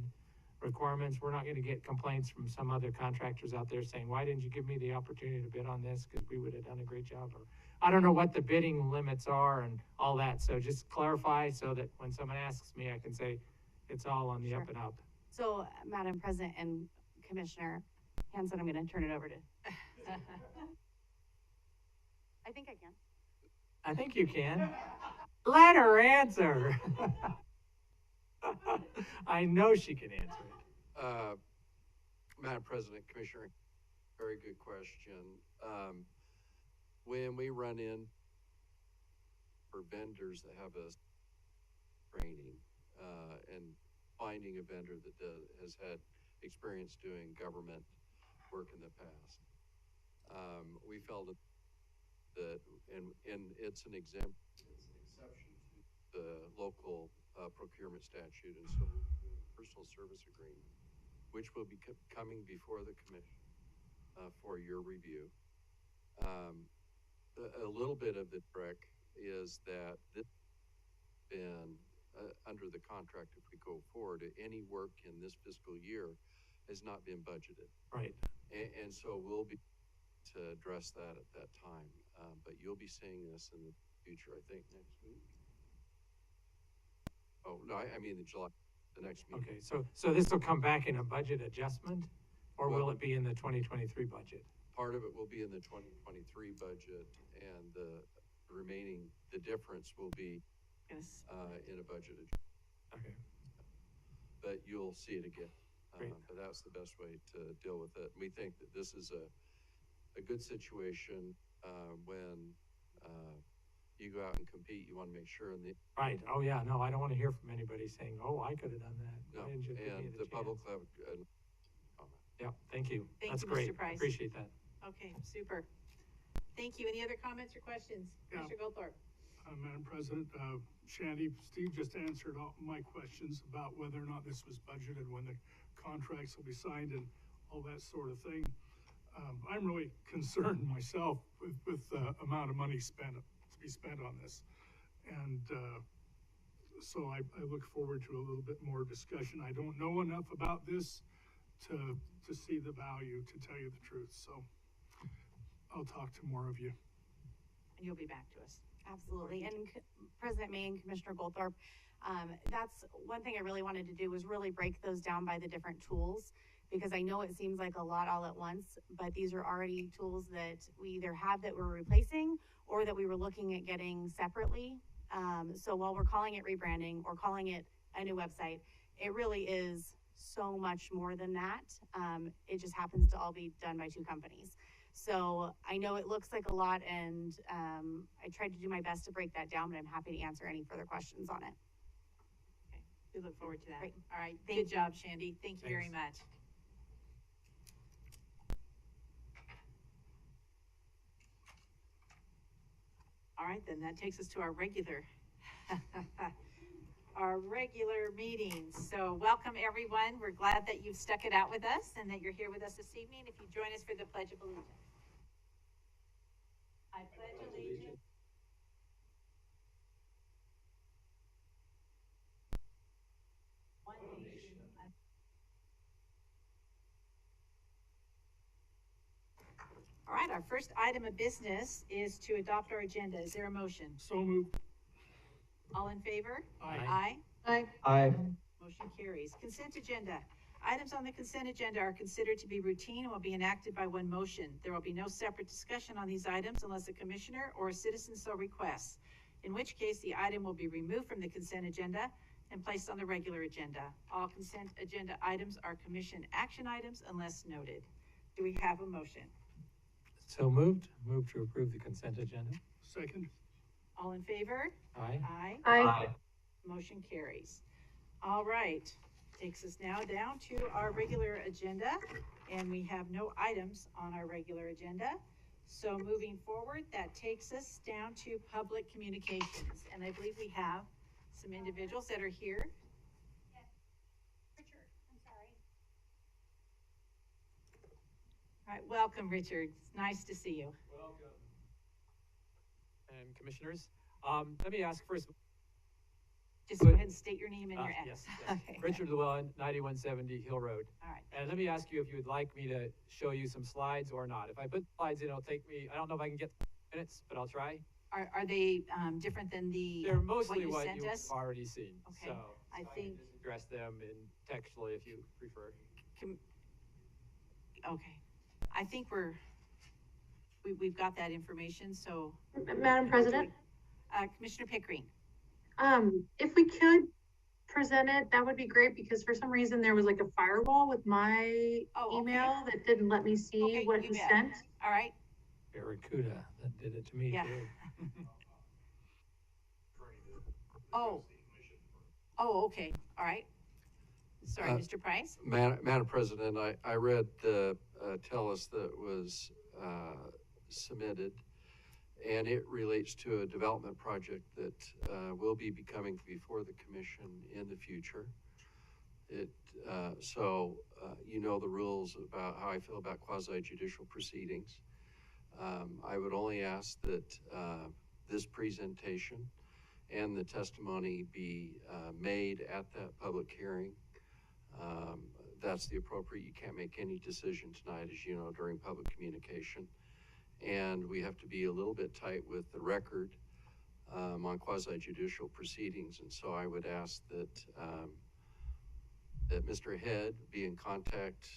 requirements. We're not going to get complaints from some other contractors out there saying, why didn't you give me the opportunity to bid on this? Because we would have done a great job. Or I don't know what the bidding limits are and all that. So just clarify so that when someone asks me, I can say it's all on the up and up. So, Madam President and Commissioner Hanson, I'm going to turn it over to. I think I can. I think you can. Let her answer. I know she can answer it. Madam President, Commissioner, very good question. When we run in for vendors that have a training and finding a vendor that has had experience doing government work in the past, we felt that, and it's an exception to the local procurement statute, and so personal service agreement, which will be coming before the commission for your review. A little bit of the trick is that this has been under the contract, if we go forward, any work in this fiscal year has not been budgeted. Right. And so we'll be to address that at that time. But you'll be seeing this in the future, I think, next week. Oh, no, I mean the next meeting. Okay, so this will come back in a budget adjustment, or will it be in the 2023 budget? Part of it will be in the 2023 budget, and the remaining, the difference will be in a budget adjustment. Okay. But you'll see it again. Great. But that's the best way to deal with it. We think that this is a good situation when you go out and compete. You want to make sure Right. Oh yeah. No, I don't want to hear from anybody saying, "Oh, I could have done that." No, Why didn't you give me and the chance? public will have a comment. Yeah. Thank you. Thank That's you, great. Mr. Price. Appreciate that. Okay, super. Thank you. Any other comments or questions? Yeah. Mr. Goldthorpe? Madam President, Shandy, Steve just answered all my questions about whether or not this was budgeted, when the contracts will be signed and all that sort of thing. I'm really concerned myself with the amount of money to be spent on this. And so I look forward to a little bit more discussion. I don't know enough about this to see the value, to tell you the truth. So I'll talk to more of you. And you'll be back to us. Absolutely. And President May and Commissioner Goldthorpe, that's one thing I really wanted to do, was really break those down by the different tools, because I know it seems like a lot all at once, but these are already tools that we either have that we're replacing or that we were looking at getting separately. So while we're calling it rebranding or calling it a new website, it really is so much more than that. It just happens to all be done by two companies. So I know it looks like a lot, and I tried to do my best to break that down, but I'm happy to answer any further questions on it. Okay, we look forward to that. Great. All right, Thank good job, Shandy. Thank you very much. All right, then that takes us to our regular, our regular meetings. So welcome, everyone. We're glad that you've stuck it out with us and that you're here with us this evening. If you join us for the Pledge of Allegiance. I pledge allegiance. One nation. All right, our first item of business is to adopt our agenda. Is there a motion? So moved. All in favor? Aye. Aye. Aye. Aye. Motion carries. Consent agenda. Items on the consent agenda are considered to be routine and will be enacted by one motion. There will be no separate discussion on these items unless a commissioner or a citizen so requests, in which case the item will be removed from the consent agenda and placed on the regular agenda. All consent agenda items are commission action items unless noted. Do we have a motion? So moved. Move to approve the consent agenda. Second. All in favor? Aye. Aye. Aye. Motion carries. All right, takes us now down to our regular agenda, and we have no items on our regular agenda. So moving forward, that takes us down to public communications, and I believe we have some individuals that are here. Richard, I'm sorry. All right, welcome, Richard. It's nice to see you. And commissioners, let me ask first. Just go ahead and state your name and your Yes, address. yes. Okay. Richard Llewellyn, 9170 Hill Road. All right. And let me ask you if you would like me to show you some slides or not. If I put slides in, it'll take me, I don't know if I can get minutes, but I'll try. Are they different than the They're mostly what what you sent you've us? already seen. Okay. So I can think just address them in textually if you prefer. okay. I think we've got that information. So Madam President, Commissioner Pickering. if we could present it, that would be great, because for some reason there was like a firewall with my Oh, okay. email that didn't let me see Okay, what you he bet. sent. All right. Barracuda, that did it to me Yeah. too. Oh, okay. All right. Sorry, Mr. Price. Madam President, I read the tellus that was submitted, and it relates to a development project that will be coming before the commission in the future. You know the rules about how I feel about quasi-judicial proceedings. I would only ask that this presentation and the testimony be made at that public hearing. That's the appropriate. You can't make any decision tonight, as you know, during public communication. And we have to be a little bit tight with the record on quasi-judicial proceedings. And so I would ask that that Mr. Head be in contact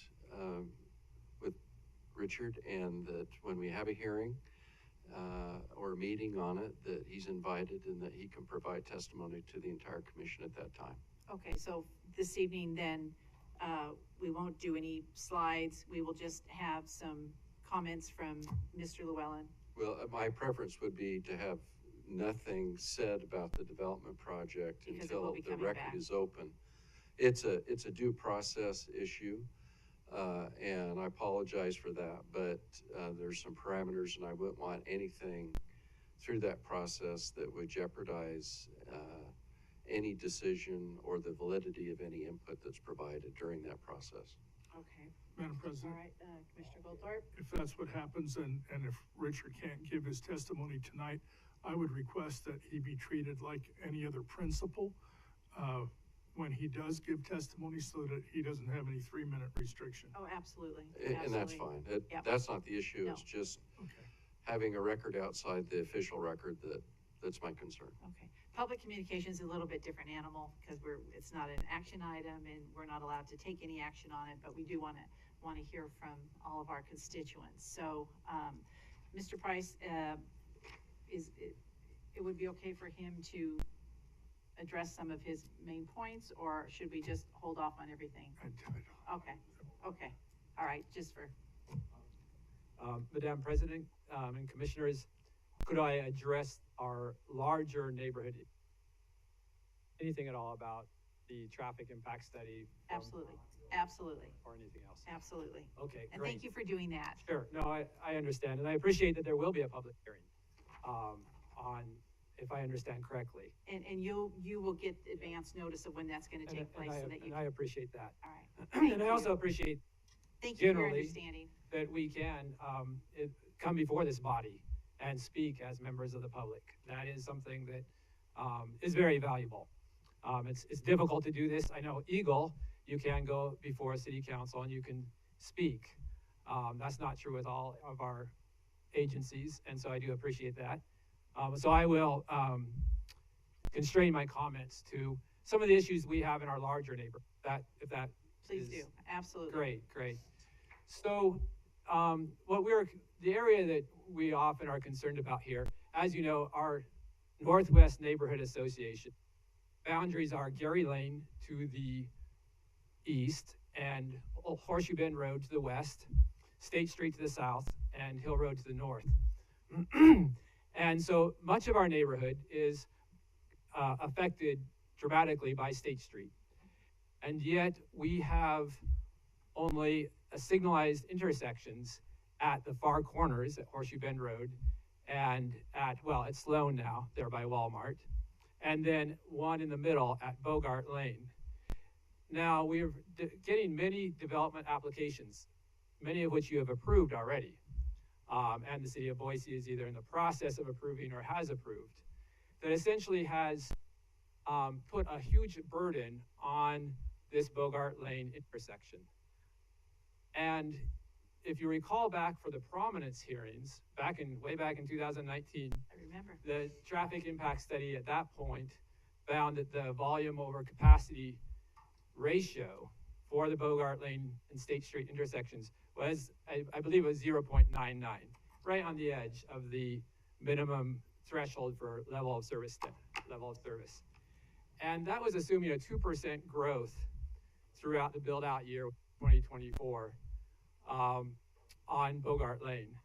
with Richard, and that when we have a hearing or a meeting on it, that he's invited and that he can provide testimony to the entire commission at that time. Okay, so this evening then, we won't do any slides. We will just have some comments from Mr. Llewellyn. Well, my preference would be to have nothing said about the development project Because it until will be the coming record back. is open. It's a due process issue, and I apologize for that, but there's some parameters, and I wouldn't want anything through that process that would jeopardize any decision or the validity of any input that's provided during that process. Okay. Madam All President, right, Commissioner Goldthorpe. if that's what happens, and if Richard can't give his testimony tonight, I would request that he be treated like any other principal when he does give testimony, so that he doesn't have any 3-minute restriction. Oh, absolutely. And that's Absolutely. fine. Yep. That's not the issue. No. It's just Okay. having a record outside the official record that's my concern. Okay. Public communication is a little bit different animal, because it's not an action item and we're not allowed to take any action on it, but we do want to hear from all of our constituents. So, Mr. Price, it would be okay for him to address some of his main points, or should we just hold off on everything? Okay, okay, all right, just for, Madam President, and Commissioners, could I address our larger neighborhood? Anything at all about the traffic impact study? absolutely, absolutely, Or anything else? absolutely. Okay, And great. thank you for doing that. Sure, no, I understand, and I appreciate that there will be a public hearing, on, if I understand correctly. And you will get advance notice of when that's gonna And take place so that you. and I appreciate that. All right. And I also appreciate Thank you for your generally understanding. that we can, come before this body and speak as members of the public. That is something that, is very valuable. It's difficult to do this. I know Eagle, you can go before a city council and you can speak. That's not true with all of our agencies, and so I do appreciate that. So I will, constrain my comments to some of the issues we have in our larger neighborhood. If that Please is do, absolutely. great. So, the area that we often are concerned about here, as you know, our Northwest Neighborhood Association boundaries are Gary Lane to the east and Horseshoe Bend Road to the west, State Street to the south, and Hill Road to the north. And so much of our neighborhood is affected dramatically by State Street. And yet we have only signalized intersections at the far corners at Horseshoe Bend Road and at Sloan now, there by Walmart, and then one in the middle at Bogart Lane. Now, we're getting many development applications, many of which you have approved already. And the city of Boise is either in the process of approving or has approved, that essentially has put a huge burden on this Bogart Lane intersection. And if you recall back for the prominence hearings, way back in 2019, I remember. the traffic impact study at that point found that the volume over capacity ratio for the Bogart Lane and State Street intersections was, I believe it was 0.99, right on the edge of the minimum threshold for level of service. And that was assuming a 2% growth throughout the build-out year 2024 on Bogart Lane.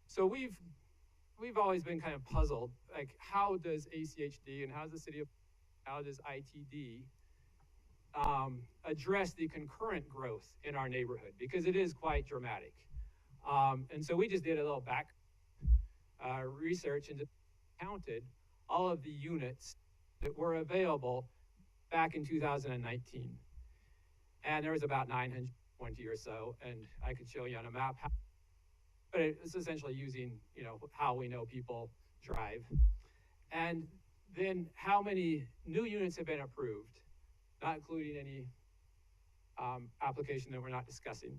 So we've always been kind of puzzled, like how does ACHD and how does ITD address the concurrent growth in our neighborhood, because it is quite dramatic. And so we just did a little back research and counted all of the units that were available back in 2019. And there was about 920 or so, and I could show you on a map how, but it's essentially using, how we know people drive. And then how many new units have been approved, not including any application that we're not discussing.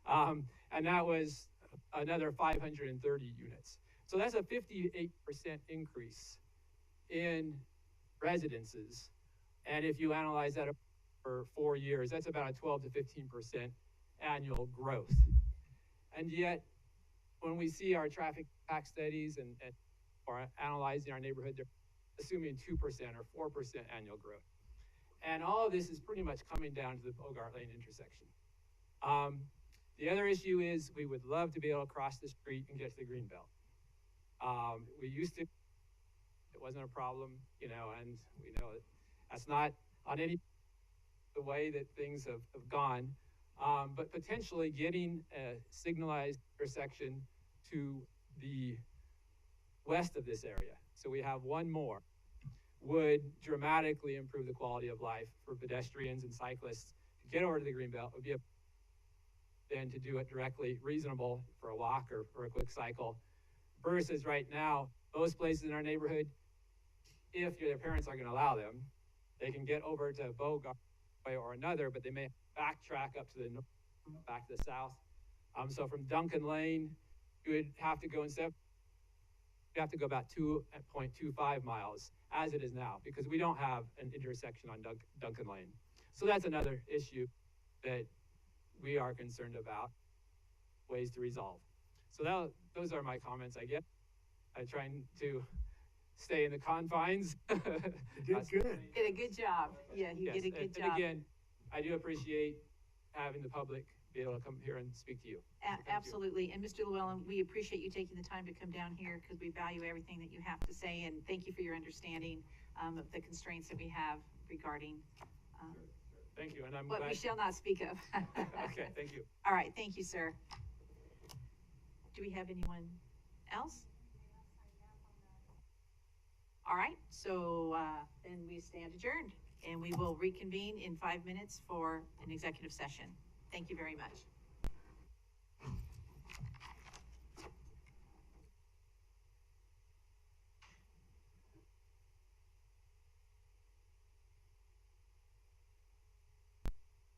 And that was another 530 units. So that's a 58% increase in residences. And if you analyze that for 4 years, that's about a 12 to 15% annual growth. And yet, when we see our traffic impact studies or analyzing our neighborhood, they're assuming 2% or 4% annual growth. And all of this is pretty much coming down to the Bogart Lane intersection. The other issue is we would love to be able to cross the street and get to the Greenbelt. We used to, it wasn't a problem, and we know that's not on any the way that things have gone, but potentially getting a signalized intersection to the west of this area, so we have one more, would dramatically improve the quality of life for pedestrians and cyclists. To get over to the Greenbelt would be then to do it directly reasonable for a walk or for a quick cycle, versus right now, most places in our neighborhood, if their parents are going to allow them, they can get over to Bogart way or another, but they may backtrack up to the north, back to the south. So from Duncan Lane, you would have to go about 2.25 miles as it is now, because we don't have an intersection on Duncan Lane. So that's another issue that we are concerned about, ways to resolve. So those are my comments, I guess. I'm trying to stay in the confines. You did good. Did a good job. Yeah, you Yes, did a good and job. again, I do appreciate having the public be able to come here and speak to you. Thank you. Absolutely. And Mr. Llewellyn, we appreciate you taking the time to come down here because we value everything that you have to say. And thank you for your understanding of the constraints that we have regarding Thank you, and I'm what glad. we shall not speak of. Okay, thank you. All right, thank you, sir. Do we have anyone else? All right, so then we stand adjourned and we will reconvene in 5 minutes for an executive session. Thank you very much.